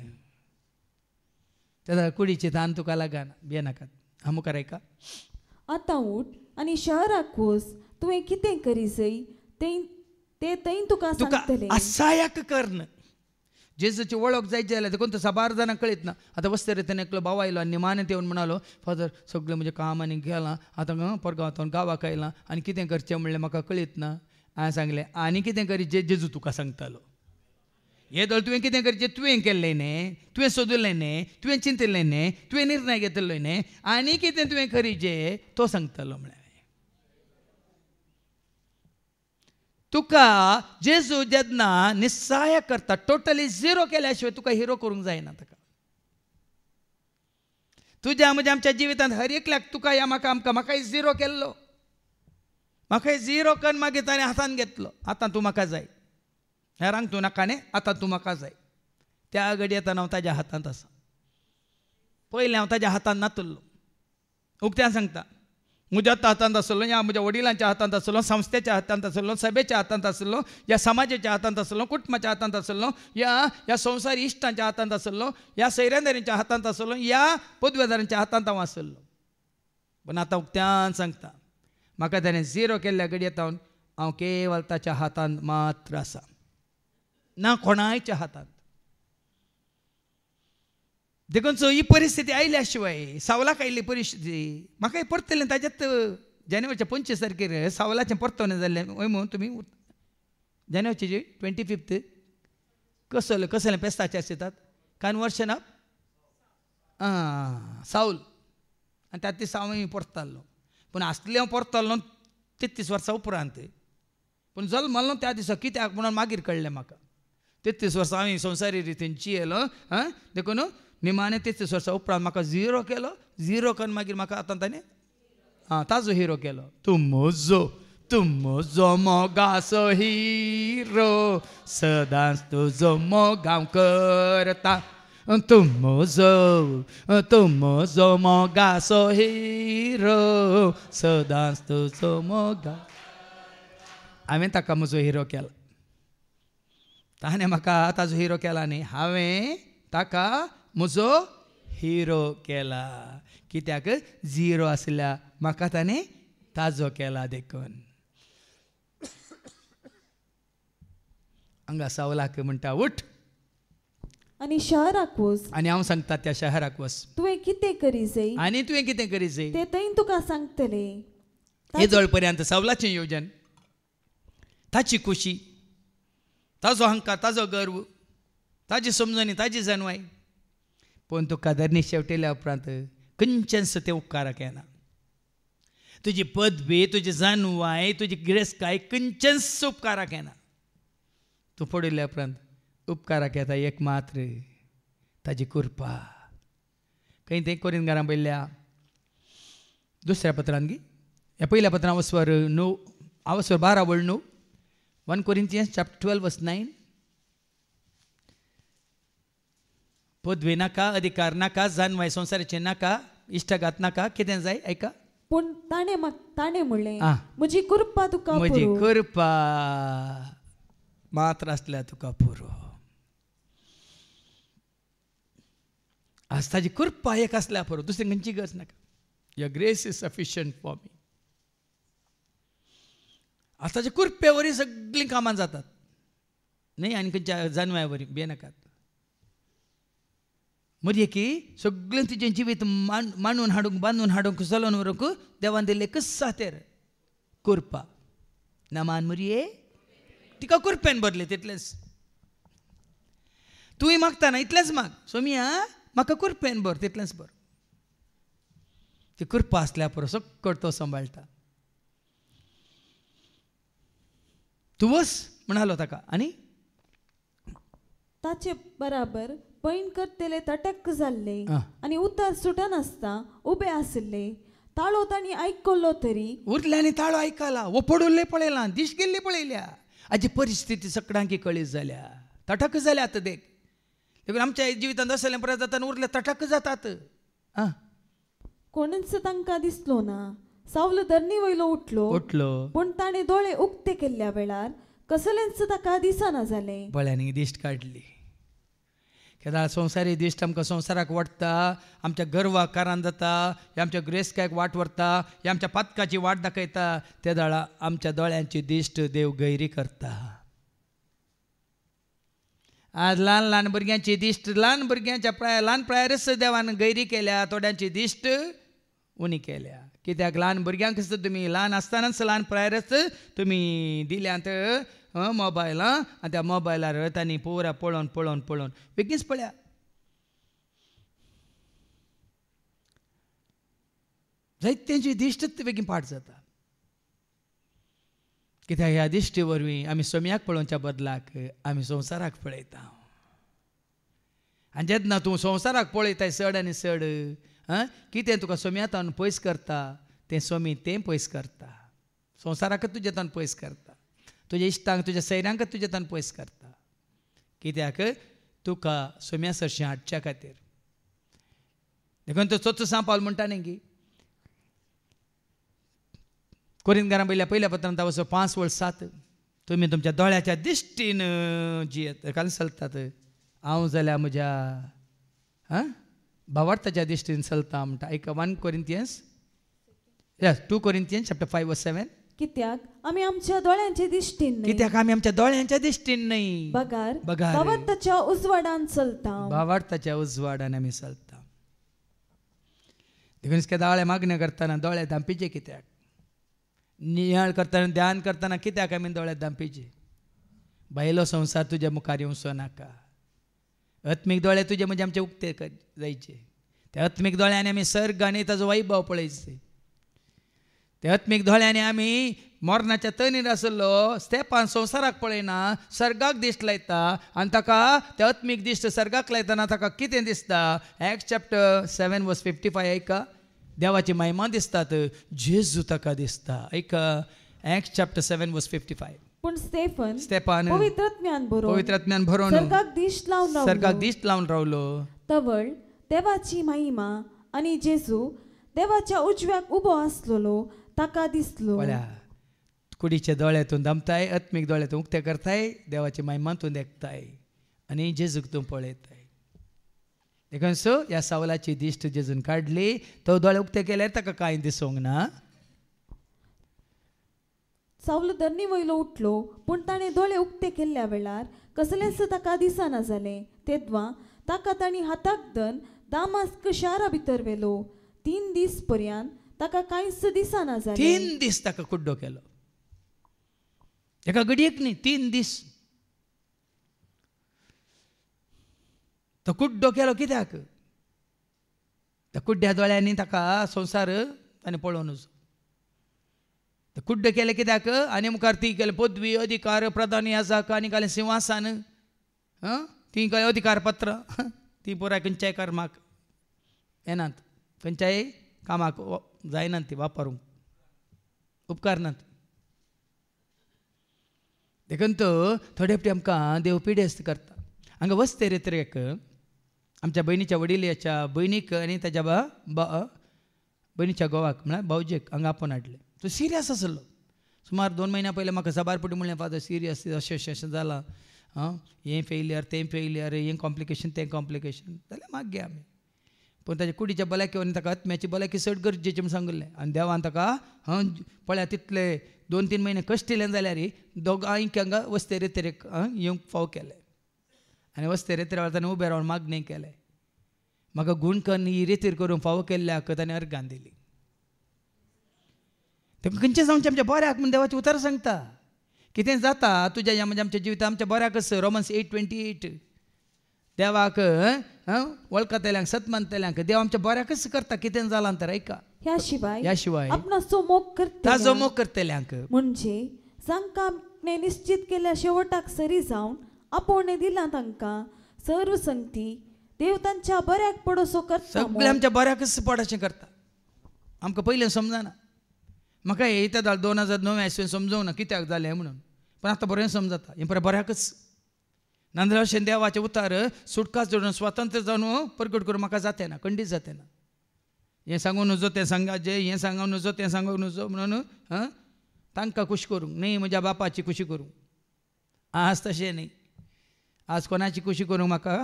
तेदळ कुडीची तान तुका लागना भियेनाकात हांव मुखार आयका आतां उठ आनी शहराक वच तुवें कितें करी जय ते थंय तुका सांगतले असायाक कर्ण जेजूची वळख जायची जाल्यार देखून तो साबार जाणांक कळीत ना आतां वस्ते रितीन एकलो भाव आयलो आनी निमाणें येवन म्हणालो फादर सगळें म्हजें काम आनी गेलां आतां परगांवांतून गांवाक आयलां आनी कितें करचें म्हणलें म्हाका कळीत ना हांवें सांगलें आनी कितें करी जेजू तुका सांगतालो हे दळ तुवें कितें करचें तुवें केल्लें न्ही तुवें सोदुल्लें न्ही तुवें चिंतिल्लें न्ही तुवें निर्णय घेतिल्लो न्ही आनी कितें तुवें करीचें तो सांगतालो म्हळें तुका जेजू जेन्ना निस्साय करता टोटली झिरो केल्या शिवाय तुका हिरो करूंक जायना ताका तुज्या म्हज्या आमच्या जिवितांत हर एकल्याक तुका ह्या म्हाकाय झिरो केल्लो म्हाकाय झिरो करून मागीर ताणें हातान घेतलो आतां तूं म्हाका जाय हेरांक तूं नाका न्ही आतां तूं म्हाका जाय त्या घडये येताना हांव ताज्या हातांत आसा पयलीं हांव ताज्या हातांत नातुल्लो उक्त्यान सांगता म्हज्या हातांत आसलो या म्हज्या वडिलांच्या हातांत आसलो संस्थेच्या हातांत आसलो सभेच्या हातांत आसलो या समाजाच्या हातांत आसलो कुटुंबाच्या हातांत आसलो या संवसारी इश्टांच्या हातांत आसलो या सैऱ्यांदारींच्या हातांत आसलो या पदवेदारांच्या हातांत हांव आसलो पूण आतां उक्त्यान सांगता म्हाका ताणें झिरो केल्ल्या घडयेंत हांव केवळ ताच्या हातांत मात्र आसा ना कोणाच्या हातांत देखून ही परिस्थिती आयल्या शिवाय सावलाक आयिल्ली परिस्थिती म्हाकाय परतलें ताज्यात जानेवारीच्या 25 तारखेर सावलाचें परतवणें जाल्लें वय म्हणून तुमी जानेवारीची 25 कसलें पेस्ताचें आसतात कांय वर्सां ना सावल आनी त्या दिसा हांव परतलो पूण आसलें हांव परतलो 33 वर्सां उपरांत पूण जल्मलो त्या दिसा कित्याक म्हणून मागीर कळ्ळें म्हाका 33 वर्सां हांवें संवसारी रितीन जियेलो देखून निमाणें 33 वर्सां उपरांत म्हाका झिरो केलो झिरो करून मागीर म्हाका आतां ताणें ताजो हिरो केलो तूं म्हजो मोगाचो हिरो सदांच तुजो मोग हांव करता तूं म्हजो मोगाचो हिरो सदांच तुजो मोग हांवें ताका म्हजो हिरो केलो ताणें म्हाका ताजो हिरो केला न्ही, हांवें ताका म्हजो हिरो केला. कित्याक झिरो आसल्या म्हाका ताणें ताजो केला देखून. हांगा सावलाक म्हणटा उठ आनी शहराक वच, आनी हांव सांगता त्या शहराक वच तुवें कितें करी जाय आनी तुवें कितें करी जाय ते थंय तुका सांगतले. हे जवळ पर्यंत सावलाचें येवजन, ताची खुशी, ताजो अहंकार, ताजो गर्व, ताजी समजणी, ताजी जाणवाय. पूण तुका धरणी शेवटेल्या उपरांत खंयचेंच तें उपकाराक येना. तुजी पदवी, तुजी जाणवाय, तुजी गिरेस्तकाय खंयचेंच उपकाराक येना. तूं पडिल्ल्या उपरांत उपकाराक येता एक मात्र, ताजी कृपा. खंय तें कोरिंथकारांक पयल्या दुसऱ्या पत्रांत गी, ह्या पयल्या पत्रांत अवस्वर 9, अवस्वर 12:9, 1 Corinthians chapter 12 verse 9. पदवी नाका, अधिकार नाका, जाणवाय संवसाराचें नाका, इश्टाघात नाका, कितें जाय ऐका. पूण ताणें म्हणलें आं. म्हजी कृपा तुका म्हजी पुरो. कृपा मात्र आसल्या तुका पुरो. आज ताजी कृपा एक आसल्या पुरो, दुसरी खंयची गरज नाका. Your grace is sufficient for me. आज ताच्या कृपे वरी सगळीं कामां जातात न्ही, आनी खंयच्या जाणव्या वरी बेनाकात. मरे की सगळें तुजें जिवीत मांडून हाडूंक, बांदून हाडूंक, चलोवन व्हरूंक देवान दिल्लें कस खातीर कृपा. नामान मरये तिका कृपेन भरले, तितलेंच. तुवें मागता इतलेंच माग, सोमिया म्हाका कृपेन भर, तितलेंच भर. ती कृपा आसल्या पुरो सगळो तो सांबाळटा. तूं वस म्हणालो ताका. आनी ताचे बराबर पैन करतेले तटक्क जाल्ले आं. आनी उतार सुटनासता उबे आसले. ताळो तांणी आयकल्लो तरी उरल्यांनी ताळो आयकला, वो पडुल्ले पळयला, दिश गेल्ली पळयल्या, हाजी परिस्थिती सगळ्यांकी कळीत जाल्या, तटक जाल्या. आतां देख देखून आमच्या जिवितांत असलें परत जाता, उरले तटक जातात. आं, कोणच तांकां दिसलो ना. सावलो धरणी वयलो उठलो, पूण ताणें दोळे उक्ते केल्ल्या वेळार कसलेंच ताका दिसना जालें. बळ्यांनी दिश्ट काडली. केदार संवसारी दिश्ट आमकां संवसाराक वाडटा, आमच्या गर्वाक कारण जाता, हे आमच्या ग्रेस्कायक वाट व्हरता, हे आमच्या पातकाची वाट दाखयता. त्या दाळा आमच्या दोळ्यांची दिश्ट देव गैरी करता. आज ल्हान ल्हान भुरग्यांची दिश्ट, ल्हान भुरग्यांच्या ल्हान प्रायारच देवान गैरी केल्या, थोड्यांची दिश्ट उणी केल्या. कित्याक ल्हान भुरग्यांक तुमी ल्हान आसतनाच ल्हान प्रायारच तुमी दिल्यांत मोबायल, आनी त्या मोबायलार तांणी पुरा पळोवन पळोवन पळोवन बेगीनच पळया. जायत्यांची दिश्टच बेगीन पाठ जाता. कित्याक ह्या दिश्टी वरवीं आमी सोम्याक पळोवच्या बदलाक आमी संवसाराक पळयता. आनी जेन्ना तूं संवसाराक पळयताय चड आनी चड, कितें तुका सोम्यातान पयस करता, तें सोमी तें पयस करता. संवसाराकच तुजे तान पयस करता, तुज्या इश्टांक, तुज्या सैऱ्यांकच तुजे तान पयस करता. कित्याक तुका सोम्या सरशें हाडच्या खातीर. देखून तो चोच सांपाल म्हणटा न्ही की कोरिंथकारांक पयल्या पत्रांत 5:7, तुमी तुमच्या दोळ्याच्या दिश्टीन जियेत काल चलतात. हांव जाल्यार म्हज्या भावार्थाच्या दिश्टीन चलता म्हणटा. एक 1 Corinthians 2 Corinthians chapter 5 verse 7. कित्याक आमी आमच्या दोळ्यांचे दिश्टीन न्हय, कित्याक आमी आमच्या दोळ्यांच्या दिश्टीन न्हय, बगार बगार भावार्थाच्या उजवाडान चलता. भावार्थाच्या उजवाडान आमी चलता. देखून केदाळे मागण्यो करतना दोळे धांपीचे कित्याक, नियाळ करतना ध्यान करतना कित्याक आमी दोळे धांपीचे. भायलो संवसार तुज्या मुखार येवचो नाका. आत्मीक दोळे तुजे म्हणजे आमचे उक्ते जायचे. त्या आत्मीक दोळ्यांनी आमी सर्ग आनी ताजो वैभव पळयचे. त्या आत्मीक दोळ्यांनी आमी मरणाच्या तणीर आसलो स्तेपान संवसाराक पळयना, सर्गाक दिश्ट लायता. आनी ताका त्या आत्मीक दिश्ट सर्गाक लायतना ताका कितें दिसता? Acts chapter 7 verse 55 ऐका. देवाची महिमा दिसतात, जेजू ताका दिसता. ऐका Acts chapter 7 verse 55. पूण स्तेफान पवित्रात्म्यान भरोवन सर्गाक दिश्ट लावन रावलो. तवळ देवाची महिमा आनी जेजू देवाच्या उजव्याक उबो आसलोलो ताका दिसलो. कुडीच्या दोळ्यातून दमताय, आत्मीक दोळ्यातून उक्ते करताय, देवाची महिमातून देखताय आणि जेजूक तूं पळयताय. देखून सो ह्या सावलाची दिश्ट जेजून काडली. तो दोळे उक्ते केल्यार ताका कांय दिसूंक ना. सावलो धरणी वयलो उठलो, पूण ताणें दोळे उक्ते केल्ल्या वेळार कसलेंच ताका दिसना जालें. तेदवा ताका तांणी हाताक धन दामास्क शारा भितर व्हेलो. 3 दीस पर्यंत ताका कांयच दिसना जालें. 3 दीस ताका कुड्डो केलो. एका घडयेक न्ही, 3 दीस तो कुड्डो केलो. कित्याक? त्या कुड्ड्या दोळ्यांनी ताका संवसार ताणें पळोवन वचो. ते कुड्डे केले कित्याक? आनी मुखार ती केले पदवी, अधिकार, प्रधानी आसा, आनी काले सिंहासन, ती काय अधिकार पत्र, ती पुराय खंयच्याय कर्माक येनात, खंयच्याय कामाक जायनात, ती वापरूंक उपकारनात. देखून तो थोडे फावटी आमकां देव पिडेस्त करता. हांगा वस्ते रेत्रेक आमच्या भयणीच्या वडिल्याच्या भयणीक आनी ताच्या भयणीच्या घोवाक म्हळ्यार भावजेक हांगा आपोवन हाडले. तो सिरियस आसलो. सुमार 2 म्हयन्या पयलीं म्हाका सबारपटी म्हणलें, फादर सिरियस अशें जालां, हें फेलियर, तें फेलियर, हें कॉम्प्लिकेशन, तें कॉम्प्लिकेशन. जाल्यार मागे आमी. पूण ताच्या कुडीच्या भलायकी ताका आत्म्याची भलायकी चड गरजेची म्हूण सांगलें. आनी देवान ताका पळया तितले 2-3 म्हयने कश्ट दिले जाल्यार दोगांयक हांगा वस्ते रेत्रेक येवंक फाव केले. आनी वस्ते रेत्रे वेळार ताणें उबें रावन मागणें केलें, म्हाका गूण करून ही रेतीर करून फाव केल्ल्याक ताणें अर्गां दिली. तें खंयचें जावचें आमच्या बऱ्याक म्हूण देवाचें उतर सांगता. कितें जाता तुज्या म्हणजे आमच्या जिवितांत आमच्या बऱ्याकच. रोमन्स 8:28 देवाक वळखतल्यांक सतमानतल्यांक देव आमच्या बऱ्याकच करता. कितें जालां तर ऐका. ह्या शिवाय आपणाचो मोग करतल्यांक म्हणजे जांकां आपणे निश्चित केल्या शेवटाक सरी जावन आपोवणें दिलां तांकां सर्व संगती देव तांच्या बऱ्याक पडोसो करता. सगळें आमच्या बऱ्याकच पडोशें करता. आमकां पयलें समजना. म्हाका येता जाल्यार 2009 इसवेन समजूंक ना कित्याक जालें म्हणून. पण आतां बरें समजता. हें बरें बऱ्याकच. नांदर अशें देवाचें उतार सुटका जोडून स्वतंत्र जावन प्रगट करूं म्हाका जातें ना, खंडीत जातें ना. हें सांगून नजो तें सांगाचें, हें सांगून नजो तें सांगून नजो म्हणून तांकां खुश करूंक न्ही, म्हज्या बापाची खुशी करूंक. आज तशें न्ही. आज कोणाची खुशी करूंक म्हाका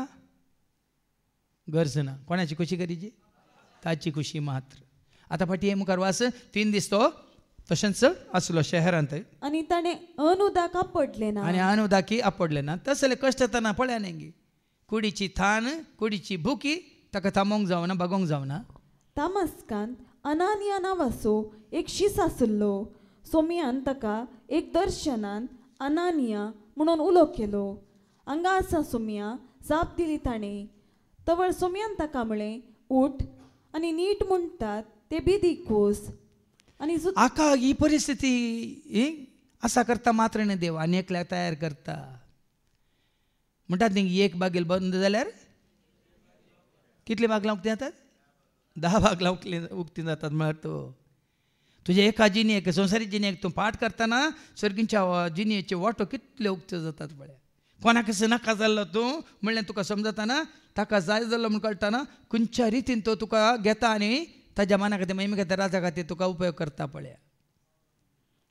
गरज ना. कोणाची खुशी करीची? ताची खुशी मात्र. आतां फाटी हे मुखार वास 3 दीस तो तशेंच आसलो शहरांत. आनी ताणें अनुदाक आपडलें ना. आनी अनुदाकी आपडलें ना. तसले कश्ट येतना पळया न्ही, कुडीची थान, कुडीची भुकी ताका थांबोवंक जावना, भागोवंक जावना. दामास्कांत अनानिया नांवाचो एक शीस आसलो. सोमयान ताका एक दर्शनान अनानिया म्हणून उलो केलो. हांगा आसा सोमया जाप दिली ताणें. तवळ सोमयान ताका म्हळें, उठ आनी नीट म्हणटात ते बिदीक घोस. आनी आका ही परिस्थिती आसा करता मात्र न्ही देव, आनी एकल्याक तयार करता. म्हणटात न्ही एक बागेल बंद जाल्यार कितले बागलां उक्तीं जातात? 10 बागलां उक्तीं जातात. म्हळ्यार तो तुज्या एका जिणेक, संवसारीक जिणेक तूं पाठ करतना सर्गींच्या जिणेचे वाटो कितले उक्त्यो जातात पळय. कोणाक नाका जाल्लो तूं म्हणलें तुका समजताना, ताका जाय जाल्लो म्हूण कळटाना खंयच्या रितीन तो तुका घेता आनी ताज्या मना खातीर महिमे खातीर राजा खातीर तुका उपयोग करता पळया.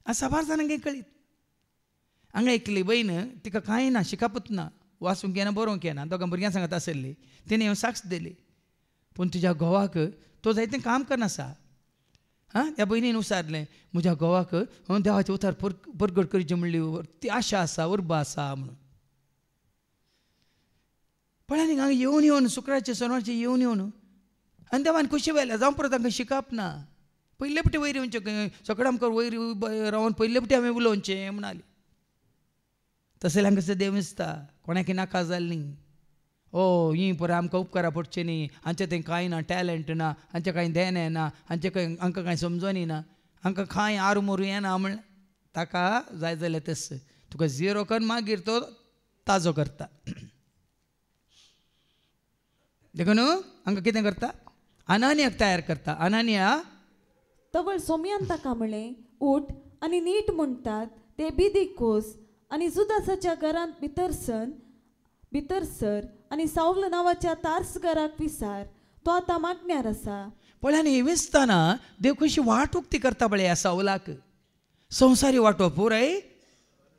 आसा साबार जाणांक कळीत. हांगा एकली बहीण, तिका कांय ना, शिकापूत ना, वाचूंक येना, बरोवंक येना, दोगां भुरग्यां सांगत आसली. तिणें येवन साक्ष दिली. पूण तुज्या घोवाक तो जायतें काम करनासा. त्या भयणीन विचारलें, म्हज्या घोवाक देवाचें उतार परगट करचें म्हणली ती आशा आसा, उर्बा आसा म्हणून. पळय न्ही हांगा येवन शुक्राचे सोनवारचे येवन आनी देवान खुशी व्हेल्या. जावं परत तांकां शिकप ना. पयले पटी वयर येवचें, सगळें आमकां वयर रावन पयले पटी हांवें उलोवचें म्हणाली. तसलें हांगा देव दिसता. कोणाकी नाका जाल्ली ही पळय आमकां उपकारा पडचें न्ही, हांचे थंय कांय ना, टॅलंट ना, हांचे कांय देणे ना, हांचे कांय हांकां कांय समजोनी ना, हांकां कांय आरुमोरू येना म्हण ताका जाय जाल्यार तस तुका झिरो कर, मागीर तो ताजो करता. देखून हांकां कितें करता? अनानियाक तयार करता. अनानिया तवळ सोमयान ताका म्हळें, उठ आनी नीट म्हणटात ते बिदीक घोस आनी जुदासाच्या घरांत भितर सर आनी सावल नांवाच्या तार्सगाराक विचार, तो आतां मागण्यार आसा. पळय आनी हे विसताना देव कशी वाट उक्ती करता पळय ह्या सावलाक. संवसारी वाटो पुराय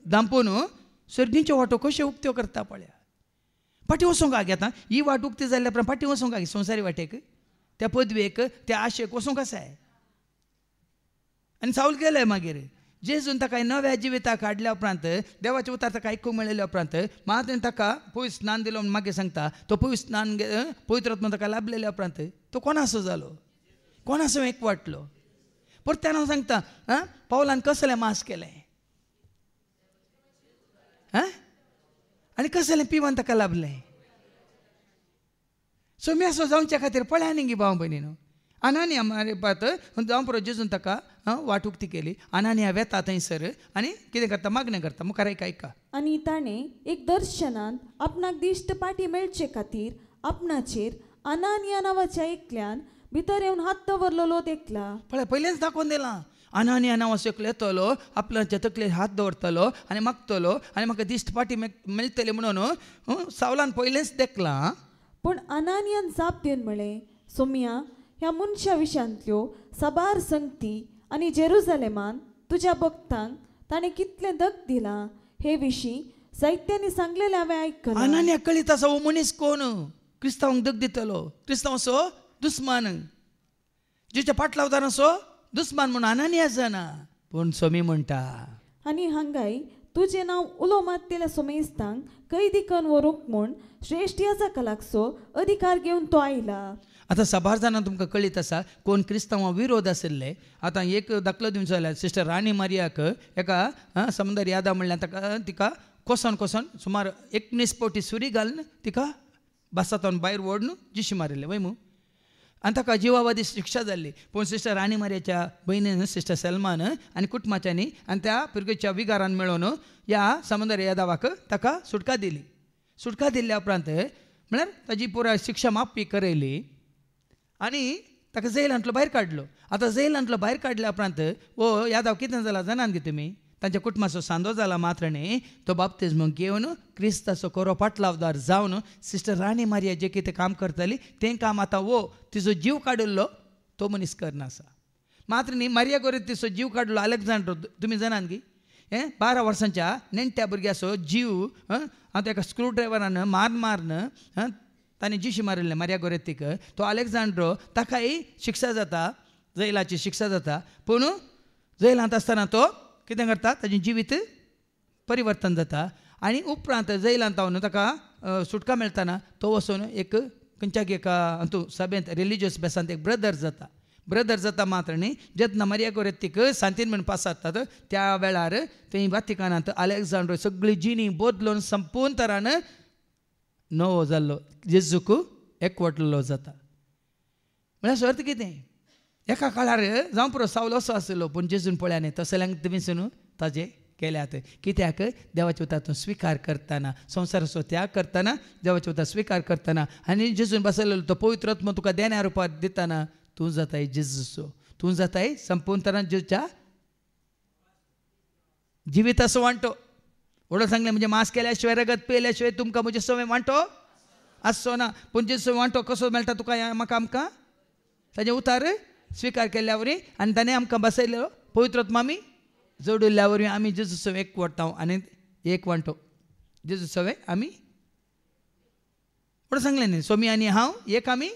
दांपून सर्गींच्यो वाटो कश्यो उक्त्यो करता पळया. फाटी वचोंक आगे आतां ही वाट उक्ती जाल्ल्या उपरांत फाटी वचोंक आगे संवसारी वाटेक, त्या पदवेक, त्या आशेक वचोंक आसाय. आनी साऊल गेले मागीर जेजून ताका नव्या जिविताक हाडल्या उपरांत देवाचे उतार ताका आयकूंक मेळिल्ल्या उपरांत मातेन ताका पवित्र स्नान दिलो म्हूण मागीर सांगता. तो पवित्र स्नान पवित्र आत्मा ताका लाभलेल्या उपरांत तो कोणासो जालो, कोणासो एकवटलो. परत्यान हांव सांगता पावलान कसलें मास केलें आनी कसलें पिवन ताका लाभलें. सोम्यासो जावच्या खातीर पळया न्ही गी भाव भयणीनो. अनानिया मारे पात जावं पळय जेजून ताका वाट उक्ती केली. अनानिया वेता थंयसर आनी कितें करता मागणें करता. मुखार ऐका. आनी ताणें एक दर्शनांत आपणाक दिश्ट पाटी मेळचे खातीर आपणाचेर अनानिया नांवाच्या एकल्यान भितर येवन हात दवरलेलो देखला. पळय पयलेंच दाखोवन दिलां. अनानिया नांवाचो एकलो येतलो, आपल्याच्या तकलेर हात दवरतलो आनी मागतलो आनी म्हाका दिश्ट पाटी मेळटली म्हणून सावलान पयलेंच देखलां. पूण अनानियान जाप दिवन म्हळें, सोम्या, ह्या मनशा विशांतल्यो साबार संगती आनी जेरुजालेमान तुज्या भक्तांक ताणें कितलें दग दिलां हे विशीं जायत्यांनी सांगलेलें हांवें आयकलां. अनानिया कळीत आसा हो मनीस कोण. क्रिस्तांवांक दग दितलो, क्रिस्तांवाचो दुस्मान, जेच्या फाटलावदाराचो दुस्मान म्हणून अनानिया जाना. पूण सोमी म्हणटा आनी हांगाय तुजें नांव उलो मारतेल्या सोमेस्तांक कैदी करून व्हरूंक म्हूण श्रेश्ठ याजका लागचो अधिकार घेवन तो आयला. आतां साबार जाणां तुमकां कळीत आसा कोण क्रिस्तांवां विरोध आशिल्ले. आतां एक दाखलो दिवचो जाल्यार सिस्टर राणी मारियाक एका समुंदर यादा म्हणल्यार ताका तिका कोसोन सुमार 19 पावटी सुरी घालून तिका बासातून भायर ओडून जिशी मारिल्ले वय मू. आनी ताका जिवावादी शिक्षा जाल्ली. पूण सिस्टर राणी मारियाच्या भयणीन सिस्टर सलमान आनी कुटुंबाच्यांनी आनी त्या पिरगेच्या विगारान मेळून ह्या समुंदर यादवाक ताका सुटका दिली. सुटका दिल्ल्या उपरांत म्हळ्यार ताजी पुराय शिक्षा माफी करयली आनी ताका जेलांतलो भायर काडलो. आतां जेलांतलो भायर काडल्या उपरांत हो यादव कितें जाला जाणात गे तुमी. तांच्या कुटुंबाचो सांदो जाला मात्र न्ही तो बाप्तिस्म घेवन क्रिस्ताचो खरो फाटलावदार जावन सिस्टर राणी मारिया जें कितें काम करताली तें काम आतां वो तिचो जीव काडिल्लो तो मनीस करनासा. मात्र न्ही मारिया गोरे तिचो जीव काडलो अलेक्झांड्रो तुमी जाणात गी. 12 वर्सांच्या नेण्ट्या भुरग्याचो जीव आतां एका स्क्रू ड्रायव्हरान मारून ताणें जिशी मारिल्लें मारिया गोरेतीक. तो अलेक्झांड्रो ताकाय शिक्षा जाता, जैलाची शिक्षा जाता. पूण जैलांत आसतना तो कितें करता ताजें जिवीत परिवर्तन जाता आनी उपरांत जैलांत जावन ताका सुटका मेळटना तो वचून एक खंयच्याय एका हातूं सभेंत रिलिजियस बेसांत एक ब्रदर जाता मात्र न्ही जेन्ना मारिया गोरेतीक सांतीन म्हणून पासारतात त्या वेळार थंय वातिकानांत अलेक्झांड्रो सगळी जिणी बदलून संपूर्ण तरान नवो जाल्लो जेजूक एकवटलेलो जाता. म्हळ्यार अर्थ कितें एका काळार जावं पुरो सावलो असो आसलो पूण जेजून पळया न्ही तसल्यांक तुमीसून ताजे केल्यात. कित्याक देवाच्या उतारांतून स्विकार करतना संवसाराचो त्याग करतना देवाच्या उतार स्विकार करतना आनी जेजून बसयलेलो तो पवित्र आत्मा तुका देण्या रुपार दितना तूं जाताय जेजूचो, तूं जाताय संपूर्ण तरान जेजूच्या जिविताचो वांटो. व्हडलो सांगलें म्हणजे मास केल्या शिवाय रगत पियल्या शिवाय तुमकां म्हजे सवय वांटो आसचो ना. पूण जेजूचो वांटो कसो मेळटा तुका म्हाका आमकां ताजे उतार स्विकार केल्ल्या वरी आनी ताणें आमकां बसयलो पवित्र आत्मा आमी जोडिल्ल्या वरी आमी जेजूचो एकवटाव आनी एक वांटो जेजूचो आमी व्हडलो सांगलें न्ही सोमी आनी हांव एक आमी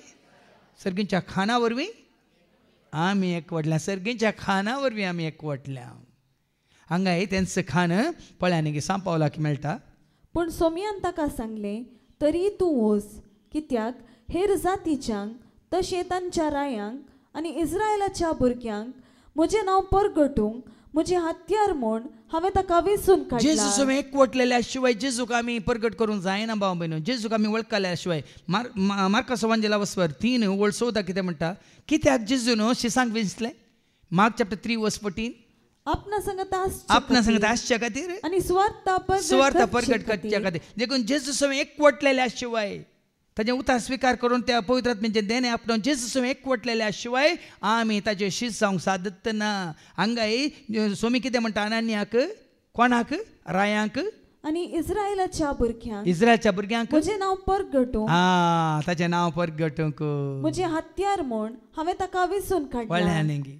सर्गींच्या खाना वरवीं आमी एकवटल्या, सर्गींच्या खाना वरवीं आमी एकवटल्या. हांगाय तेंच खान पळया न्ही सांपावलाक मेळटा. पूण सोमयान ताका सांगलें, तरी तूं वच, कित्याक हेर जातीच्यांक तशें तांच्या रायांक आनी इस्रायलाच्या भुरग्यांक म्हजें नांव परगटूंक म्हजें हात्यार म्हूण हांवें ताका वेंचून काडलां. जेजूचो एकवटलेल्या शिवाय जेजूक आमी परगट करूंक जायना भाव भयणो. जेजूक आमी वळखल्या शिवाय मार्काचो वांजेला वचवर 3:14 कितें म्हणटा, कित्याक जेजून शिसांक वेंचलें. मार्क चॅप्टर 3:14 आपणा सांगता आसच्या खातीर आनी स्वार्थ परगट करच्या खातीर. देखून जेजूचो एकवटलेल्या शिवाय ताजें उतार स्विकार करून त्या पवित्र आत्म्याचें देणें आपणावन जेजूचो एकवटलेल्या शिवाय आमी ताजें शीत जावंक सादत ना. हांगाय सोमी कितें म्हणटा अनानियाक, कोणाक, रायांक आनी इस्रायलाच्या भुरग्यांक म्हजें नांव परगटूंक ताचें नांव परगटूंक म्हजें हात्यार म्हूण हांवें ताका वेंचून काडलां. पळया न्ही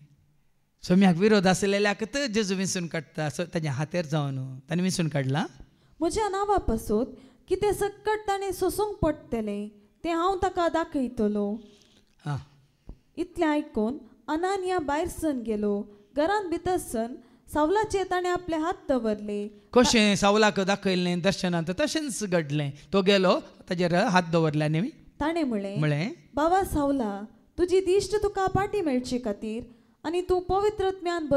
सोम्याक विरोध आसलेल्याक जेजू विंसून काडटा ताच्या हातेर जावन ताणें विंसून काडला. म्हज्या नांवा पासत कितें सक्कट ताणें सोसूंक पडटलें तें हांव ताका दाखयतलो. हां इतलें आयकून अनानिया भायर सन गेलो. घरांत भितर सन सावलाचेर ताणें आपले हात दवरले. कशें सावलाक दाखयलें दर्शनांत तशेंच घडलें. तो गेलो ताजेर हात दवरले आनी ताणें म्हळें, बाबा सावला, तुजी दिश्ट तुका पाटी मेळचे खातीर आनी तूं पवित्रात्म्यान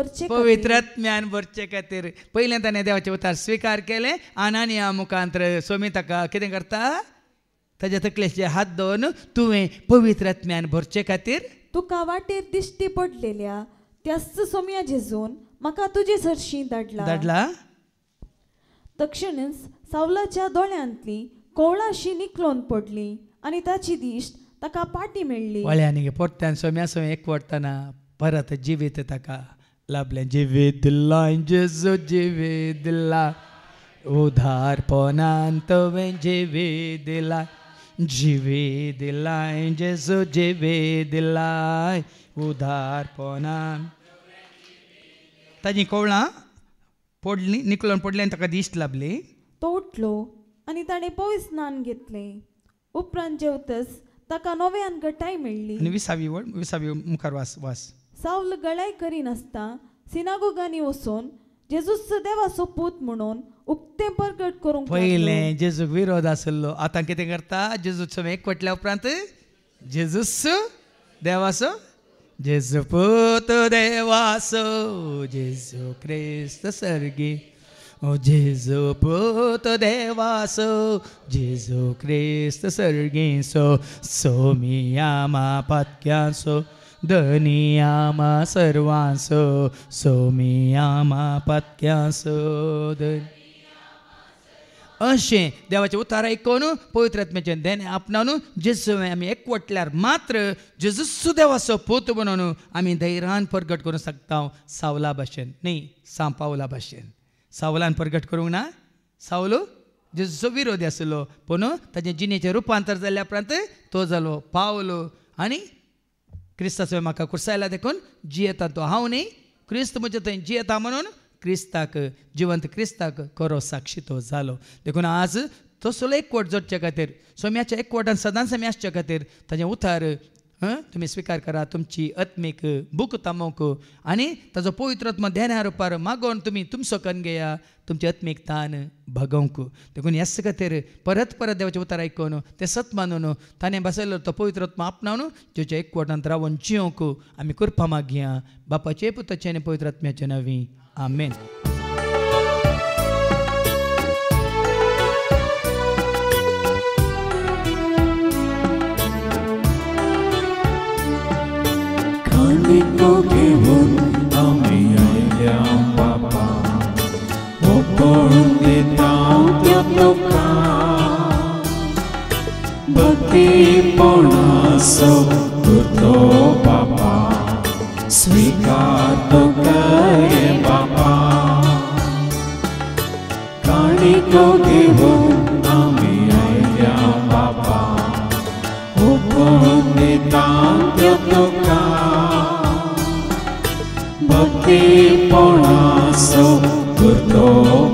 भरचे खातीर पयलें ताणें देवाचे उतार स्विकार केले. अनानिया मुखांतर सोमी ताका कितें करता, ताच्या तकलेचेर हात दवरून तुवें पवित्रात्म्यान भरचे खातीर तुका वाटेर दिश्टी पडलेल्या त्याच सोम्या जेजून म्हाका तुजे सरशी धाडला. तक्षणच सावलाच्या दोळ्यांतली कोवळाशी निकलोन पडली आनी ताची दिश्ट ताका पाटी मेळ्ळी. वळ्यांनी पोरत्यान सोम्या सोय एकवटतना परत जिवीत ताका लाभलें. जिवीत दिला जेजू जिवीत दिला, उधारपणान तुवें जिवीत दिला, जिवीत दिला जेजू जिवीत दिला, उधारपणान. ताजी कोवळां पडली निकलोन पडली आनी ताका दिश्ट लाभली. तो उठलो आनी ताणें पवित्र स्नान घेतलें. उपरांत जेवतच ताका नव्यान घटाय मेळ्ळी. आनी विसावी मुखार वास. सावल गळाय करिनासता सिनागोगांनी वचून जेजूच देवाचो पूत म्हणून उक्तें प्रगट करूंक पयलें. जेजूक विरोध आसलो, आतां कितें करता, जेजूचो एकवटल्या उपरांत जेजूच देवाचो, जेजू पूत देवाचो, जेजू क्रिस्त सर्गी, ओ जेजू पूत देवाचो, जेजू क्रिस्त सर्गीचो, सोमियामा पत्क्यांचो, धनियामा सर्वांचो, सोमियामा पत्क्यांचो. अशें देवाचें उतार आयकून पवित्र आत्म्याचें देण आपणावन जेजू आमी एकवटल्यार मात्र जेजूच देवाचो पूत म्हणून आमी धैर्यान प्रगट करूंक शकता. सावला भाशेन न्ही, सांपावला भाशेन. सावलान प्रगट करूंक ना. सावलो जेजूचो विरोधी आसलो, पूण ताचें जिणेचें रुपांतर जाल्ल्या उपरांत तो जालो पावलो आनी क्रिस्ताचो म्हाका कुर्सायला देखून जियेता. तो हांव न्ही, क्रिस्त म्हजे थंय जियेता म्हणून क्रिस्ताक, जिवंत क्रिस्ताक खरो साक्षी तो जालो. देखून आज तसलो एकवट जोडचे खातीर, सोम्याच्या एकवटान सदांच आमी आसचे खातीर ताजें उतार तुमी स्विकार करा. तुमची आत्मीक बूक तामोवंक आनी ताजो पवित्र आत्मा ध्याना रुपार मागोवन तुमी तुमचो कन घेया तुमची आत्मीक तान भागोवंक. देखून ह्याच खातीर परत देवाचें उतार आयकून तें सत मानून ताणें बसयलो तो पवित्र आत्मा आपणावन जेच्या एकवटांत रावून जियोंक आमी कृपा मागया. बापाचे पुताचे आनी पवित्र आत्म्याचे नांवी आमेन. काणिको घेऊन आमी आयल्या बाबा, ओपळून दिता त्यो तुका, भक्तीपणाचो करतो बाबा, स्वीकार तो करे बाबा. काणिको घेऊन आमी आयल्या बाबा, ओपळून दिता त्यो तुका, भक्तीपणाचो करतो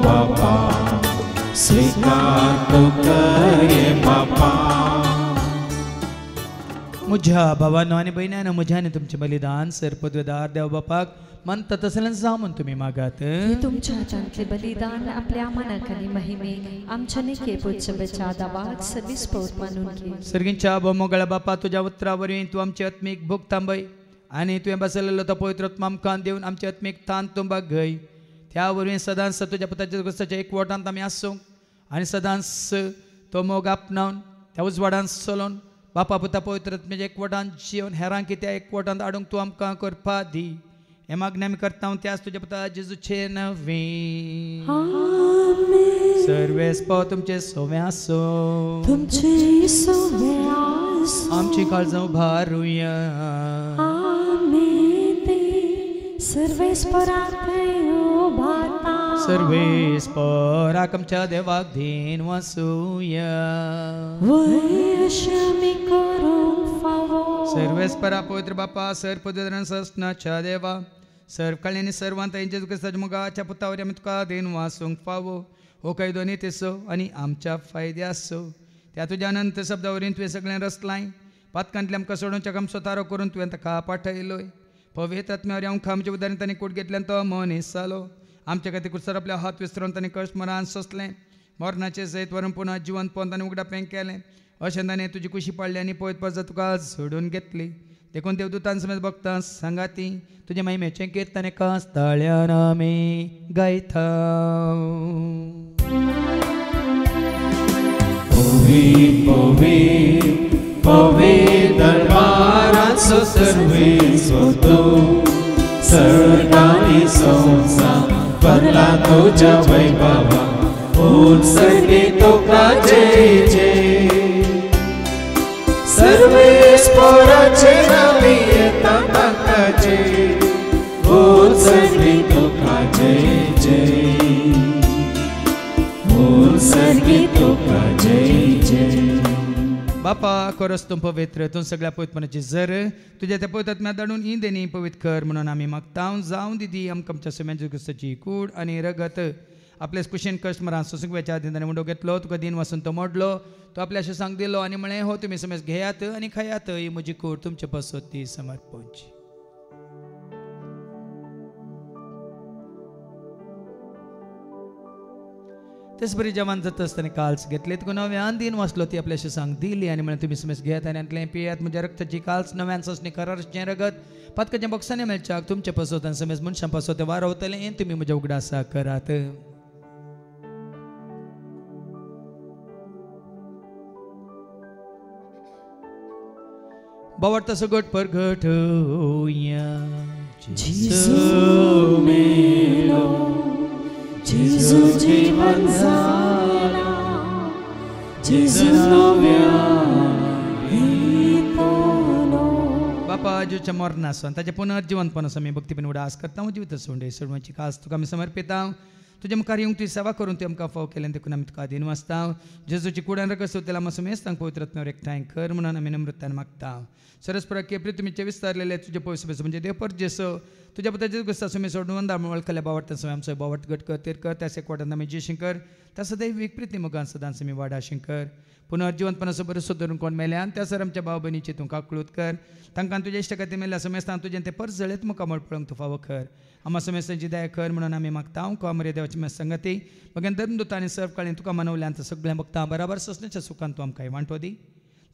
बाबा, स्वीकार तो करे बाबा. म्हज्या भावांनो आनी भयण्यांनो, म्हज्या आनी तुमचें बलिदान सरपदवेदार देव बापाक मानता तसलें जावं म्हूण तुमी मागात. तुमच्या हातांतलें बलिदान आपल्या मनाखाली महिमेक आमच्या निके पुज्य बेचाद आवाज सर्वीस पौत मानून घे. सर्गींच्या मोगळ्या बापा, तुज्या उतरा वरवीं तूं आमची आत्मीक भूक थांबय आनी तुवें बसयलेलो तो पवित्र आत्मा आमकां दिवन आमची आत्मीक तान तुंबाक घय. त्या वरवीं सदांच तुज्या पुताच्या क्रिस्ताच्या एकवटांत आमी आसूंक आनी सदांच तो मोग आपणावन त्या उजवाडांत चलोवन बापा पुता पवित्र आत्म्याच्या एकवटांत जिवन हेरांक त्या एकवटांत हाडूंक तूं आमकां करपा दी. हे मागणी आमी करता हांव त्याच तुज्या पुता जेजूचे नवी. सर्वेस्पो तुमचे सोवे आसूं, तुमचे सोवे आसूं, आमची काळजां उबारुया. सर्वेस्पराक आमच्या देवाक दिन वासूया. सर्वेस्परा पवित्र बापा, सर्पदरान सस्नाच्या देवा, सर्व कळ्यांनी सर्वांत जेजू क्रिस्ताच्या मुगाच्या पुतावर आमी तुका देन वासूंक फावो हो कायदो नितेसो आनी आमच्या फायद्यासो त्या तुज्या अनंत शब्दावरीन तुवें सगळें रचलाय पातकांतले आमकां सोडोवच्या काम स्वतारो करून तुवें ताका पाठयलोय पवित्र आत्म्यावर आमकां आमच्या उदारण तांणी कूट घेतल्यान तो मनीस जालो आमच्या खातीर कुसर आपले हात विसरून तांणी कश्ट मरान सोंसलें मरणाचें सयत व्हरून पुन्हा जिवंत पोवन तांणी उगडापें केलें अशें ताणें तुजी कुशी पाडली आनी पळयत पळयत तुका सोडून घेतली देखून देवदूतां समेत भक्तां सांगाती तुजे महिमेचें कीर्तन एका स्थळ्यान आमी गायता पवित्र दरबाराचो सर्वेस्व तूं सर्गांनी संवसार भरला तुज्या वैभवा उत्सर्गी तुका जय जय सर्वेस्पराचे नावी येता ताका जय उत्सर्गी तुका जय जय उत्सर्गी तुका जय जय बापा खरोच तूं पवित्र तूं सगळ्या पवित्रपणाची जर तुज्या त्या पवित्र आत्म्या धाडून ही देणी पवित्र कर म्हणून आमी मागता जावं दिदी आमकां आमच्या सुम्याच्या क्रिस्ताची कूड आनी रगत आपल्या कुशीन कश्ट मरान सोसूंक वेच्या ताणें मुंडो घेतलो तुका दिन वासून तो मोडलो तो आपल्या सांग दिलो आनी म्हळें हो तुमी समेज घेयात आनी खायात ही म्हजी कूड तुमचे पासत ती समर्पणची तेच बरी जवान जाता आसतना काल्स घेतले तुका नव्यान दिन वाचलो ती आपल्याशी सांग दिली आनी म्हळें तुमी समेज घेयात आनी आतलें पियात म्हज्या रक्ताची काल्स नव्यान सोसणी करारचें रगत पातकाच्या बॉक्सांनी मेळच्याक तुमचे पासत आनी समेज मनशां पासत तें वारवतलें तुमी म्हज्या उगडासा करात बावडता सगट परगट होया जेजू मेलो जेजू जीवन जाला जेजू नव्यान येतलो बापा आजूच्या मरणासून ताच्या पुनर्जिवंतपणासून आमी भक्तीपण उडास करता जिवीत सोंडे सोडवांची कास तुका आमी समर्पिता तुझे मुखार येवंक तुजी सेवा करून ती आमकां फाव केल्यान देखून आमी तुका दिन वाचता जेजूची कुडान रगत तेला मातसो मेस्तांक पवित्र आत्म्यावर एकठांय कर म्हणून आमी नम्रतान मागता सरस्पराके प्रितुमीचे विस्तारलेले तुजे पयस म्हणजे देवपर जेसो तुज्या पुता जेजू क्रिस्ता सुमी सोडून वंदा वळखल्या बावट समय आमचो बावट गट कर तेर कर त्या एकवटान आमी जिशंकर तसो दैवीक प्रिती मुगान सदांच आमी वाडा शिंकर पुनर्जिवंतपणाचो बरो सुदारून कोण मेल्यान त्या सर आमच्या भाव भयणीची तूं काकळूत कर तांकां तुज्या इश्ट खातीर मेल्या समेस्तान तुजें तें परस जळेत मुखार मळ पळोवंक तूं फावो कर आमा समेस्तांची दया कर म्हणून आमी मागता हांव कोमरे देवाची मेस्त संगती मगेन धर्मदूत आनी सर्व काळी तुका मनवल्यान सगळ्या भक्तां बराबर सोसण्याच्या सुखान तूं आमकां वांटो दी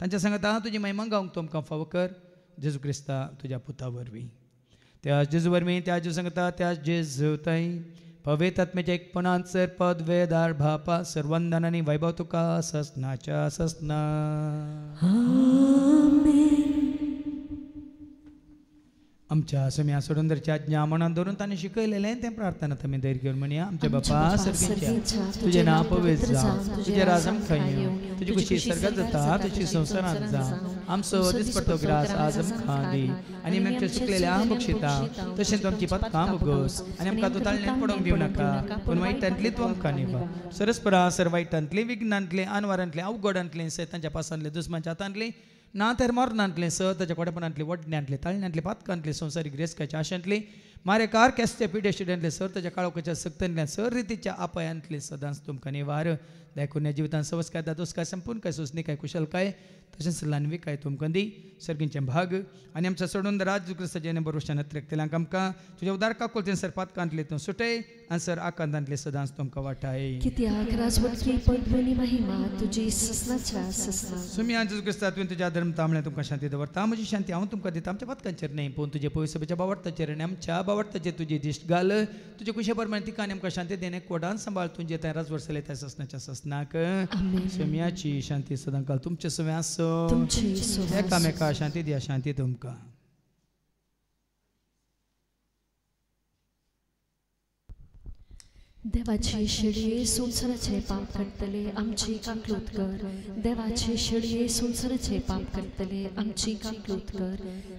तांच्या सांगात तुजी महिमा गावंक तूं आमकां फावो कर जेजू क्रिस्ता तुज्या पुता वरवीं त्या जेजू वरवीं त्या जेजू सांगता त्या जेजू थंय पवित्र आत्म्याच्या एकपणांचर पद वेदार भापा सर्वंदन आनी वैभव तुका ससनाच्या ससना आमच्या सम्या सोडूंदरच्या आज्ञा मनात धरून ताणें शिकयलेलें तें प्रार्थना आमी धैर्य घेवन म्हणया आमचे बापा सर्गीच्या तुजें नांव पवित्र जावं तुजें राज आमकां येवं तुजी कुशी सर्गात जाता तशी संवसारांत जावं आमचो दिसपडटो ग्रास आज आमकां दी आनी आमी आमचे चुकलेल्या बक्षिता तशेंच आमची पातकां भोगोस आनी आमकां तूं ताळण्यात पडोवंक दिवं नाका पूण वायटांतली तूं आमकां निभा सरस्परा सर वायटांतली विघ्नांतली अनवरांतली अवघडांतली सैतांच्या पासांतली दुस्मांच्या हातांतली ना तर मरणांतले स ताच्या कोडेपणांतली वडण्यांतली ताळण्यांतली पातकांतली संवसारीक रेस्काच्या आशांतली मारेकार केस्त्या पिडेशिड्यांतले सर ताच्या काळोखाच्या सक्तंतल्या सर रितीच्या आपायांतली सदांच तुमकां निवार देखून ह्या जिवितांत संस्कार दादोसकाय संपूर्ण काय सुस्नी काय कुशलकाय तशेंच लानवी काय तुमकां दी सर्गींचे भाग आनी आमच्या सोडून राज क्रिस्ताचे बरोवशान त्रेकतेल्यांक आमकां तुज्या उदार काकुलतेन सर पातकांतले तूं सुटय आनी सर आकांतांतले सदांच तुमकां वाटाय कित्याक राजवटकी पदभुनी महिमा तुजी ससनाच्या ससना सुमी आज क्रिस्ता तुवें तुज्या धर्म तांबळे तुमकां शांती दवरता म्हजी शांती हांव तुमकां दिता आमच्या पातकांचेर न्ही पूण तुजे पयसभेच्या बावडताचेर आनी आमच्या बावडताचेर तुजी दिश्ट घाल तुजे कुशे प्रमाणे तिका आनी आमकां शांती देणे कोडान सांबाळ तुजे त्या राजवर्सले त्या ससनाच्या ससनाक सुम्याची शांती सदां काल तुमचे सुम्या आसो एकामेका शांती दिया शांती तुमकां देवाची शिडये संवसाराचे पाप करतले आमची काकलूत कर देवाची शिडये संवसाराचे पाप करतले आमची काकलूत कर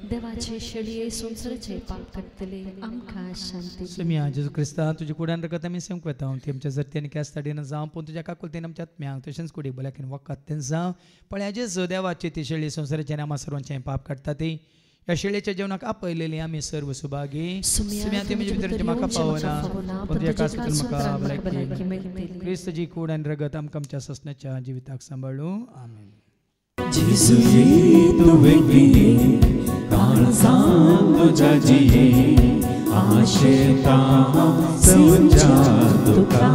देवाची शिडये संवसाराचे पाप करतले आमकां शांती सुम्या जेजू क्रिस्ता तुजे कुडान रगत आमी सेवंक वेता ती आमच्या जरत्यानी केस्ताडीन जावं पूण तुज्या काकुलतेन आमच्या आत्म्यांक तशेंच कुडी बल्याकेन वकात तें जावं पण हेजे देवाची ती शिडये संवसाराचे आनी आमा सर्वांचें पाप काडटा ती या शेळेच्या जेवणाक आपयलेली आम्ही सर्व सुभागी सुम्या तुमच्या भितर म्हाका पावना पण तुझ्या कासातून म्हाका भलायकी मेळटली क्रिस्त जी कूड आनी रगत आमकां आमच्या ससण्याच्या जिविताक सांबाळू आमेन जेजू ये तू वेगळी काळजांत तुझ्या जिये आशेता सवच्या तुका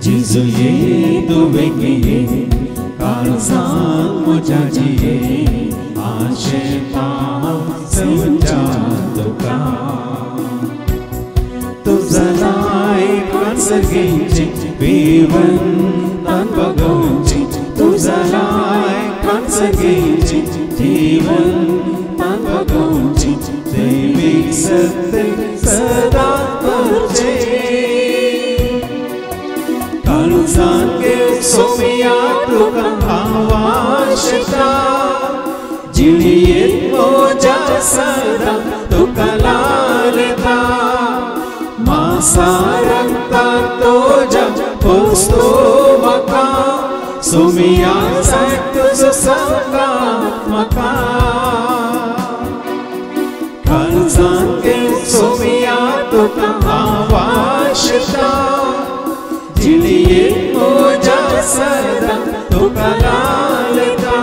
जेजू ये तू वेगळी काळजांत तुझ्या जिये आशेता सवच्या तुका तुझा लायक सर्गेंची विवंतान बघूंची तुझा लायक सर्गेंची विवंतान बघूंची दैवीक सत्य सदा करचे काळजांत घेवन सोमिया तुका आवाशता जिणयेंत म्हज्या सदा तुका लालता मासा रक्तांत तुझ्या पोसतो म्हाका सोमिया जाय तुजो संगात म्हाका काळजांत घेवन सोमिया तुका आवाशता जिणयेंत म्हज्या सदा तुका लालता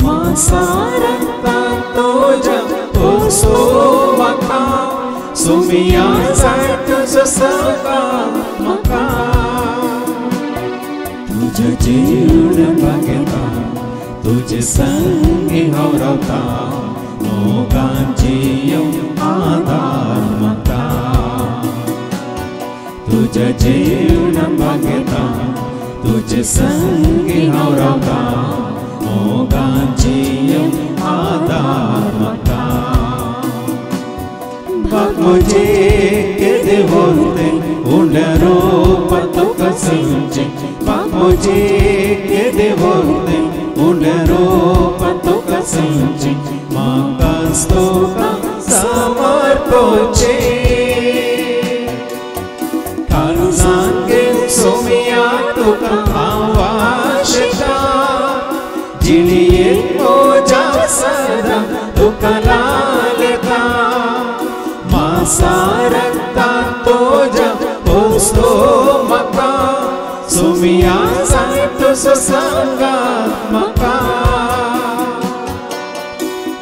मासा रक्तांत तुझ्या पोसतो म्हाका सोमिया जाय तुजो संगात म्हाका तुझ्या जिवणाक येता तुजे संगी हांव रावता मोगांची आदार म्हाका तुझ्या जिवणाक येता तुजे संगी हांव रावता मोगांची आदार म्हाका बाप मुझे के देवोते उंडरो पतो कसंचे बाप मुझे के देवोते उंडरो पतो कसंचे माकास्तो का समर्पोचे काळजांत घेवन सोमिया तुका आवाशता जिणयेंत म्हज्या सदा तुका लालता मासा रक्तांत तुझ्या पोसतो म्हाका सोमिया जाय तुजो संगात म्हाका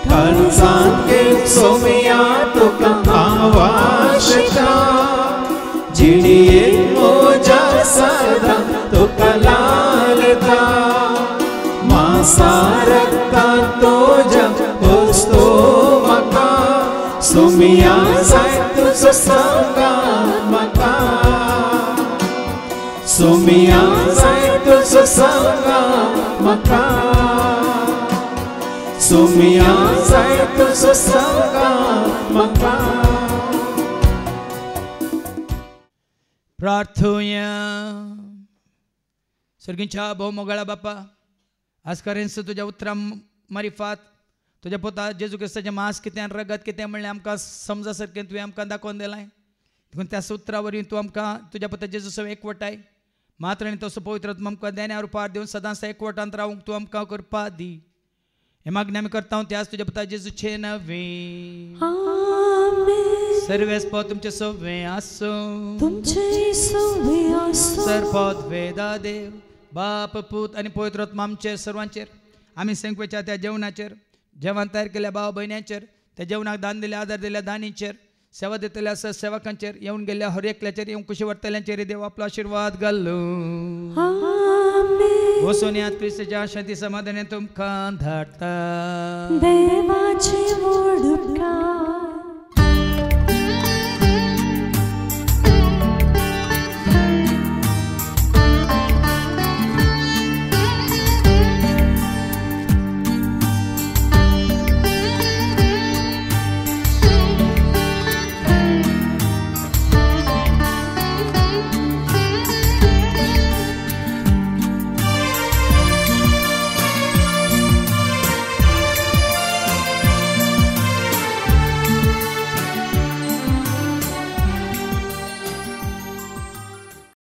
काळजांत घेवन सोमिया तुका आवाशता जिणयेंत म्हज्या सदा तुका लालता मासा रक्तांत तुझ्या पोसतो म्हाका सोमिया जाय तुजो संगात म्हाका सोमिया जाय तुजो संगात म्हाका सोमिया जाय तुजो संगात म्हाका प्रार्थूया सर्गींच्या भोवमोगाळा बापा आज करेन्स तुझ्या उतरां मारिफात तुझ्या पोता जेजू क्रिस्ताचें मांस कितें रगत कितें म्हणलें आमकां समजा सारकें तुवें आमकां दाखोवन दिलां देखून त्या सुत्रा वरवीं तूं आमकां तुज्या पोता जेजू सव एकवटाय मात्र आनी तसो पवित्र आत्मा आमकां देण्या रुपार दिवन सदांच एकवटांत रावंक तूं आमकां करपा दी हे मागणी आमी करता हांव त्याच तुज्या पोता जेजूचे नवे सर्वेस्पो तुमचे सव्वे आसूं तुमचे सव्वे आसूं सरपद वेदा देव बाप पूत आनी पवित्र आत्मा आमचेर सर्वांचेर आमी सेंकवेच्या त्या जेवणाचेर जेवण तयार केल्या भाव भयण्यांचेर त्या जेवणाक दान दिल्या आदार दिल्या दानीचेर सेवा दितल्या सेवकांचेर येवन गेल्या हर एकल्याचेर येवन खुशी वाडटल्यांचेर देव आपलो आशिर्वाद घालूं वचून यात क्रिस्ताच्या शांती समाधानान तुमकां धाडटा देवाची व्हड